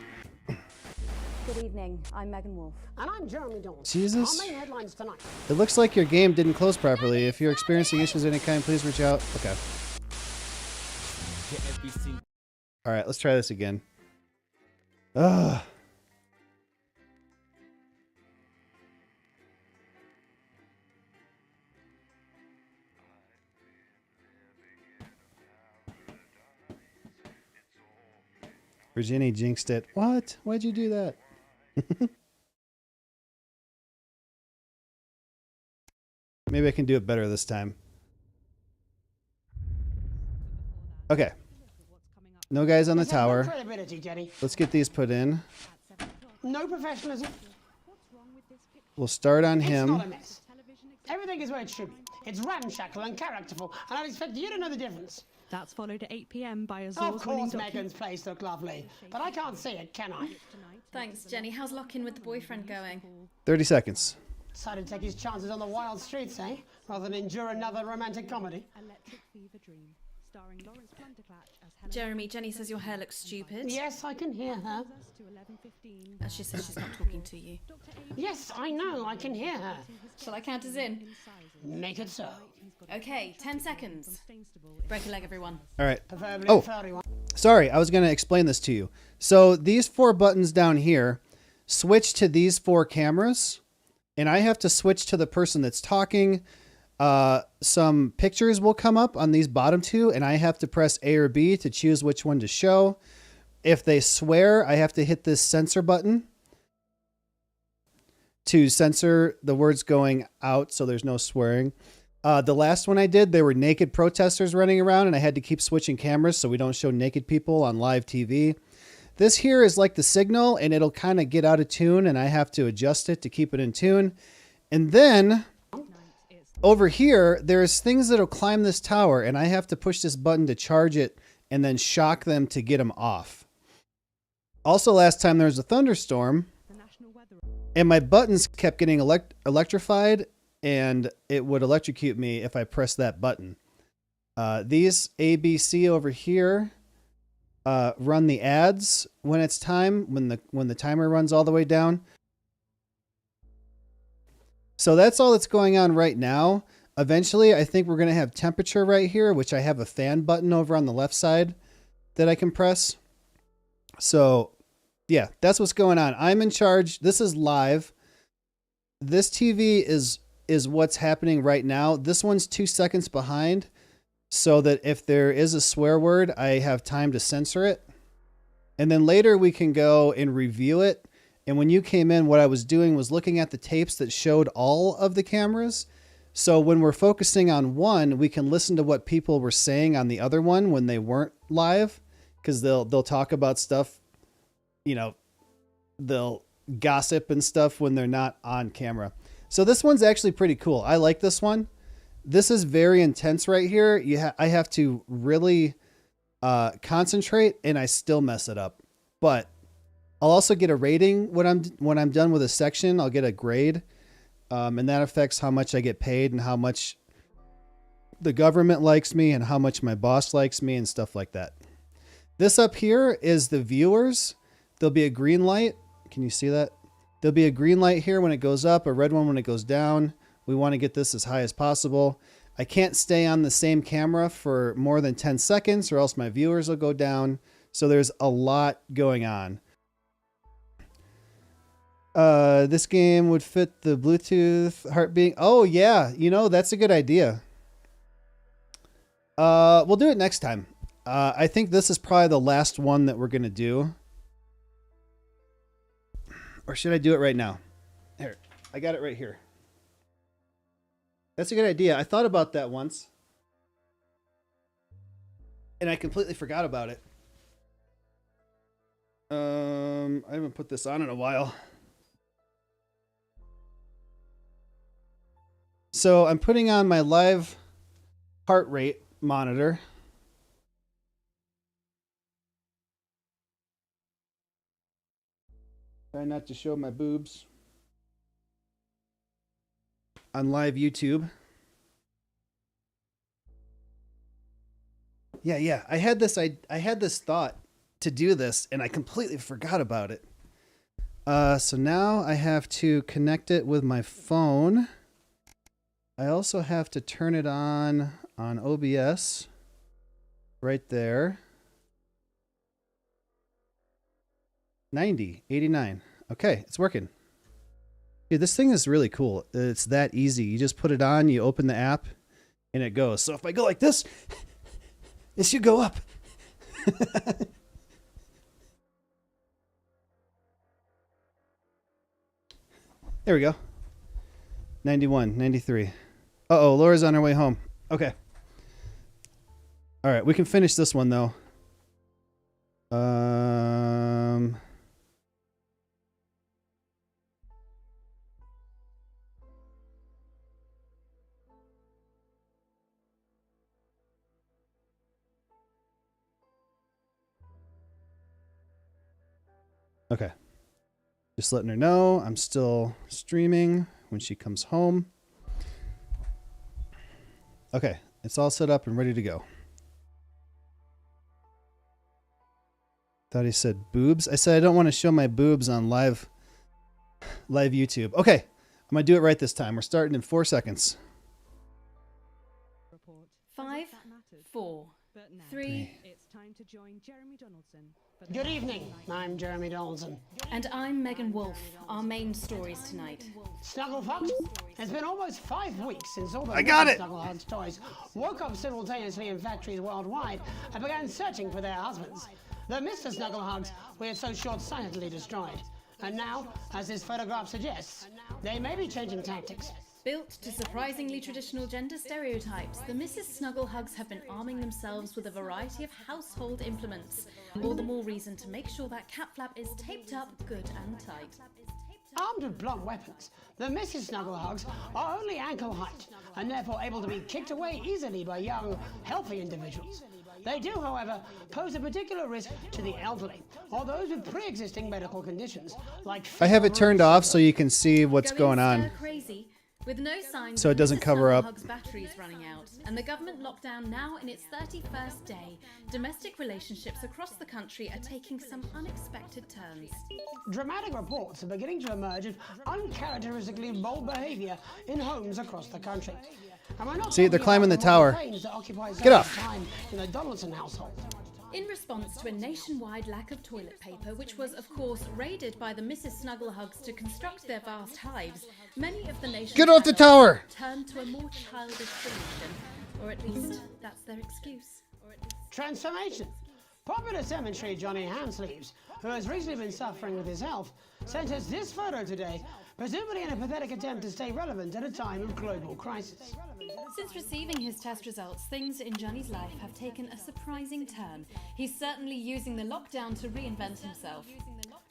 Good evening. I'm Megan Wolf. And I'm Jeremy Donaldson. Jesus. Our main headlines tonight. It looks like your game didn't close properly. If you're experiencing issues of any kind, please reach out. Okay. All right, let's try this again. Ugh. Virginia jinxed it. What? Why'd you do that? Maybe I can do it better this time. Okay. No guys on the It's had no tower. credibility, Jenny. Let's get these put in. No professionalism. We'll start on It's him. not a mess. Everything is where it should be. It's ramshackle and characterful, and I expect you to know the difference. That's followed at 8 p.m. by a Of Zor's winning course, Megan's place looked lovely, but I can't see it, can I? Thanks, Jenny. How's lock-in with the boyfriend going? 30 seconds. Decided to take his chances on the wild streets, eh? Rather than endure another romantic comedy. Electric Fever Dream, starring Lawrence Plunderclatch as Helen. Jeremy, Jenny says your hair looks stupid. Yes, I can hear her. She says she's not talking to you. Yes, I know, I can hear her. Shall I count us in? Make it so. Okay, 10 seconds. Break a leg, everyone. All right. Preferably Oh, a furry one. sorry. I was going to explain this to you. So these 4 buttons down here switch to these 4 cameras, and I have to switch to the person that's talking. Some pictures will come up on these bottom 2, and I have to press A or B to choose which one to show. If they swear, I have to hit this censor button to censor the words going out so there's no swearing. The last one I did, there were naked protesters running around, and I had to keep switching cameras so we don't show naked people on live TV. This here is like the signal, and it'll kind of get out of tune, and I have to adjust it to keep it in tune. And then over here, there's things that'll climb this tower, and I have to push this button to charge it and then shock them to get them off. Also, last time there was a thunderstorm, and my buttons kept getting electrified, and it would electrocute me if I pressed that button. These ABC over here run the ads when it's time, when the timer runs all the way down. So that's all that's going on right now. Eventually, I think we're going to have temperature right here, which I have a fan button over on the left side that I can press. So yeah, that's what's going on. I'm in charge. This is live. This TV is what's happening right now. This one's 2 seconds behind, so that if there is a swear word, I have time to censor it. And then later we can go and review it. And when you came in, what I was doing was looking at the tapes that showed all of the cameras. So when we're focusing on one, we can listen to what people were saying on the other one when they weren't live, because they'll talk about stuff, you know, they'll gossip and stuff when they're not on camera. So this one's actually pretty cool. I like this one. This is very intense right here. I have to really concentrate, and I still mess it up. But I'll also get a rating when I'm done with a section. I'll get a grade, and that affects how much I get paid and how much the government likes me and how much my boss likes me and stuff like that. This up here is the viewers. There'll be a green light. Can you see that? There'll be a green light here when it goes up, a red one when it goes down. We want to get this as high as possible. I can't stay on the same camera for more than 10 seconds or else my viewers will go down. So there's a lot going on. This game would fit the Bluetooth heartbeat. Oh yeah, you know, that's a good idea. We'll do it next time. I think this is probably the last one that we're going to do. Or should I do it right now? Here, I got it right here. That's a good idea. I thought about that once, and I completely forgot about it. I haven't put this on in a while. So I'm putting on my live heart rate monitor. Try not to show my boobs on live YouTube. Yeah. I had this thought to do this, and I completely forgot about it. So now I have to connect it with my phone. I also have to turn it on OBS right there. 90, 89. Okay, it's working. Dude, this thing is really cool. It's that easy. You just put it on, you open the app, and it goes. So if I go like this, it should go up. There we go. 91, 93. Uh-oh, Laura's on her way home. Okay. All right, we can finish this one, though. Okay. Just letting her know I'm still streaming when she comes home. Okay, it's all set up and ready to go. Thought he said boobs. I said I don't want to show my boobs on live YouTube. Okay, I'm going to do it right this time. We're starting in 4 seconds. 5, 4, 3. It's time to join Jeremy Donaldson. Good evening. I'm Jeremy Donaldson. And I'm Megan Wolfe. Our main stories tonight. Snugglefox, it's been almost 5 weeks since all the Snugglehugs toys woke up simultaneously in factories worldwide and began searching for their husbands. The Mr. Snugglehugs we had so short-sightedly destroyed. And now, as this photograph suggests, they may be changing tactics. Built to surprisingly traditional gender stereotypes, the Mrs. Snugglehugs have been arming themselves with a variety of household implements. All the more reason to make sure that cat flap is taped up good and tight. Armed with blunt weapons, the Mrs. Snugglehugs are only ankle height and therefore able to be kicked away easily by young, healthy individuals. They do, however, pose a particular risk to the elderly or those with pre-existing medical conditions like... I have it turned off so you can see what's going on. Crazy. With no signs So it doesn't cover up. Snugglehugs' batteries running out, and the government lockdown now in its 31st day, domestic relationships across the country are taking some unexpected turns. Dramatic reports are beginning to emerge of uncharacteristically bold behaviour in homes across the country. And we're not See, they're climbing the tower. Get up. Time in the Donaldson household. In response to a nationwide lack of toilet paper, which was, of course, raided by the Mrs. Snugglehugs to construct their vast hives, many of the nation's Get off the tower! turned to a more childish solution. Or at least, that's their excuse. Transformation. Popular cemetery Johnny Handsleeves, who has recently been suffering with his health, sent us this photo today, presumably in a pathetic attempt to stay relevant at a time of global crisis. Since receiving his test results, things in Johnny's life have taken a surprising turn. He's certainly using the lockdown to reinvent himself.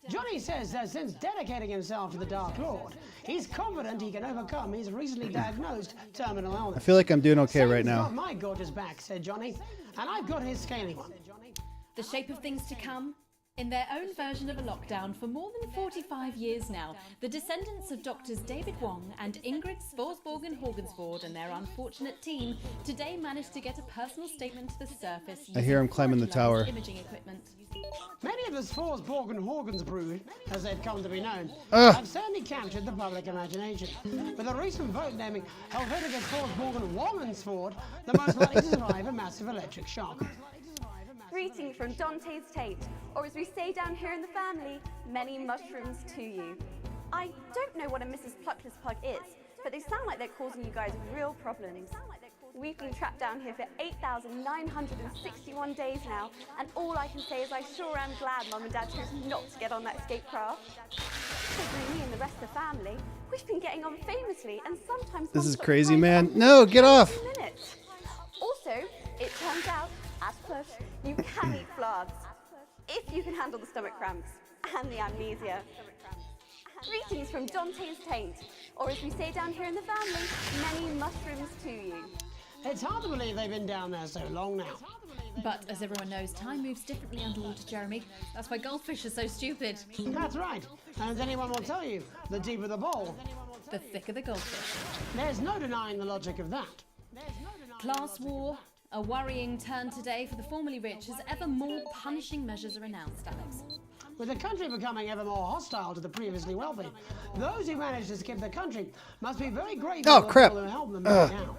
Johnny says that since dedicating himself to the Dark Lord, he's confident he can overcome his recently diagnosed terminal illness. I feel like I'm doing okay right Satan's now. got my gorgeous back, said Johnny, and I've got his scaly one. The shape of things to come? In their own version of a lockdown for more than 45 years now, the descendants of Doctors David Wong and Ingrid Svorsborgen-Horgensvoord and their unfortunate team today managed to get a personal statement to the surface. I hear him climbing the tower. Imaging equipment. Many of the Svorsborgen-Horgens brood, as they've come to be known, Ugh. have certainly captured the public imagination. With a recent vote naming Helvetica Svorsborgen-Wongensvoord the most likely to survive a massive electric shock. Greetings from Dante's Taint, or as we say down here in the family, many mushrooms to you. I don't know what a Mrs. Pluckless Pug is, but they sound like they're causing you guys real problems. We've been trapped down here for 8,961 days now, and all I can say is I sure am glad Mum and Dad chose not to get on that escape craft. Considering me and the rest of the family, we've been getting on famously, and sometimes This Mum's is got crazy, to man. No, get off! Also, it turns out, at push, you can eat flards, if you can handle the stomach cramps and the amnesia. Greetings from Dante's Taint, or as we say down here in the family, many mushrooms to you. It's hard to believe they've been down there so long now. But as everyone knows, time moves differently underwater, Jeremy. That's why goldfish are so stupid. That's right. And as anyone will tell you, the deeper the bowl, the thicker the goldfish. There's no denying the logic of that. Class war, a worrying turn today for the formerly rich as ever more punishing measures are announced, Alex. With the country becoming ever more hostile to the previously wealthy, those who manage to skip the country must be very grateful to people who help them back down.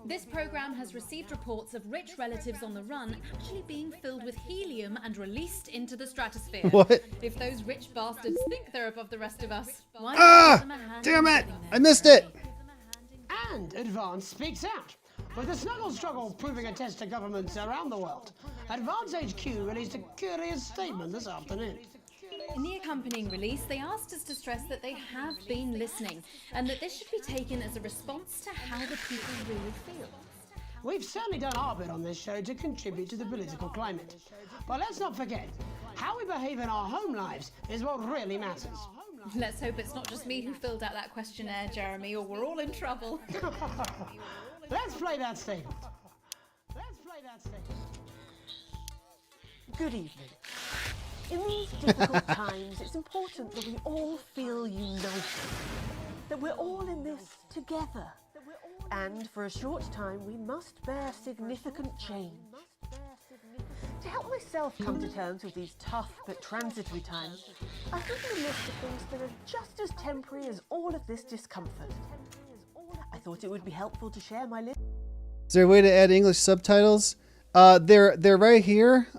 This program has received reports of rich relatives on the run actually being filled with helium and released into the stratosphere. What? If those rich bastards think they're above the rest of us, why Ah! not give them a hand Damn in it! getting there? I missed it! And Advance speaks out. With the snuggle struggle proving a test to governments around the world, Advance HQ released a curious statement this afternoon. In the accompanying release, they asked us to stress that they have been listening and that this should be taken as a response to how the people really feel. We've certainly done our bit on this show to contribute to the political climate. But let's not forget, how we behave in our home lives is what really matters. Let's hope it's not just me who filled out that questionnaire, Jeremy, or we're all in trouble. Let's play that statement. Let's play that statement. Good evening. In these difficult times, it's important that we all feel united, that we're all in this together. And for a short time, we must bear significant change. To help myself come to terms with these tough but transitory times, I've written a list of things that are just as temporary as all of this discomfort. I thought it would be helpful to share my list. Is there a way to add English subtitles? They're right here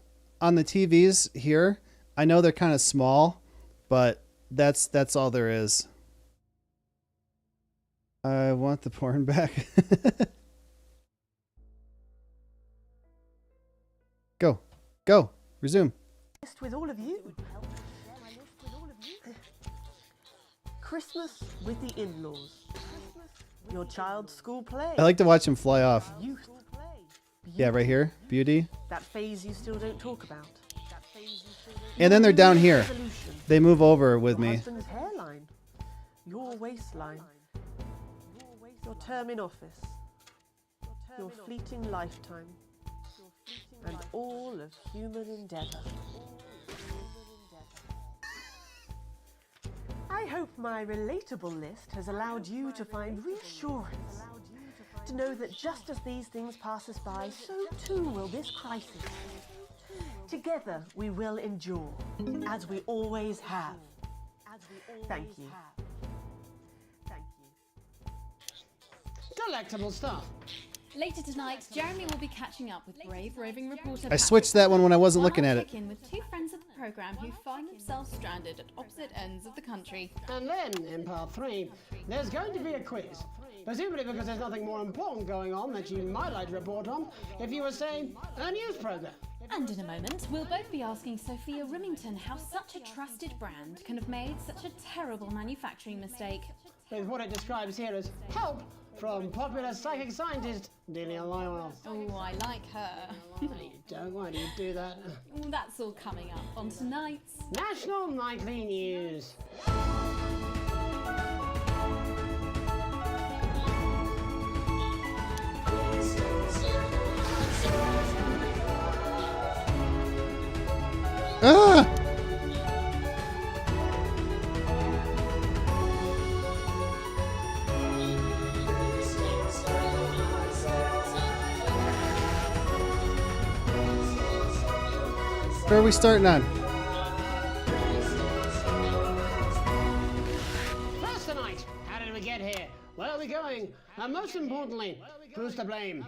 on the TVs here. I know they're kind of small, but that's all there is. I want the porn back. Go. Resume. With all of you. Christmas with the in-laws. Your child's school play. I like to watch him fly off. Youth. Yeah, right here. Beauty. That phase you still don't talk about. And then they're down here. They move over with Your me. husband's hairline. Your waistline. Your term in office. Your fleeting lifetime. And all of human endeavour. I hope my relatable list has allowed you to find reassurance, to know that just as these things pass us by, so too will this crisis. Together we will endure, as we always have. Thank you. Delectable stuff. Later tonight, Jeremy will be catching up with brave roving reporter. I switched that one when I wasn't looking at it. Check in with two friends of the program who find themselves stranded at opposite ends of the country. And then, in part 3, there's going to be a quiz. Presumably because there's nothing more important going on that you might like to report on if you were, say, a news program. And in a moment, we'll both be asking Sophia Rimington how such a trusted brand can have made such a terrible manufacturing mistake. With what it describes here as help from popular psychic scientist Delia Lywell. Oh, I like her. No, you don't. Why do you do that? That's all coming up on tonight's National Nightly News. Ah! Where are we starting on? First tonight, how did we get here? Where are we going? And most importantly, who's to blame?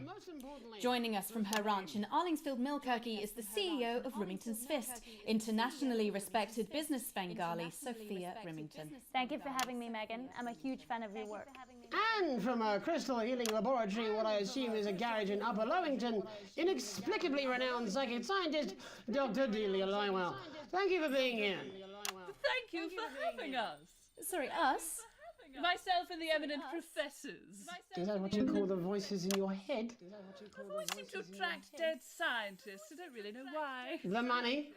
Joining us from her ranch in Arlingsfield, Milkirky, is the CEO of Rimington's Fist, internationally respected business Svengali, Sophia Rimington. Thank you for having me, Megan. I'm a huge fan of your work. And from a crystal healing laboratory, what I assume is a garage in Upper Lowington, inexplicably renowned psychic scientist, Dr. Delia Lywell. Thank you for being here. Thank you for having us. Sorry, us? Myself and the eminent professors. Is that what you call the voices in your head? The voice seem to attract dead scientists. I don't really know why. The money?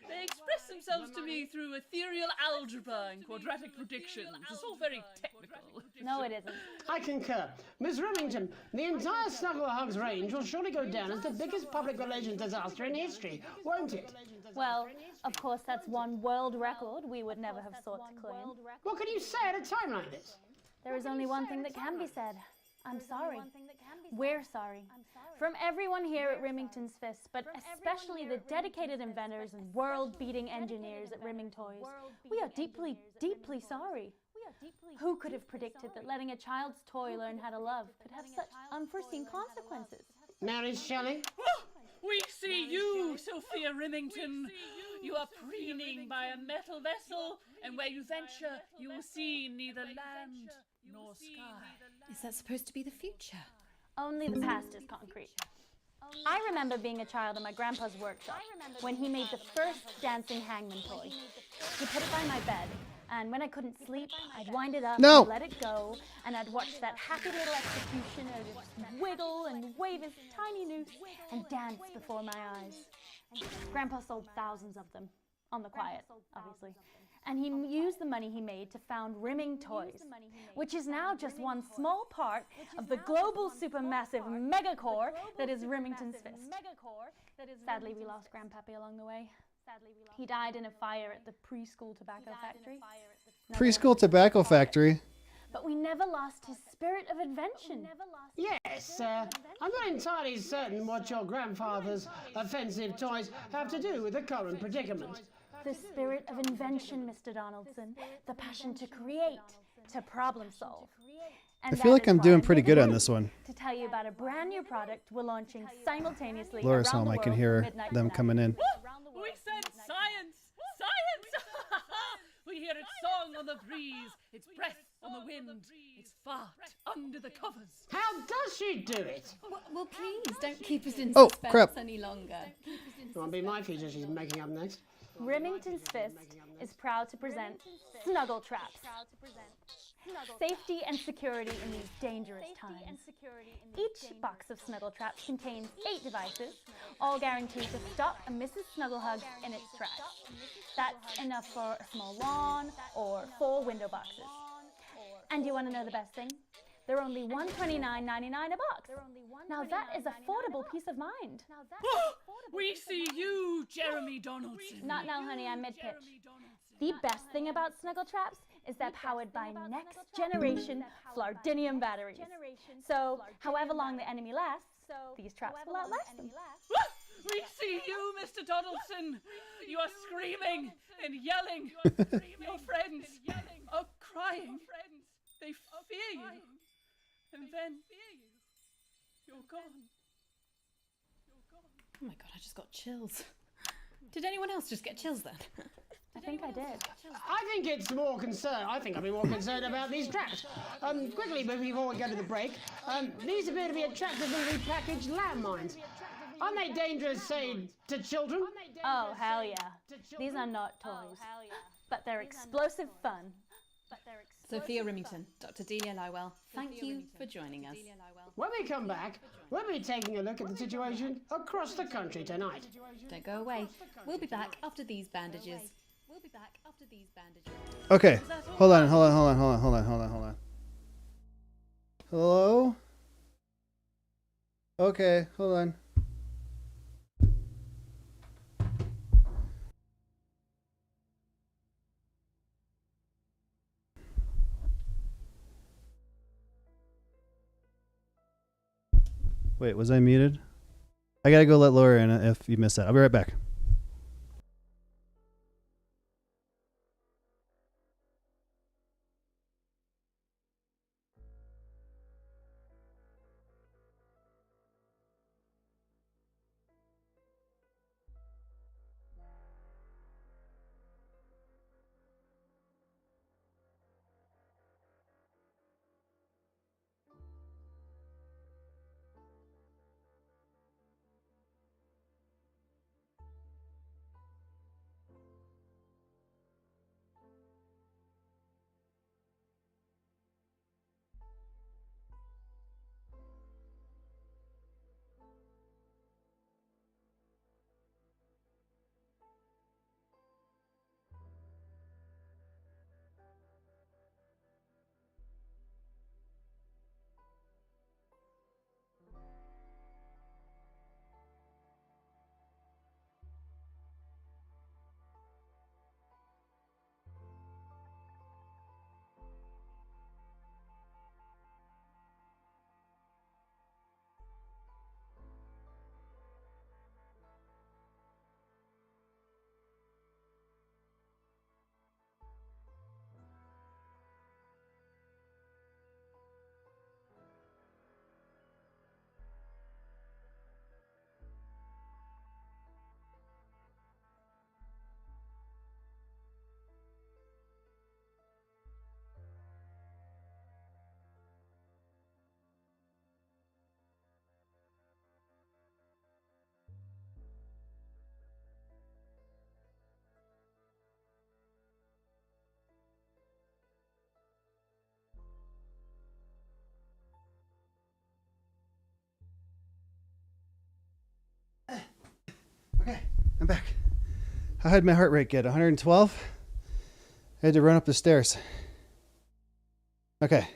They express themselves to me through ethereal algebra and quadratic predictions. It's all very technical. No, it isn't. I concur. Miss Remington, the entire Snuggle Hugs range will surely go down as the biggest public relations disaster in history, won't it? Well, of course, that's one world record we would never have sought to claim. What can you say at a time like this? There is only one thing that can be said. I'm sorry. We're sorry. From everyone here at Rimington's Fist, but especially the dedicated inventors and world-beating engineers at Rimming Toys, we are deeply, deeply sorry. Who could have predicted that letting a child's toy learn how to love could have such unforeseen consequences? Mary Shelley? We see you, Sophia Rimington. You are preening by a metal vessel, and where you venture, you will see neither land nor sky. Is that supposed to be the future? Only the past is concrete. I remember being a child in my grandpa's workshop when he made the first dancing hangman toy. He put it by my bed, and when I couldn't sleep, I'd wind it up and let it go, and I'd watch that happy little executioner just wiggle and wave his tiny noose and dance before my eyes. Grandpa sold thousands of them, on the quiet, obviously. And he used the money he made to found Rimming Toys, which is now just one small part of the global supermassive megacore that is Rimington's Fist. Sadly, we lost Grandpappy along the way. He died in a fire at the preschool tobacco factory. Preschool tobacco factory. But we never lost his spirit of invention. Yes, I'm not entirely certain what your grandfather's offensive toys have to do with the current predicament. The spirit of invention, Mr. Donaldson. The passion to create, to problem solve. And I feel like I'm doing pretty good on this one. To tell you about a brand new product we're launching simultaneously Laura's around home. the I can world hear midnight them tonight. coming in. We said science! Science! We hear its song on the breeze, its breath on the wind, its fart under the covers. How does she do it? Well, please don't keep us in Oh, suspense crap. any longer. Won't be my feature she's making up next. Remington's Fist is proud to present Snuggle Traps. Safety and security in these dangerous times. Each box of Snuggle Traps contains 8 devices, all guaranteed to stop a Mrs. Snugglehug in its tracks. That's enough for a small lawn or 4 window boxes. And you want to know the best thing? They're only $129.99 a box. Now that is affordable peace of mind. We see you, Jeremy Donaldson. Not now, honey, I'm mid-pitch. The best thing about Snuggle Traps is they're powered by next generation Flardinium batteries. So, however long the enemy lasts, these traps will outlast them. We see you, Mr. Donaldson. You are screaming and yelling. Your friends are crying. They fear you. And then you're gone. Oh my god, I just got chills. Did anyone else just get chills then? I think I did. I think it's more concerned. I think I'll be more concerned about these traps. Quickly, before we go to the break, these appear to be attractively repackaged landmines. Aren't they dangerous, say, to children? Oh, hell yeah. These are not toys. But they're explosive fun. Sophia Rimington, Dr. Delia Lywell, thank you for joining us. When we come back, we'll be taking a look at the situation across the country tonight. Don't go away. We'll be back after these bandages. Okay, hold on. Hello? Okay, hold on. Wait, was I muted? I gotta go let Laura in if you missed that. I'll be right back. How did my heart rate get? 112? I had to run up the stairs. Okay.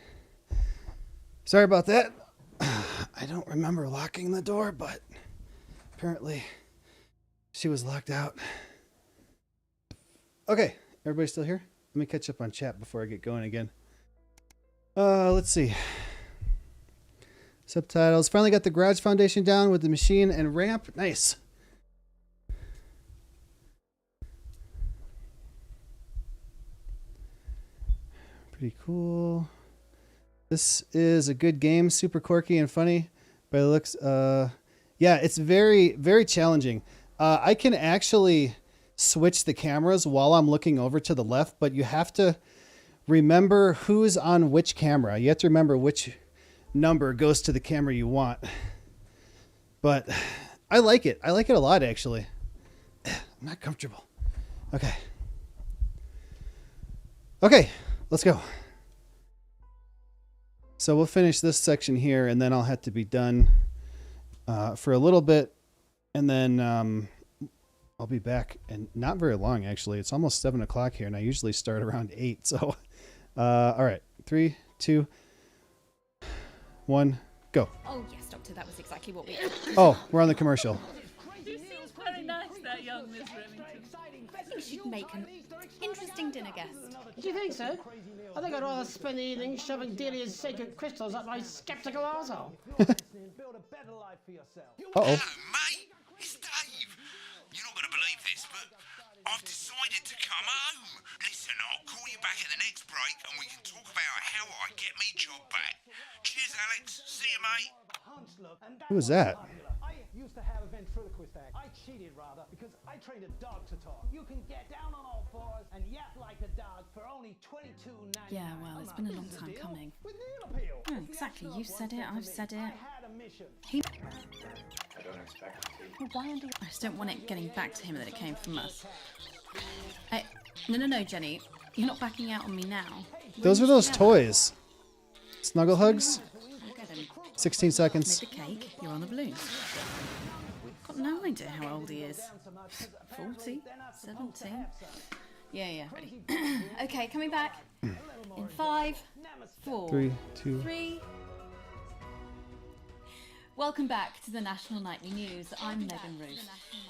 Sorry about that. I don't remember locking the door, but apparently she was locked out. Okay. Everybody still here? Let me catch up on chat before I get going again. Let's see. Subtitles. Finally got the garage foundation down with the machine and ramp. Nice. Pretty cool. This is a good game. Super quirky and funny by the looks. Yeah, it's very, very challenging. I can actually switch the cameras while I'm looking over to the left, but you have to remember who's on which camera. You have to remember which number goes to the camera you want. But I like it. I like it a lot, actually. I'm not comfortable. Okay. Okay, let's go. So we'll finish this section here, and then I'll have to be done for a little bit, and then I'll be back, and not very long, actually. It's almost 7 o'clock here, and I usually start around 8. So, all right. 3, 2, 1, go. Oh, yes, Doctor, that was exactly what we... Oh, we're on the commercial. He seems very nice, that young Miss Remington. I think she'd make an interesting dinner guest. Do you think so? I think I'd rather spend the evening shoving Delia's sacred crystals up my skeptical arsehole. Uh-oh. Hello, mate. It's Dave. You're not going to believe this, but I've decided to come home. Listen, I'll call you back at the next break and we can talk about how I get me job back. Cheers, Alex. See you, mate. Who was that? I used to have a ventriloquist act. I cheated, rather, because I trained a dog to talk. You can get down on all fours and yap like a dog for only $22.99. Yeah, well, it's been a long time coming. Oh, exactly. You said it, I've said it. He... I don't expect it to. Well, why I just don't want it getting back to him that it came from us. No, Jenny. You're not backing out on me now. Those are those toys. Snuggle hugs. We'll get him. 16 seconds. Made the cake, you're on the balloon. Got no idea how old he is. 40? 17? Yeah, ready. Okay, coming back. In 5, 4, 3, 2. 3. Welcome back to the National Nightly News. I'm Megan Ruth.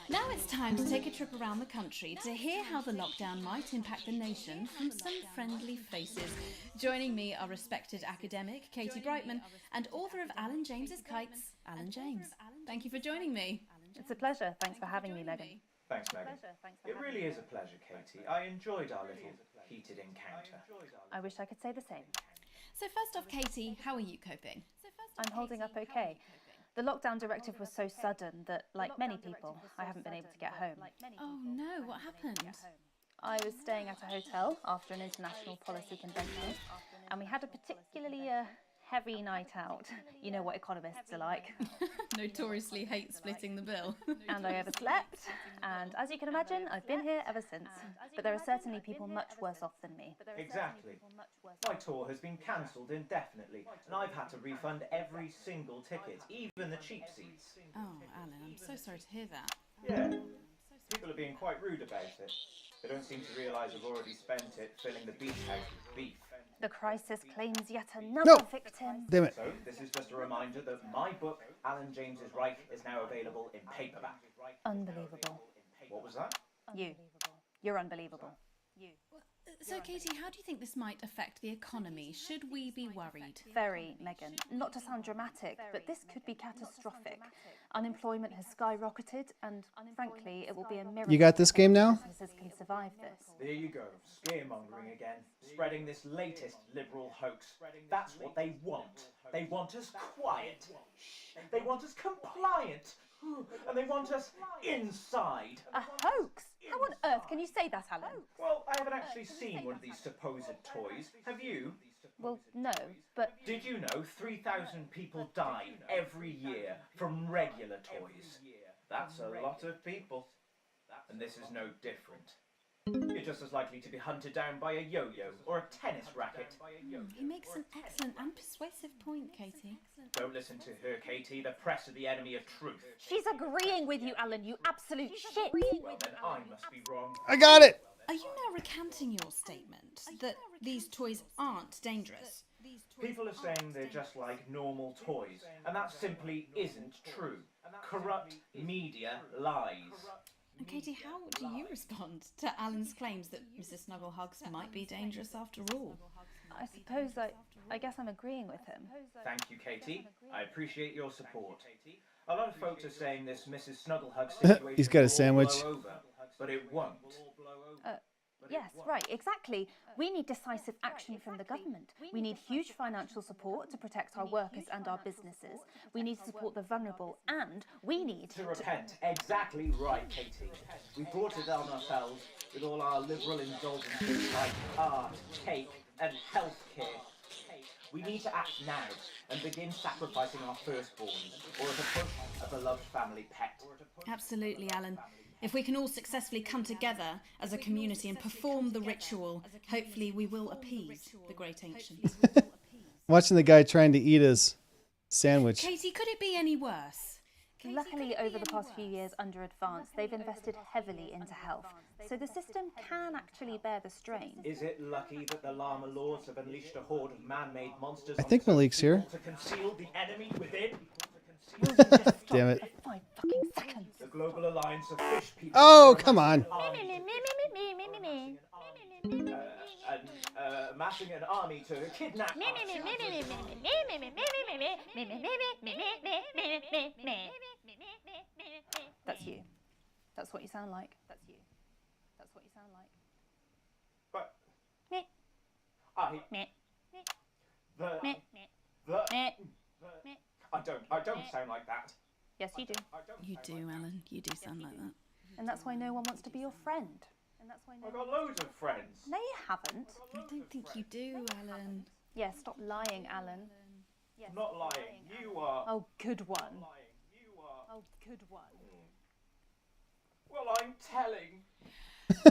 Now it's time to take a trip around the country to hear how the lockdown might impact the nation from some friendly faces. Joining me are respected academic Katie Brightman and author of Alan James's Kites, Alan James. Thank you for joining me. It's a pleasure. Thanks for having me, Megan. Thanks, Megan. It really is a pleasure, Katie. I enjoyed our little heated encounter. I wish I could say the same. So first off, Katie, how are you coping? I'm holding up okay. The lockdown directive was so sudden that, like many people, I haven't been able to get home. Oh no, what happened? I was staying at a hotel after an international policy convention, and we had a particularly heavy night out. You know what economists are like. Notoriously hate splitting the bill. And I overslept, and as you can imagine, I've been here ever since. But there are certainly people much worse off than me. Exactly. My tour has been cancelled indefinitely, and I've had to refund every single ticket, even the cheap seats. Oh, Alan, I'm so sorry to hear that. Yeah. People are being quite rude about it. They don't seem to realise I've already spent it filling the beach house with beef. The crisis claims yet another victim. Damn it. So, this is just a reminder that my book, Alan James's Reich, is now available in paperback. Unbelievable. What was that? You. You're unbelievable. You. So, Katie, how do you think this might affect the economy? Should we be worried? Very, Megan. Not to sound dramatic, but this could be catastrophic. Unemployment has skyrocketed, and frankly, it will be a miracle. You got this game now? Businesses can survive this. There you go, scaremongering again, spreading this latest liberal hoax. That's what they want. They want us quiet. They want us compliant. And they want us inside. A hoax? How on earth can you say that, Alan? Well, I haven't actually seen one of these supposed toys. Have you? Well, no, but... Did you know 3,000 people die every year from regular toys? That's a lot of people. And this is no different. You're just as likely to be hunted down by a yo-yo or a tennis racket. He makes an excellent and persuasive point, Katie. Don't listen to her, Katie. The press are the enemy of truth. She's agreeing with you, Alan, you absolute shit. Well, then I must be wrong. I got it! Are you now recanting your statement that these toys aren't dangerous? People are saying they're just like normal toys, and that simply isn't true. Corrupt media lies. And Katie, how do you respond to Alan's claims that Mrs. Snugglehugs might be dangerous after all? I suppose I guess I'm agreeing with him. Thank you, Katie. I appreciate your support. A lot of folks are saying this Mrs. Snugglehug situation He's got a will sandwich. blow over, but it won't. Yes, right, exactly. We need decisive action from the government. We need huge financial support to protect our workers and our businesses. We need to support the vulnerable, and we need to repent. Exactly right, Katie. We brought it on ourselves with all our liberal indulgences like art, cake, and healthcare. We need to act now and begin sacrificing our firstborns, or as a push, a beloved family pet. Absolutely, Alan. If we can all successfully come together as a community and perform the ritual, hopefully we will appease the great ancient. Watching the guy trying to eat his sandwich. Katie, could it be any worse? Luckily, over the past few years under Advance, they've invested heavily into health, so the system can actually bear the strain. Is it lucky that the Llama Lords have unleashed a horde of man-made monsters I think Malik's here. to conceal the enemy within? Damn it. 5 fucking seconds. The Global Alliance of Fish People. Oh, come on. Amassing an army to kidnap us. That's you. That's what you sound like. That's you. That's what you sound like. But I don't sound like that. Yes, you do. You do, Alan. You do sound like that. And that's why no one wants to be your friend. And that's why I've got loads of friends. No, you haven't. I don't think you do, Alan. Yeah, stop lying, Alan. I'm not lying. You are. Oh, good one. You are. Oh, good one. Well, I'm telling.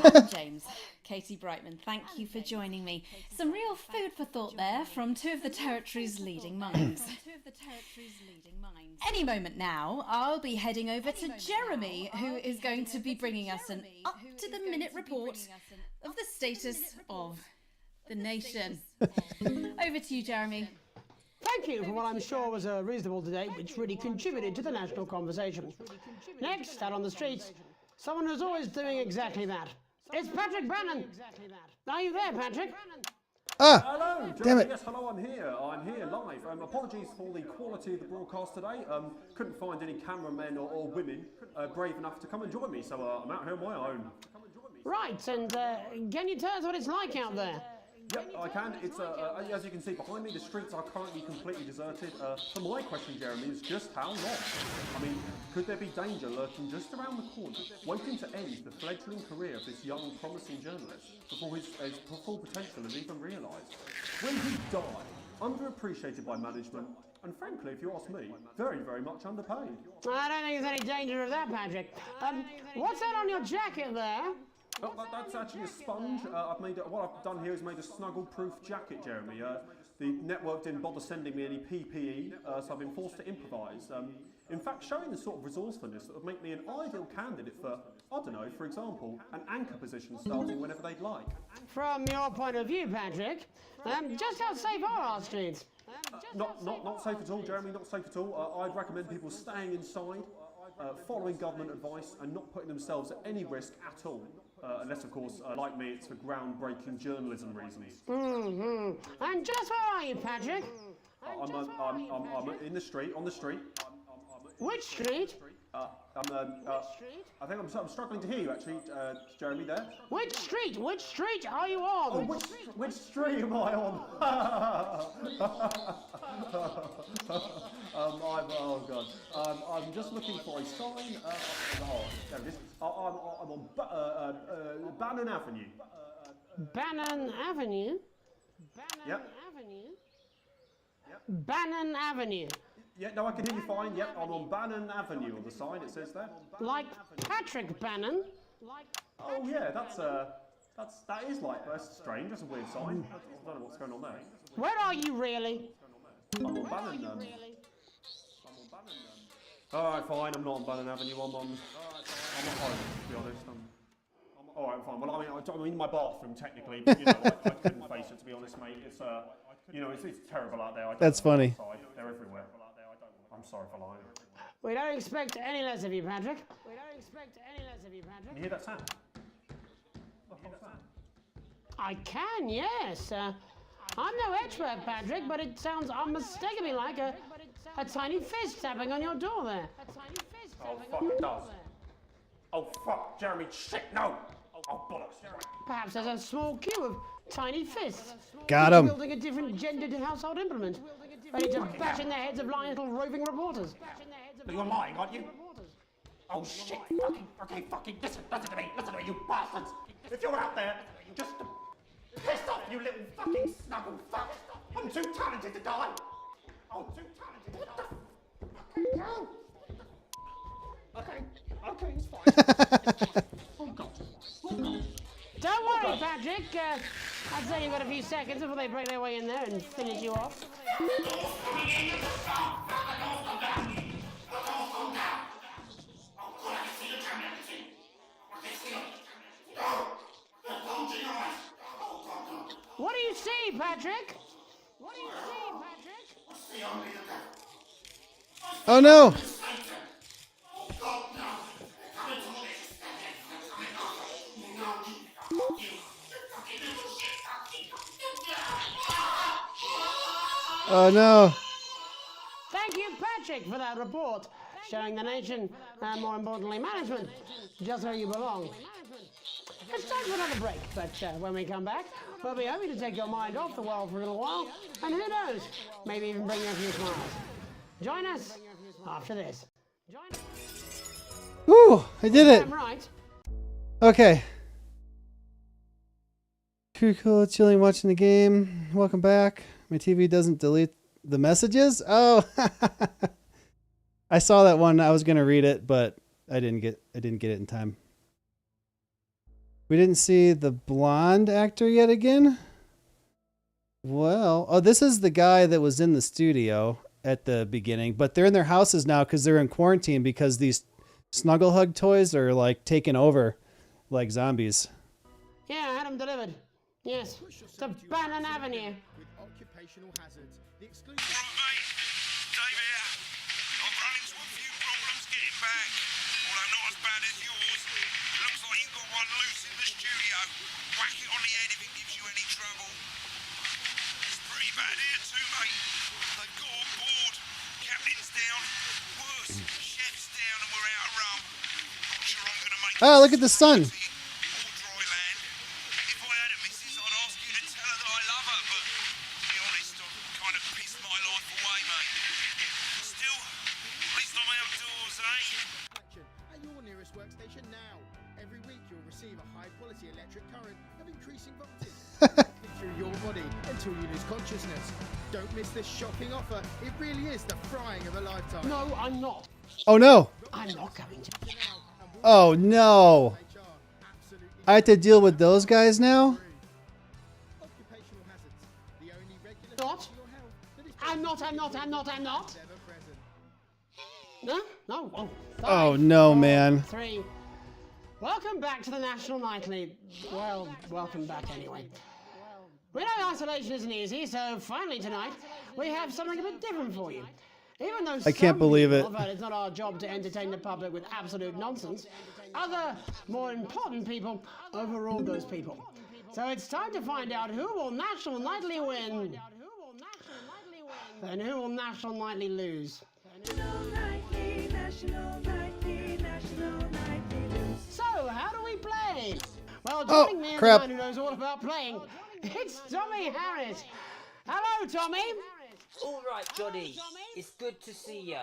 Alan James, Katie Brightman, thank you for joining me. Some real food for thought there from two of the territory's leading minds. Any moment now, I'll be heading over to Jeremy, who is going to be bringing us an up-to-the-minute report of the status of the nation. Over to you, Jeremy. Thank you for what I'm sure was a reasonable debate which really contributed to the national conversation. Next, out on the streets, someone who's always doing exactly that. It's Patrick Brannan. Are you there, Patrick? Hello, damn it. Yes, hello, I'm here live. Apologies for the quality of the broadcast today. Couldn't find any cameramen or women brave enough to come and join me, so I'm out here on my own. Right, and can you tell us what it's like out there? Yep, I can. It's as you can see behind me, the streets are currently completely deserted. So my question, Jeremy, is just how long? I mean, could there be danger lurking just around the corner, waiting to end the fledgling career of this young, promising journalist before his full potential is even realised? Will he die, underappreciated by management, and frankly, if you ask me, very, very much underpaid? I don't think there's any danger of that, Patrick. What's that on your jacket there? Oh, that's actually a sponge. What I've done here is made a snuggle-proof jacket, Jeremy. The network didn't bother sending me any PPE, so I've been forced to improvise. In fact, showing the sort of resourcefulness that would make me an ideal candidate for, I don't know, for example, an anchor position starting whenever they'd like. From your point of view, Patrick, just how safe are our streets? Not safe at all, Jeremy, not safe at all. I'd recommend people staying inside, following government advice, and not putting themselves at any risk at all. Unless, of course, like me, it's for groundbreaking journalism reasons. And just where are you, Patrick? I'm in the street, on the street. Which street? I think I'm struggling to hear you, actually, Jeremy, there. Which street? Which street are you on? Oh, which street am I on? Oh, God. I'm just looking for a sign. There it is. I'm on Bannon Avenue. Bannon Avenue? Yep. Avenue? Yep. Bannon Avenue. Yeah, no, I can hear you fine. Yep, I'm on Bannon Avenue on the sign, it says there. Like Patrick Bannon? Oh, yeah, that's That is like, that's strange, that's a weird sign. I don't know what's going on there. Where are you really? I'm on Bannon. Alright, fine, I'm not on Bannon Avenue, I'm at home, to be honest. Alright, fine. Well, I'm in my bathroom, technically, but, you know, I couldn't face it, to be honest, mate. It's, you know, it's terrible out there. That's funny. They're everywhere. I'm sorry for lying. We don't expect any less of you, Patrick. We don't expect any less of you, Patrick. Can you hear that sound? I can, yes. I'm no expert, Patrick, but it sounds unmistakably like a tiny fist tapping on your door there. Oh, fuck, it does. Oh, fuck, Jeremy, shit, no! Oh, bollocks. Perhaps there's a small queue of tiny fists. Got him. Building a different gendered household implement. Ready to bash in the heads of lying little roving reporters. You're lying, aren't you? Oh, shit. Okay, fucking listen to me, you bastards. If you're out there, just piss off, you little fucking snuggle fuck. I'm too talented to die. I'm too talented to die. Okay, it's fine. Oh, God. Don't worry, Patrick. I'd say you've got a few seconds before they break their way in there and finish you off. What do you see, Patrick? What do you see, Patrick? Oh no! Oh no! Thank you, Patrick, for that report, showing the nation, and more importantly, management, just where you belong. It's time for another break, but when we come back, we'll be hoping to take your mind off the world for a little while, and who knows, maybe even bring you a few smiles. Join us after this. Woo! I did it! Right. Okay. Too cool, chilling, watching the game. Welcome back. My TV doesn't delete the messages? Oh! I saw that one. I was going to read it, but I didn't get it in time. We didn't see the blonde actor yet again? Well, oh, this is the guy that was in the studio at the beginning, but they're in their houses now because they're in quarantine because these snuggle hug toys are like taking over like zombies. Yeah, I had them delivered. Yes, to Bannon Avenue. Occupational hazards. The exclusive. Dave here. I've run into a few problems getting back, although not as bad as yours. Looks like you've got one loose in the studio. Whack it on the head if it gives you any trouble. It's pretty bad here too, mate. They've got on board. Captain's down. Worse, chef's down and we're out of rum. Not sure I'm going to make Oh, look at the sun. At your nearest workstation now. Every week you'll receive a high-quality electric current of increasing voltage through your body until you lose consciousness. Don't miss this shocking offer. It really is the frying of a lifetime. No, I'm not. Oh no! I'm not going to. Oh no! I have to deal with those guys now? What? I'm not. No? No. 1, 5, Oh no, 4, man. 3. Welcome back to the National Nightly. Well, welcome back anyway. We know isolation isn't easy, so finally tonight we have something a bit different for you. Even though I can't believe it. But it's not our job to entertain the public with absolute nonsense. Other, more important people overruled those people. So it's time to find out who will National Nightly win and who will National Nightly lose. So, how do we play? Well, joining me is the man who knows all about playing. It's Tommy Harris. Hello, Tommy. All right, Johnny. It's good to see ya.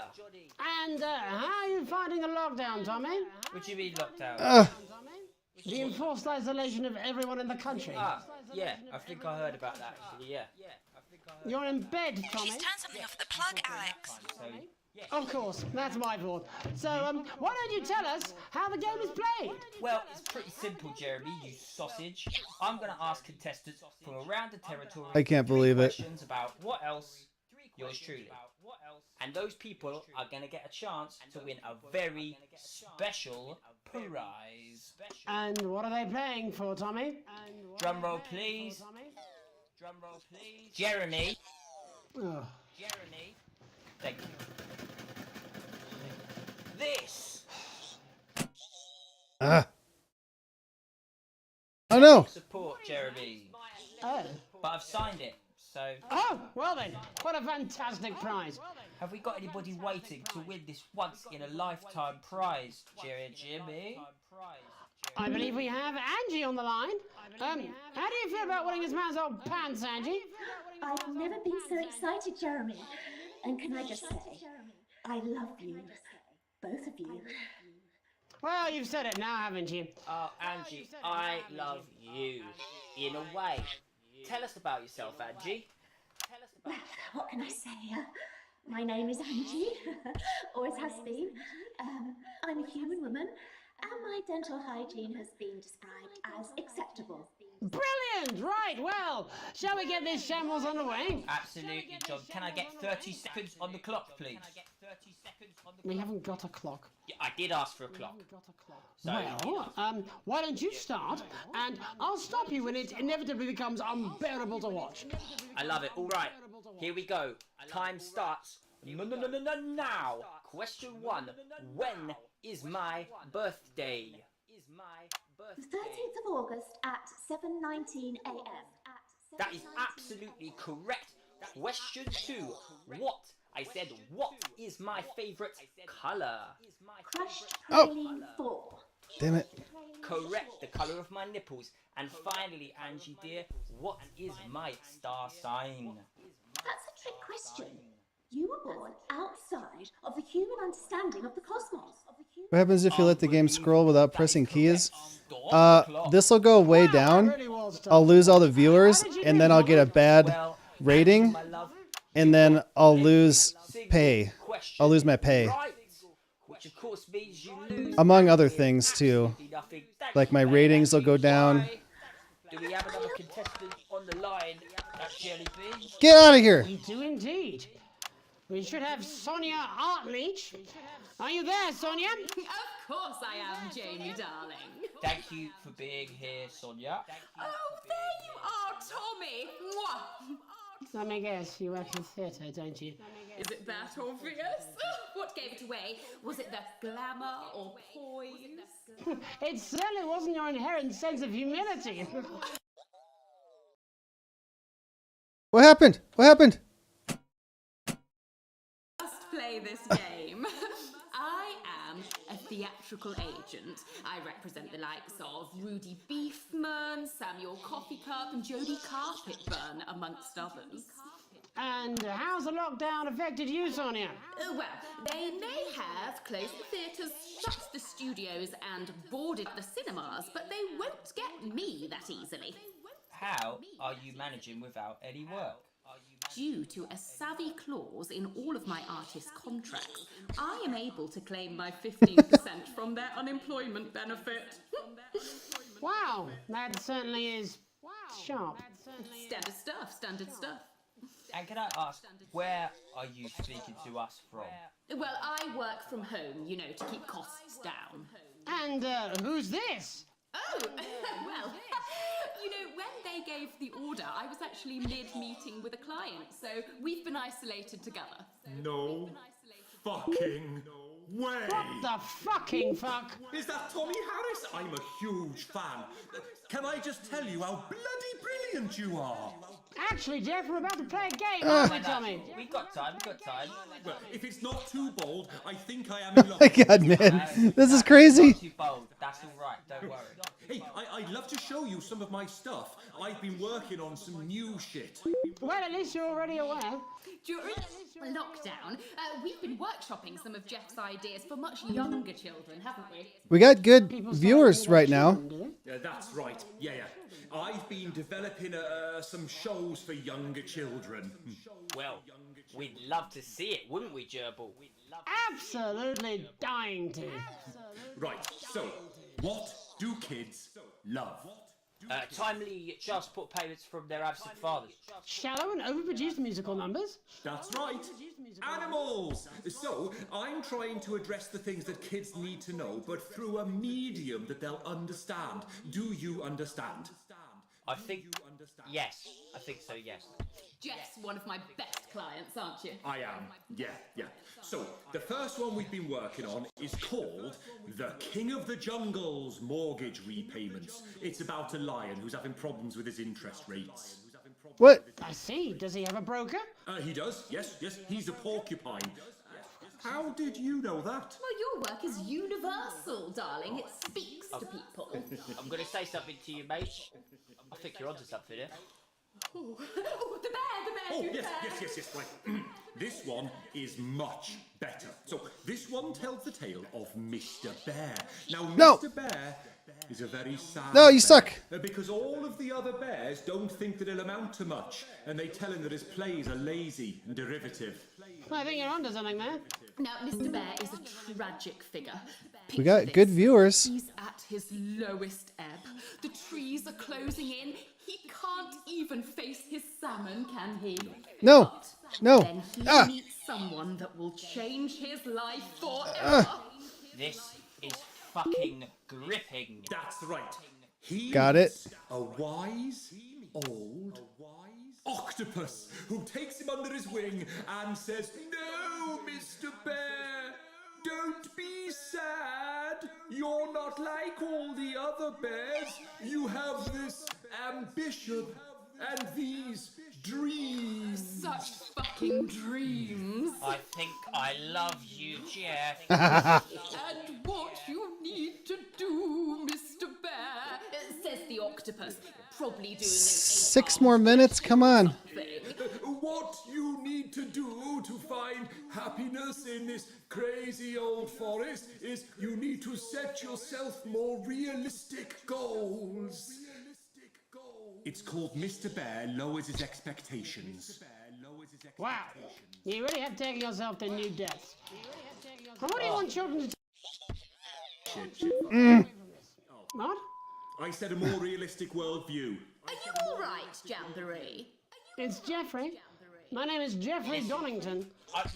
And how are you finding the lockdown, Tommy? What do you mean lockdown? The enforced isolation of everyone in the country. Ah, yeah. I think I heard about that, actually, yeah. You're in bed, Tommy. She's turned something off at the plug, Alex. So, Of course, that's my fault. So, why don't you tell us how the game is played? Well, it's pretty simple, Jeremy, you sausage. I'm going to ask contestants from around the territory I can't believe it. questions about what else, yours truly. And those people are going to get a chance to win a very special prize. And what are they playing for, Tommy? Drum roll, please. Drum roll, please. Jeremy. Oh. Jeremy. Thank you. This. Oh no! Support, Jeremy. Oh. But I've signed it, so. Oh, well then, what a fantastic prize. Have we got anybody waiting to win this once in a lifetime prize, Jimmy? I believe we have Angie on the line. How do you feel about winning this man's old pants, Angie? I've never been so excited, Jeremy. And can I just say, I love you. Both of you. Well, you've said it now, haven't you? Oh, Angie, I love you. In a way. Tell us about yourself, Angie. Well, what can I say? My name is Angie. Always has been. I'm a human woman, and my dental hygiene has been described as acceptable. Brilliant! Right, well, shall we get this shambles underway? Absolutely, John. Can I get 30 seconds on the clock, please? We haven't got a clock. Yeah, I did ask for a clock. So, well, why don't you start, and I'll stop you when it inevitably becomes unbearable to watch. I love it. All right, here we go. Time starts now. Question 1. When is my birthday? The 13th of August at 7:19 a.m. That is absolutely correct. Question 2. What? I said, what is my favourite colour? Crushed praline 4. Damn it. Correct, the colour of my nipples. And finally, Angie dear, what is my star sign? That's a trick question. You were born outside of the human understanding of the cosmos. What happens if you let the game scroll without pressing keys? This will go way down. I'll lose all the viewers, and then I'll get a bad rating, and then I'll lose pay. I'll lose my pay. Which of course means you lose. Among other things, too. Like my ratings will go down. Do we have another contestant on the line? Jelly Bean? Get out of here! We do indeed. We should have Sonia Artleach. Are you there, Sonia? Of course I am, Jamie, darling. Thank you for being here, Sonia. Oh, there you are, Tommy. Mwah. Let me guess, you work in theatre, don't you? Is it that obvious? What gave it away? Was it the glamour or poise? It certainly wasn't your inherent sense of humility. What happened? What happened? Just play this game. I am a theatrical agent. I represent the likes of Rudy Beefman, Samuel Coffee Cup, and Jodie Carpetburn, amongst others. And how's the lockdown affected you, Sonia? Well, they may have closed the theatres, shut the studios, and boarded the cinemas, but they won't get me that easily. How are you managing without any work? Due to a savvy clause in all of my artists' contracts, I am able to claim my 15% from their unemployment benefit. Wow, that certainly is sharp. Standard stuff, standard stuff. And can I ask, where are you speaking to us from? Well, I work from home, you know, to keep costs down. And who's this? Oh, well, you know, when they gave the order, I was actually mid-meeting with a client, so we've been isolated together. No fucking way! What the fucking fuck? Is that Tommy Harris? I'm a huge fan. Can I just tell you how bloody brilliant you are? Actually, Jeff, we're about to play a game, aren't we, Tommy? We've got time, we've got time. Well, if it's not too bold, I think I am in love. Oh my god, man. This is crazy. Not too bold. That's all right, don't worry. Hey, I'd love to show you some of my stuff. I've been working on some new shit. Well, at least you're already aware. During lockdown, we've been workshopping some of Jeff's ideas for much younger children, haven't we? We got good viewers right now. Yeah, that's right. Yeah. I've been developing some shows for younger children. Well, We'd love to see it, wouldn't we, Gerbil? Absolutely dying to. Right, so, what do kids love? Timely child support payments from their absent fathers. Shallow and overproduced musical numbers? That's right. Animals! So, I'm trying to address the things that kids need to know, but through a medium that they'll understand. Do you understand? I think... Yes. I think so, yes. Jeff's one of my best clients, aren't you? I am. Yeah. So, the first one we've been working on is called The King of the Jungle's Mortgage Repayments. It's about a lion who's having problems with his interest rates. What? I see. Does he have a broker? He does. Yes. He's a porcupine. How did you know that? Well, your work is universal, darling. It speaks to people. I'm going to say something to you, mate. I think you're onto something here. Oh, the bear, Yes. Right. This one is much better. So, this one tells the tale of Mr. Bear. Now, No. Mr. Bear is a very sad No, you bear, suck. Because all of the other bears don't think that he'll amount to much, and they tell him that his plays are lazy and derivative. I think you're onto something there. Now, Mr. Bear is a tragic figure. We got good viewers. He's at his lowest ebb. The trees are closing in. He can't even face his salmon, can he? No. Then he meets someone that will change his life forever. This is fucking gripping. That's right. He's Got it. a wise old octopus who takes him under his wing and says, "No, Mr. Bear, don't be sad. You're not like all the other bears. You have this ambition and these dreams." Such fucking dreams. I think I love you, Jeff. And what you need to do, Mr. Bear, says the octopus, probably doing 6 more minutes? Come on. What you need to do to find happiness in this crazy old forest is you need to set yourself more realistic goals. It's called Mr. Bear Lowers His Expectations. Wow. You really have taken yourself to new depths. And what do you want children to Shit. What? I said a more realistic worldview. Are you all right, Jamboree? It's Jeffrey. My name is Jeffrey Donington.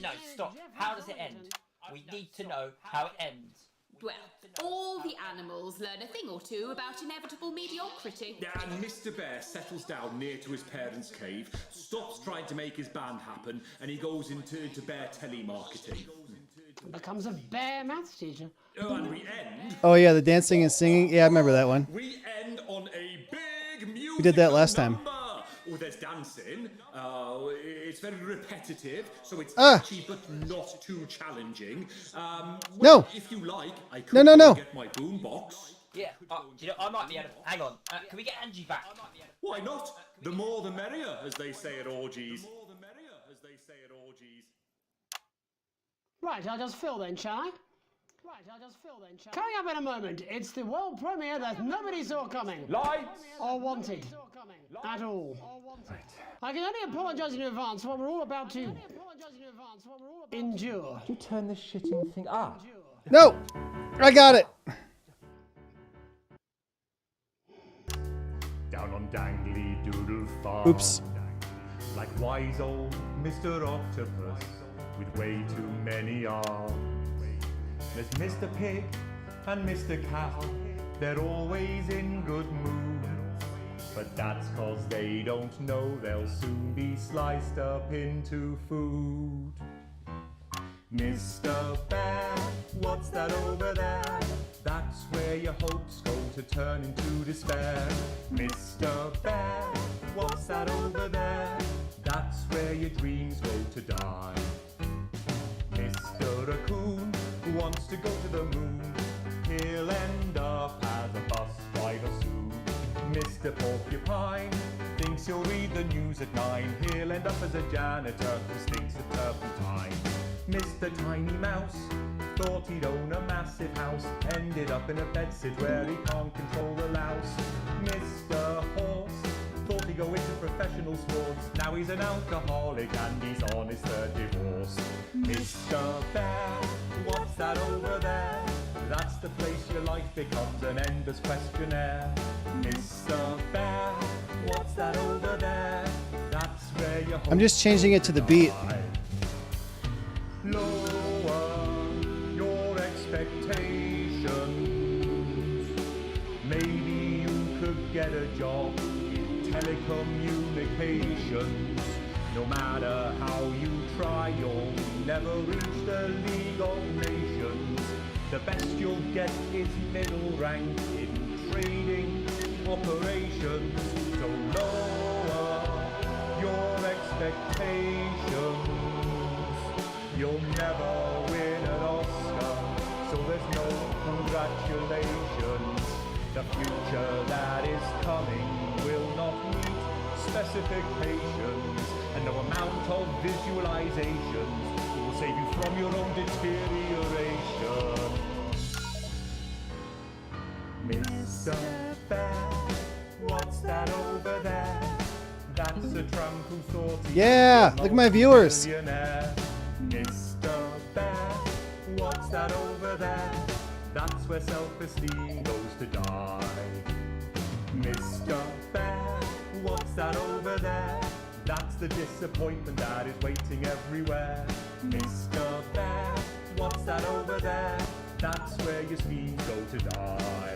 No, stop. How does it end? We need to know how it ends. Well, all the animals learn a thing or two about inevitable mediocrity. And Mr. Bear settles down near to his parents' cave, stops trying to make his band happen, and he goes into bear telemarketing. Becomes a bear maths teacher. And we end. Oh yeah, the dancing and singing. Yeah, I remember that one. We end on a big music. We did that last time. Oh, there's dancing. It's very repetitive, so it's catchy but not too challenging. No. If you like, I could No. get my boombox. Yeah, you know, I might be able to... Hang on, can we get Angie back? Why not? The more the merrier, as they say at orgies. Right, I'll just fill then, shall I? Coming up in a moment, it's the world premiere that nobody saw coming. Lights! Or wanted. At all. I can only apologise in advance for what we're all about to endure. You turn this shitting thing up. No, I got it. Down on Dangly Doodle Farm. Oops. Like wise old Mr. Octopus with way too many arms. There's Mr. Pig and Mr. Cow. They're always in good mood. But that's 'cause they don't know they'll soon be sliced up into food. Mr. Bear, what's that over there? That's where your hopes go to turn into despair. Mr. Bear, what's that over there? That's where your dreams go to die. Mr. Raccoon wants to go to the moon. He'll end up as a bus driver soon. Mr. Porcupine thinks he'll read the news at 9. He'll end up as a janitor who stinks of turpentine. Mr. Tiny Mouse thought he'd own a massive house. Ended up in a bedsit where he can't control the louse. Mr. Horse thought he'd go into professional sports. Now he's an alcoholic and he's on his third divorce. Mr. Bear, what's that over there? That's the place your life becomes an endless questionnaire. Mr. Bear, what's that over there? That's where you I'm just changing it to the beat. Lower your expectations. Maybe you could get a job in telecommunications. No matter how you try, you'll never reach the League of Nations. The best you'll get is middle rank in trading operations. So lower your expectations. You'll never win an Oscar, so there's no congratulations. The future that is coming will not meet specifications, and no amount of visualizations will save you from your own deterioration. Mr. Bear, what's that over there? That's a tramp who thought he Yeah, was a look at my viewers. millionaire. Mr. Bear, what's that over there? That's where self-esteem goes to die. Mr. Bear, what's that over there? That's the disappointment that is waiting everywhere. Mr. Bear, what's that over there? That's where your schemes go to die.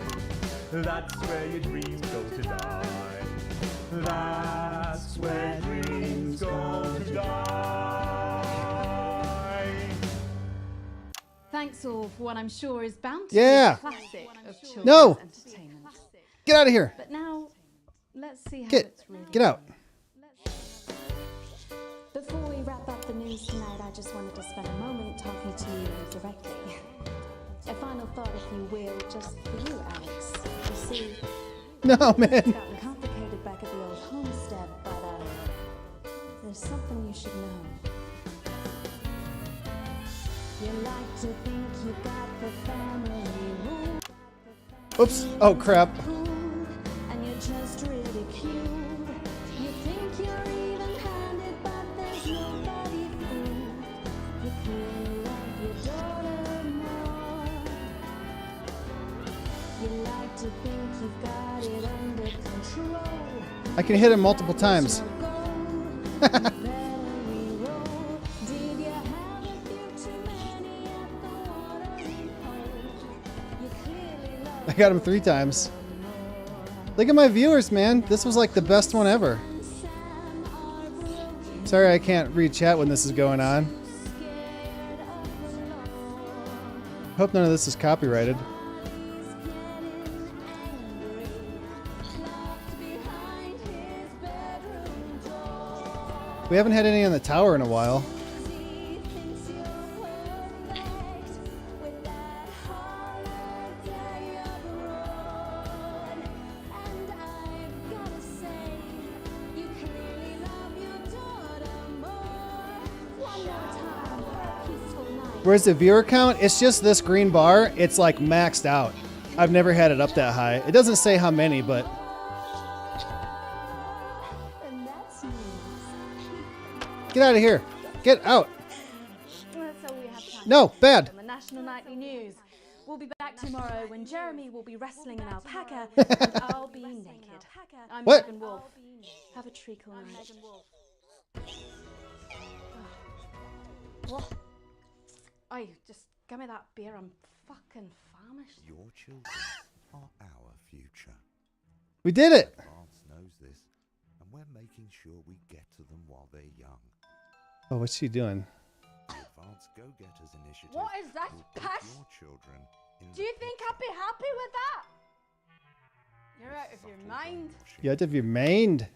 That's where your dreams go to die. That's where dreams go to die. Thanks all for what I'm sure is bound to Yeah. be a classic of children's No. entertainment. Get out of here. But now, let's see how Get it's really out. Before we wrap up the news tonight, I just wanted to spend a moment talking to you directly. A final thought, if you will, just for you, Alex. You see, No, it's man. gotten complicated back at the old homestead, but there's something you should know. You like to think you got the family rule, Oops. Oh, crap. and you're just ridiculed. You think you're even-handed, but there's nobody fooled. You clearly love your daughter more. You like to think you've got it under control. I can hit him multiple times. Did you have a few too many at the watering hole? You clearly love I got him 3 times. Look at my viewers, man. This was like the best one ever. Sorry I can't read chat when this is going on. Hope none of this is copyrighted. We haven't had any on the tower in a while. Where's the viewer count? It's just this green bar. It's like maxed out. I've never had it up that high. It doesn't say how many, but get out of here. Get out. That's all we have time No, for bad. on the National Nightly News. We'll be back tomorrow when Jeremy will be wrestling an alpaca and I'll be naked. I'm What? Megan Wolf. Have a treacle night. What? Oi, just give me that beer. I'm fucking famished. Your children are our future. We did it. France knows this, and we're making sure we get to them while they're young. Oh, what's she doing? The Advanced Go-Getters Initiative What is that will put piss? your children in Do you think I'd be happy with that? You're out of your mind. You out of your mind.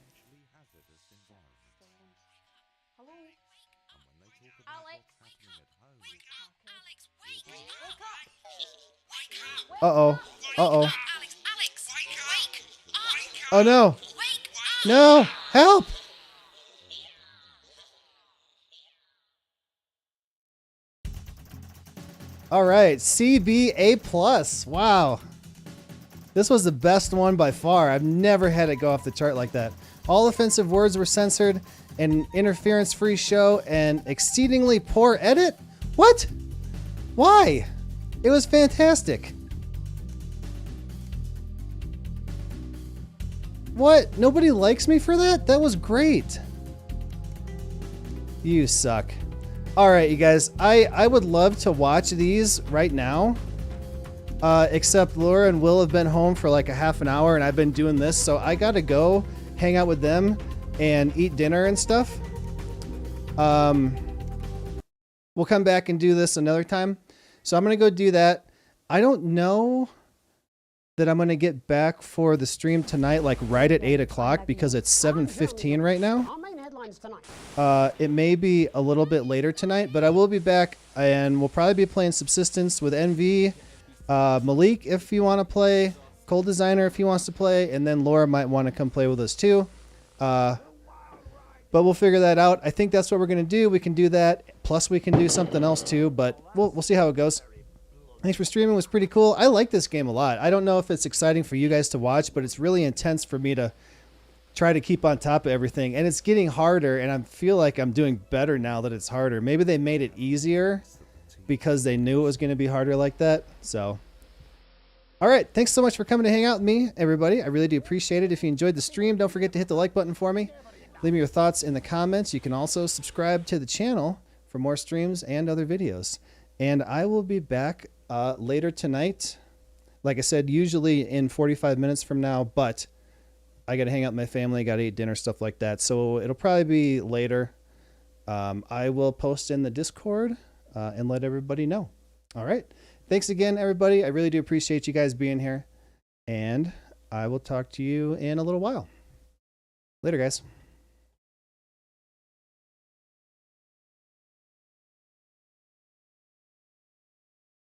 Uh-oh. Uh-oh. Oh, no. No. Help. All right. CBA+. Wow. This was the best one by far. I've never had it go off the chart like that. All offensive words were censored, an interference-free show, and exceedingly poor edit? What? Why? It was fantastic. What? Nobody likes me for that? That was great. You suck. Alright, you guys. I would love to watch these right now. Except Laura and Will have been home for like a half an hour and I've been doing this, so I gotta go hang out with them and eat dinner and stuff. We'll come back and do this another time. So I'm gonna go do that. I don't know that I'm gonna get back for the stream tonight, like right at 8 o'clock, because it's 7:15 right now. It may be a little bit later tonight, but I will be back and we'll probably be playing Subsistence with NV. Malik, if you want to play, Cold Designer, if he wants to play, and then Laura might want to come play with us too. But we'll figure that out. I think that's what we're going to do. We can do that. Plus, we can do something else too, but we'll see how it goes. Thanks for streaming. It was pretty cool. I like this game a lot. I don't know if it's exciting for you guys to watch, but it's really intense for me to try to keep on top of everything. And it's getting harder, and I feel like I'm doing better now that it's harder. Maybe they made it easier because they knew it was going to be harder like that. So, all right. Thanks so much for coming to hang out with me, everybody. I really do appreciate it. If you enjoyed the stream, don't forget to hit the like button for me. Leave me your thoughts in the comments. You can also subscribe to the channel for more streams and other videos. And I will be back later tonight. Like I said, usually in 45 minutes from now, but I got to hang out with my family, got to eat dinner, stuff like that. So it'll probably be later. I will post in the Discord and let everybody know. All right. Thanks again, everybody. I really do appreciate you guys being here. And I will talk to you in a little while. Later, guys.